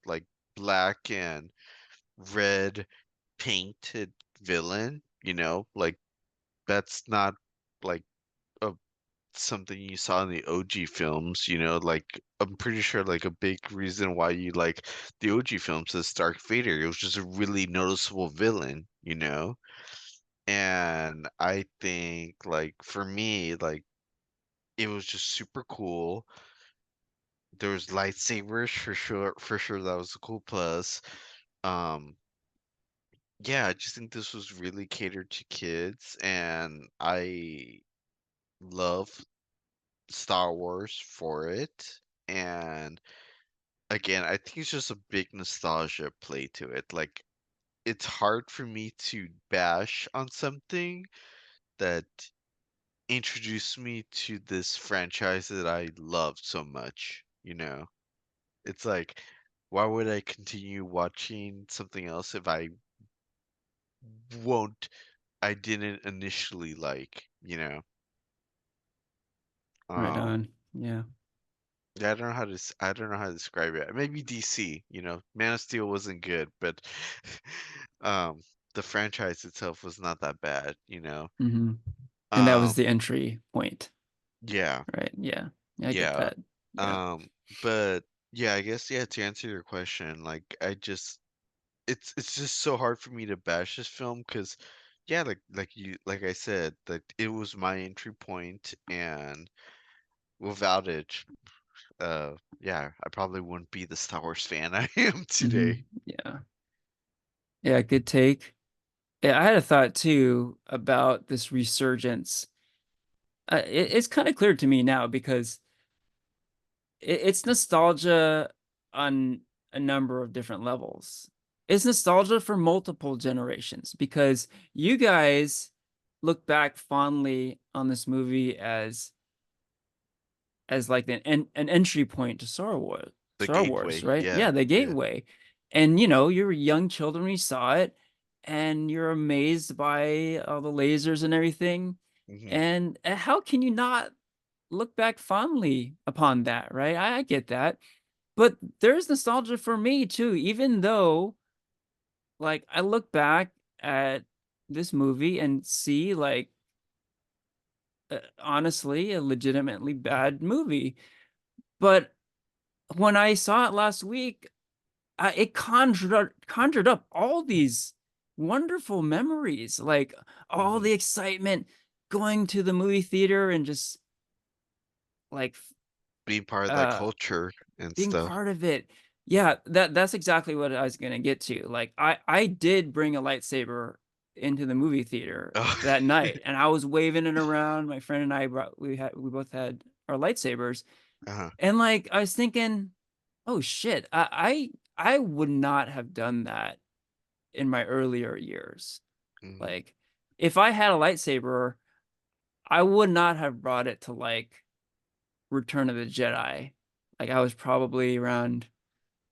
like black and red painted villain, like that's not like a something you saw in the OG films. Like I'm pretty sure like a big reason why you like the OG films is Darth Vader. It was just a really noticeable villain. And I think like for me, like it was just super cool. There was lightsabers for sure that was a cool plus. Um yeah, I just think this was really catered to kids, and I love Star Wars for it. And again, I think it's just a big nostalgia play to it. Like it's hard for me to bash on something that introduced me to this franchise that I love so much, you know? It's like, why would I continue watching something else if won't I didn't initially like, you know? Right Um, on. Yeah. yeah, I don't know how to describe it. Maybe DC, you know, Man of Steel wasn't good, but um, the franchise itself was not that bad, you know. Hmm. And that was Um, the entry point, yeah, right? Yeah. Yeah, I get yeah. that. Yeah. Um, but yeah, I guess yeah, to answer your question, like it's just so hard for me to bash this film because yeah, like I said, that it was my entry point, and without it, yeah, I probably wouldn't be the Star Wars fan I am Hmm. today. Yeah. Yeah, good take. Yeah, I had a thought too about this resurgence. It's kind of clear to me now because it's nostalgia on a number of different levels. It's nostalgia for multiple generations because you guys look back fondly on this movie as like an entry point to The Star Wars, gateway, right? yeah, Yeah, the yeah. gateway. And you know, you're young children when you saw it, and you're amazed by all the lasers and everything. Hmm. And how can you not look back fondly upon that, right? I get that. But there's nostalgia for me too, even though like I look back at this movie and see like honestly a legitimately bad movie. But when I saw it last week, it conjured up all these wonderful memories, like all Hmm. the excitement going to the movie theater and just like Being part of that uh culture and being stuff. part of it. Yeah, that's exactly what I was gonna get to. Like I did bring a lightsaber into the movie theater Oh. that night, and I was waving it around. My friend and I we both had our lightsabers, Uh-huh. and like I was thinking, oh shit, I would not have done that in my earlier years. Hmm. Like if I had a lightsaber, I would not have brought it to like Return of the Jedi. Like I was probably around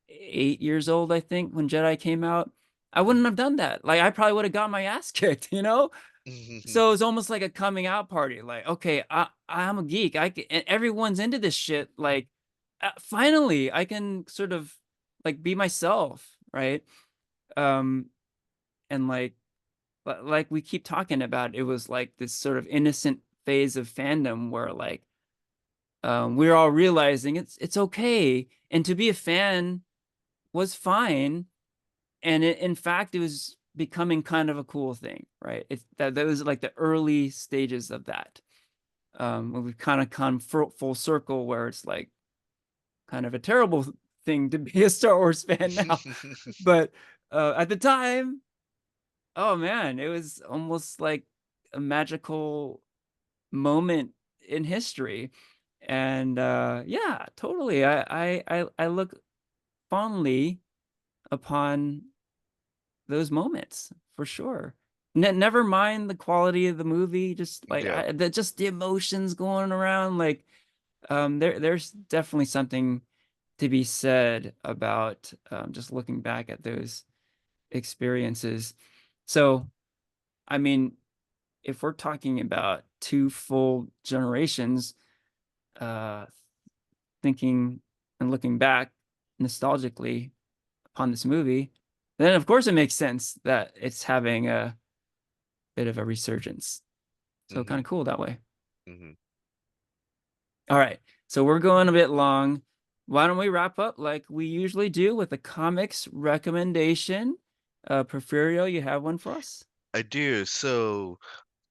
8 years old, I think, when Jedi came out. I wouldn't have done that. Like I probably would have got my ass kicked, you know? Hmm. So it was almost like a coming out party. Like, okay, I'm a geek. And everyone's into this shit. Like, finally, I can sort of like be myself, right? Um, and like we keep talking about, it was like this sort of innocent phase of fandom where like we're all realizing it's okay, and to be a fan was fine, and in fact it was becoming kind of a cool thing, right? It's that was like the early stages of that. When we've kind of come full circle where it's like kind of a terrible thing to be a Star Wars fan now, but at the time, oh man, it was almost like a magical moment in history. And yeah, totally, I look fondly upon those moments for sure. Never mind the quality of the movie, just like Yeah. just the emotions going around. Like, there's definitely something to be said about just looking back at those experiences. So, I mean, if we're talking about two full generations, uh, thinking and looking back nostalgically upon this movie, then of course it makes sense that it's having a bit of a resurgence. So kind Hmm. of cool that way. Hmm. All right. So we're going a bit long. Why don't we wrap up like we usually do with a comics recommendation? Porfirio, you have one for us? I do. So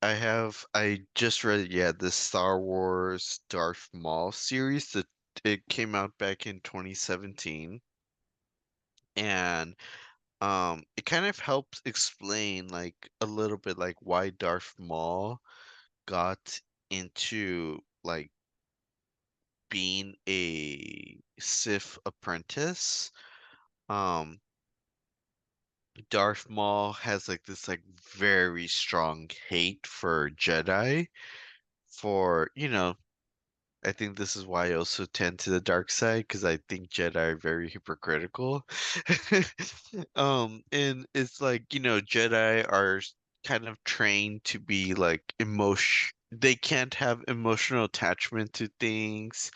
I just read, yeah, the Star Wars Darth Maul series that it came out back in 2017. And it kind of helps explain like a little bit like why Darth Maul got into like being a Sith apprentice. Um, Darth Maul has like this like very strong hate for Jedi for, I think this is why I also tend to the dark side because I think Jedi are very hypocritical. And it's like, Jedi are kind of trained to be like they can't have emotional attachment to things.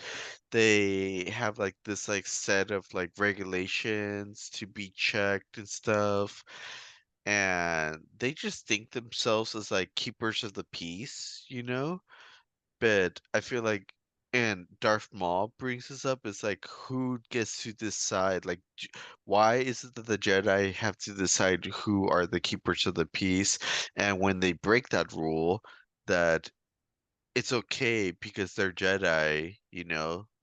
They have like this like set of like regulations to be checked and stuff. And they just think themselves as like keepers of the peace. But I feel like, and Darth Maul brings this up, is like who gets to decide? Like, why is it that the Jedi have to decide who are the keepers of the peace? And when they break that rule, that it's okay because they're Jedi,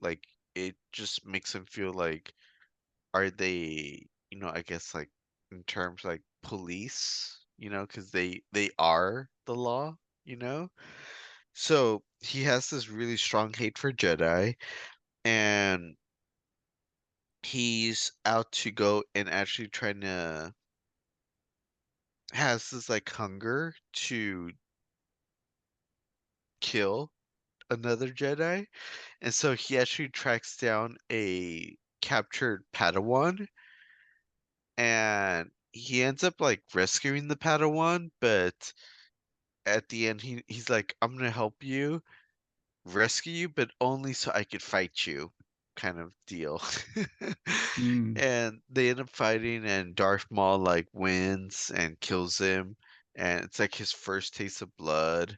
like it just makes them feel like, are they, I guess like in terms like police, because they are the law. So he has this really strong hate for Jedi, and he's out to go and actually trying to has this like hunger to kill another Jedi. And so he actually tracks down a captured Padawan, and he ends up like rescuing the Padawan, but at the end he's like, I'm gonna help you rescue you, but only so I could fight you, kind of deal. Mm. And they end up fighting, and Darth Maul like wins and kills him, and it's like his first taste of blood.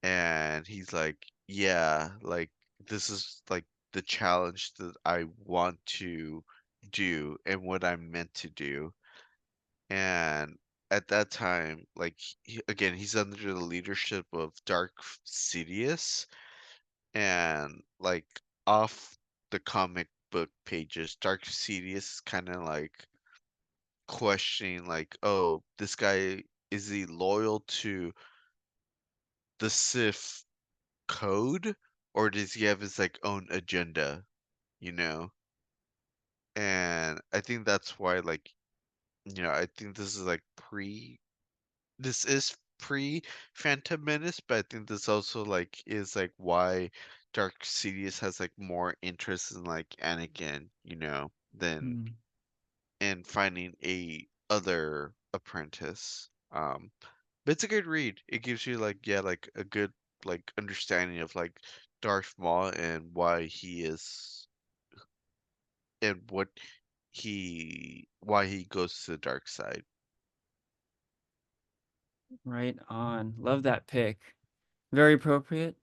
And he's like, yeah, like this is like the challenge that I want to do and what I'm meant to do. And at that time, like again, he's under the leadership of Dark Sidious, and like off the comic book pages, Dark Sidious is kind of like questioning, like, oh, this guy, is he loyal to the Sith code, or does he have his like own agenda, you know? And I think that's why, like, I think this is pre Phantom Menace, but I think this also like is like why Dark Sidious has like more interest in like Anakin, than Mm. in finding a other apprentice. But it's a good read. It gives you like, yeah, like a good like understanding of like Darth Maul and why he is and why he goes to the dark side. Right on. Love that pick. Very appropriate,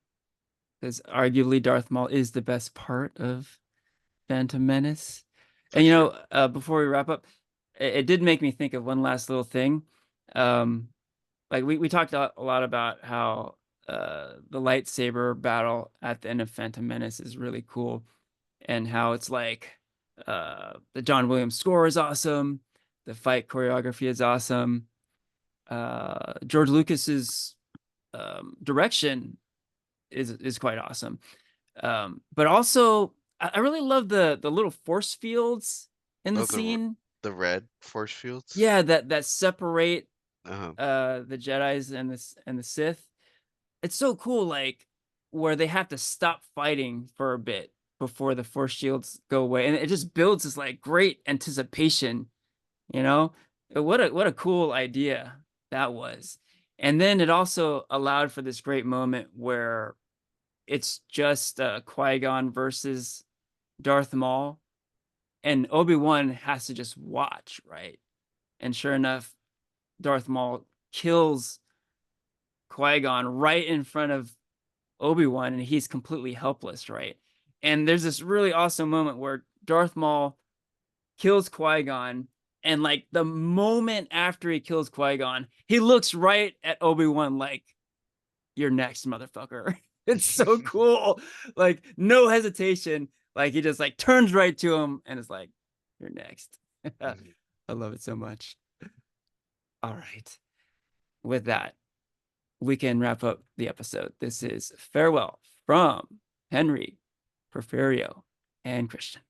because arguably Darth Maul is the best part of Phantom Menace. For And sure. before we wrap up, it did make me think of one last little thing. Um, like we talked a lot about how the lightsaber battle at the end of Phantom Menace is really cool, and how it's like the John Williams score is awesome, the fight choreography is awesome, George Lucas's direction is quite awesome. But also, I really love the little force fields in the Oh, scene. the red force fields. Yeah, that separate Uh-huh. the Jedi's and the Sith. It's so cool, like where they have to stop fighting for a bit before the force shields go away, and it just builds this like great anticipation. You know, what a cool idea that was. And then it also allowed for this great moment where it's just Qui-Gon versus Darth Maul, and Obi-Wan has to just watch, right? And sure enough, Darth Maul kills Qui-Gon right in front of Obi-Wan, and he's completely helpless, right? And there's this really awesome moment where Darth Maul kills Qui-Gon, And like the moment after he kills Qui-Gon, he looks right at Obi-Wan like, "You're next, motherfucker." It's so cool. Like no hesitation. Like he just like turns right to him and is like, "You're next." I love it so much. All right. With that, we can wrap up the episode. This is farewell from Henry, Porfirio, and Christian.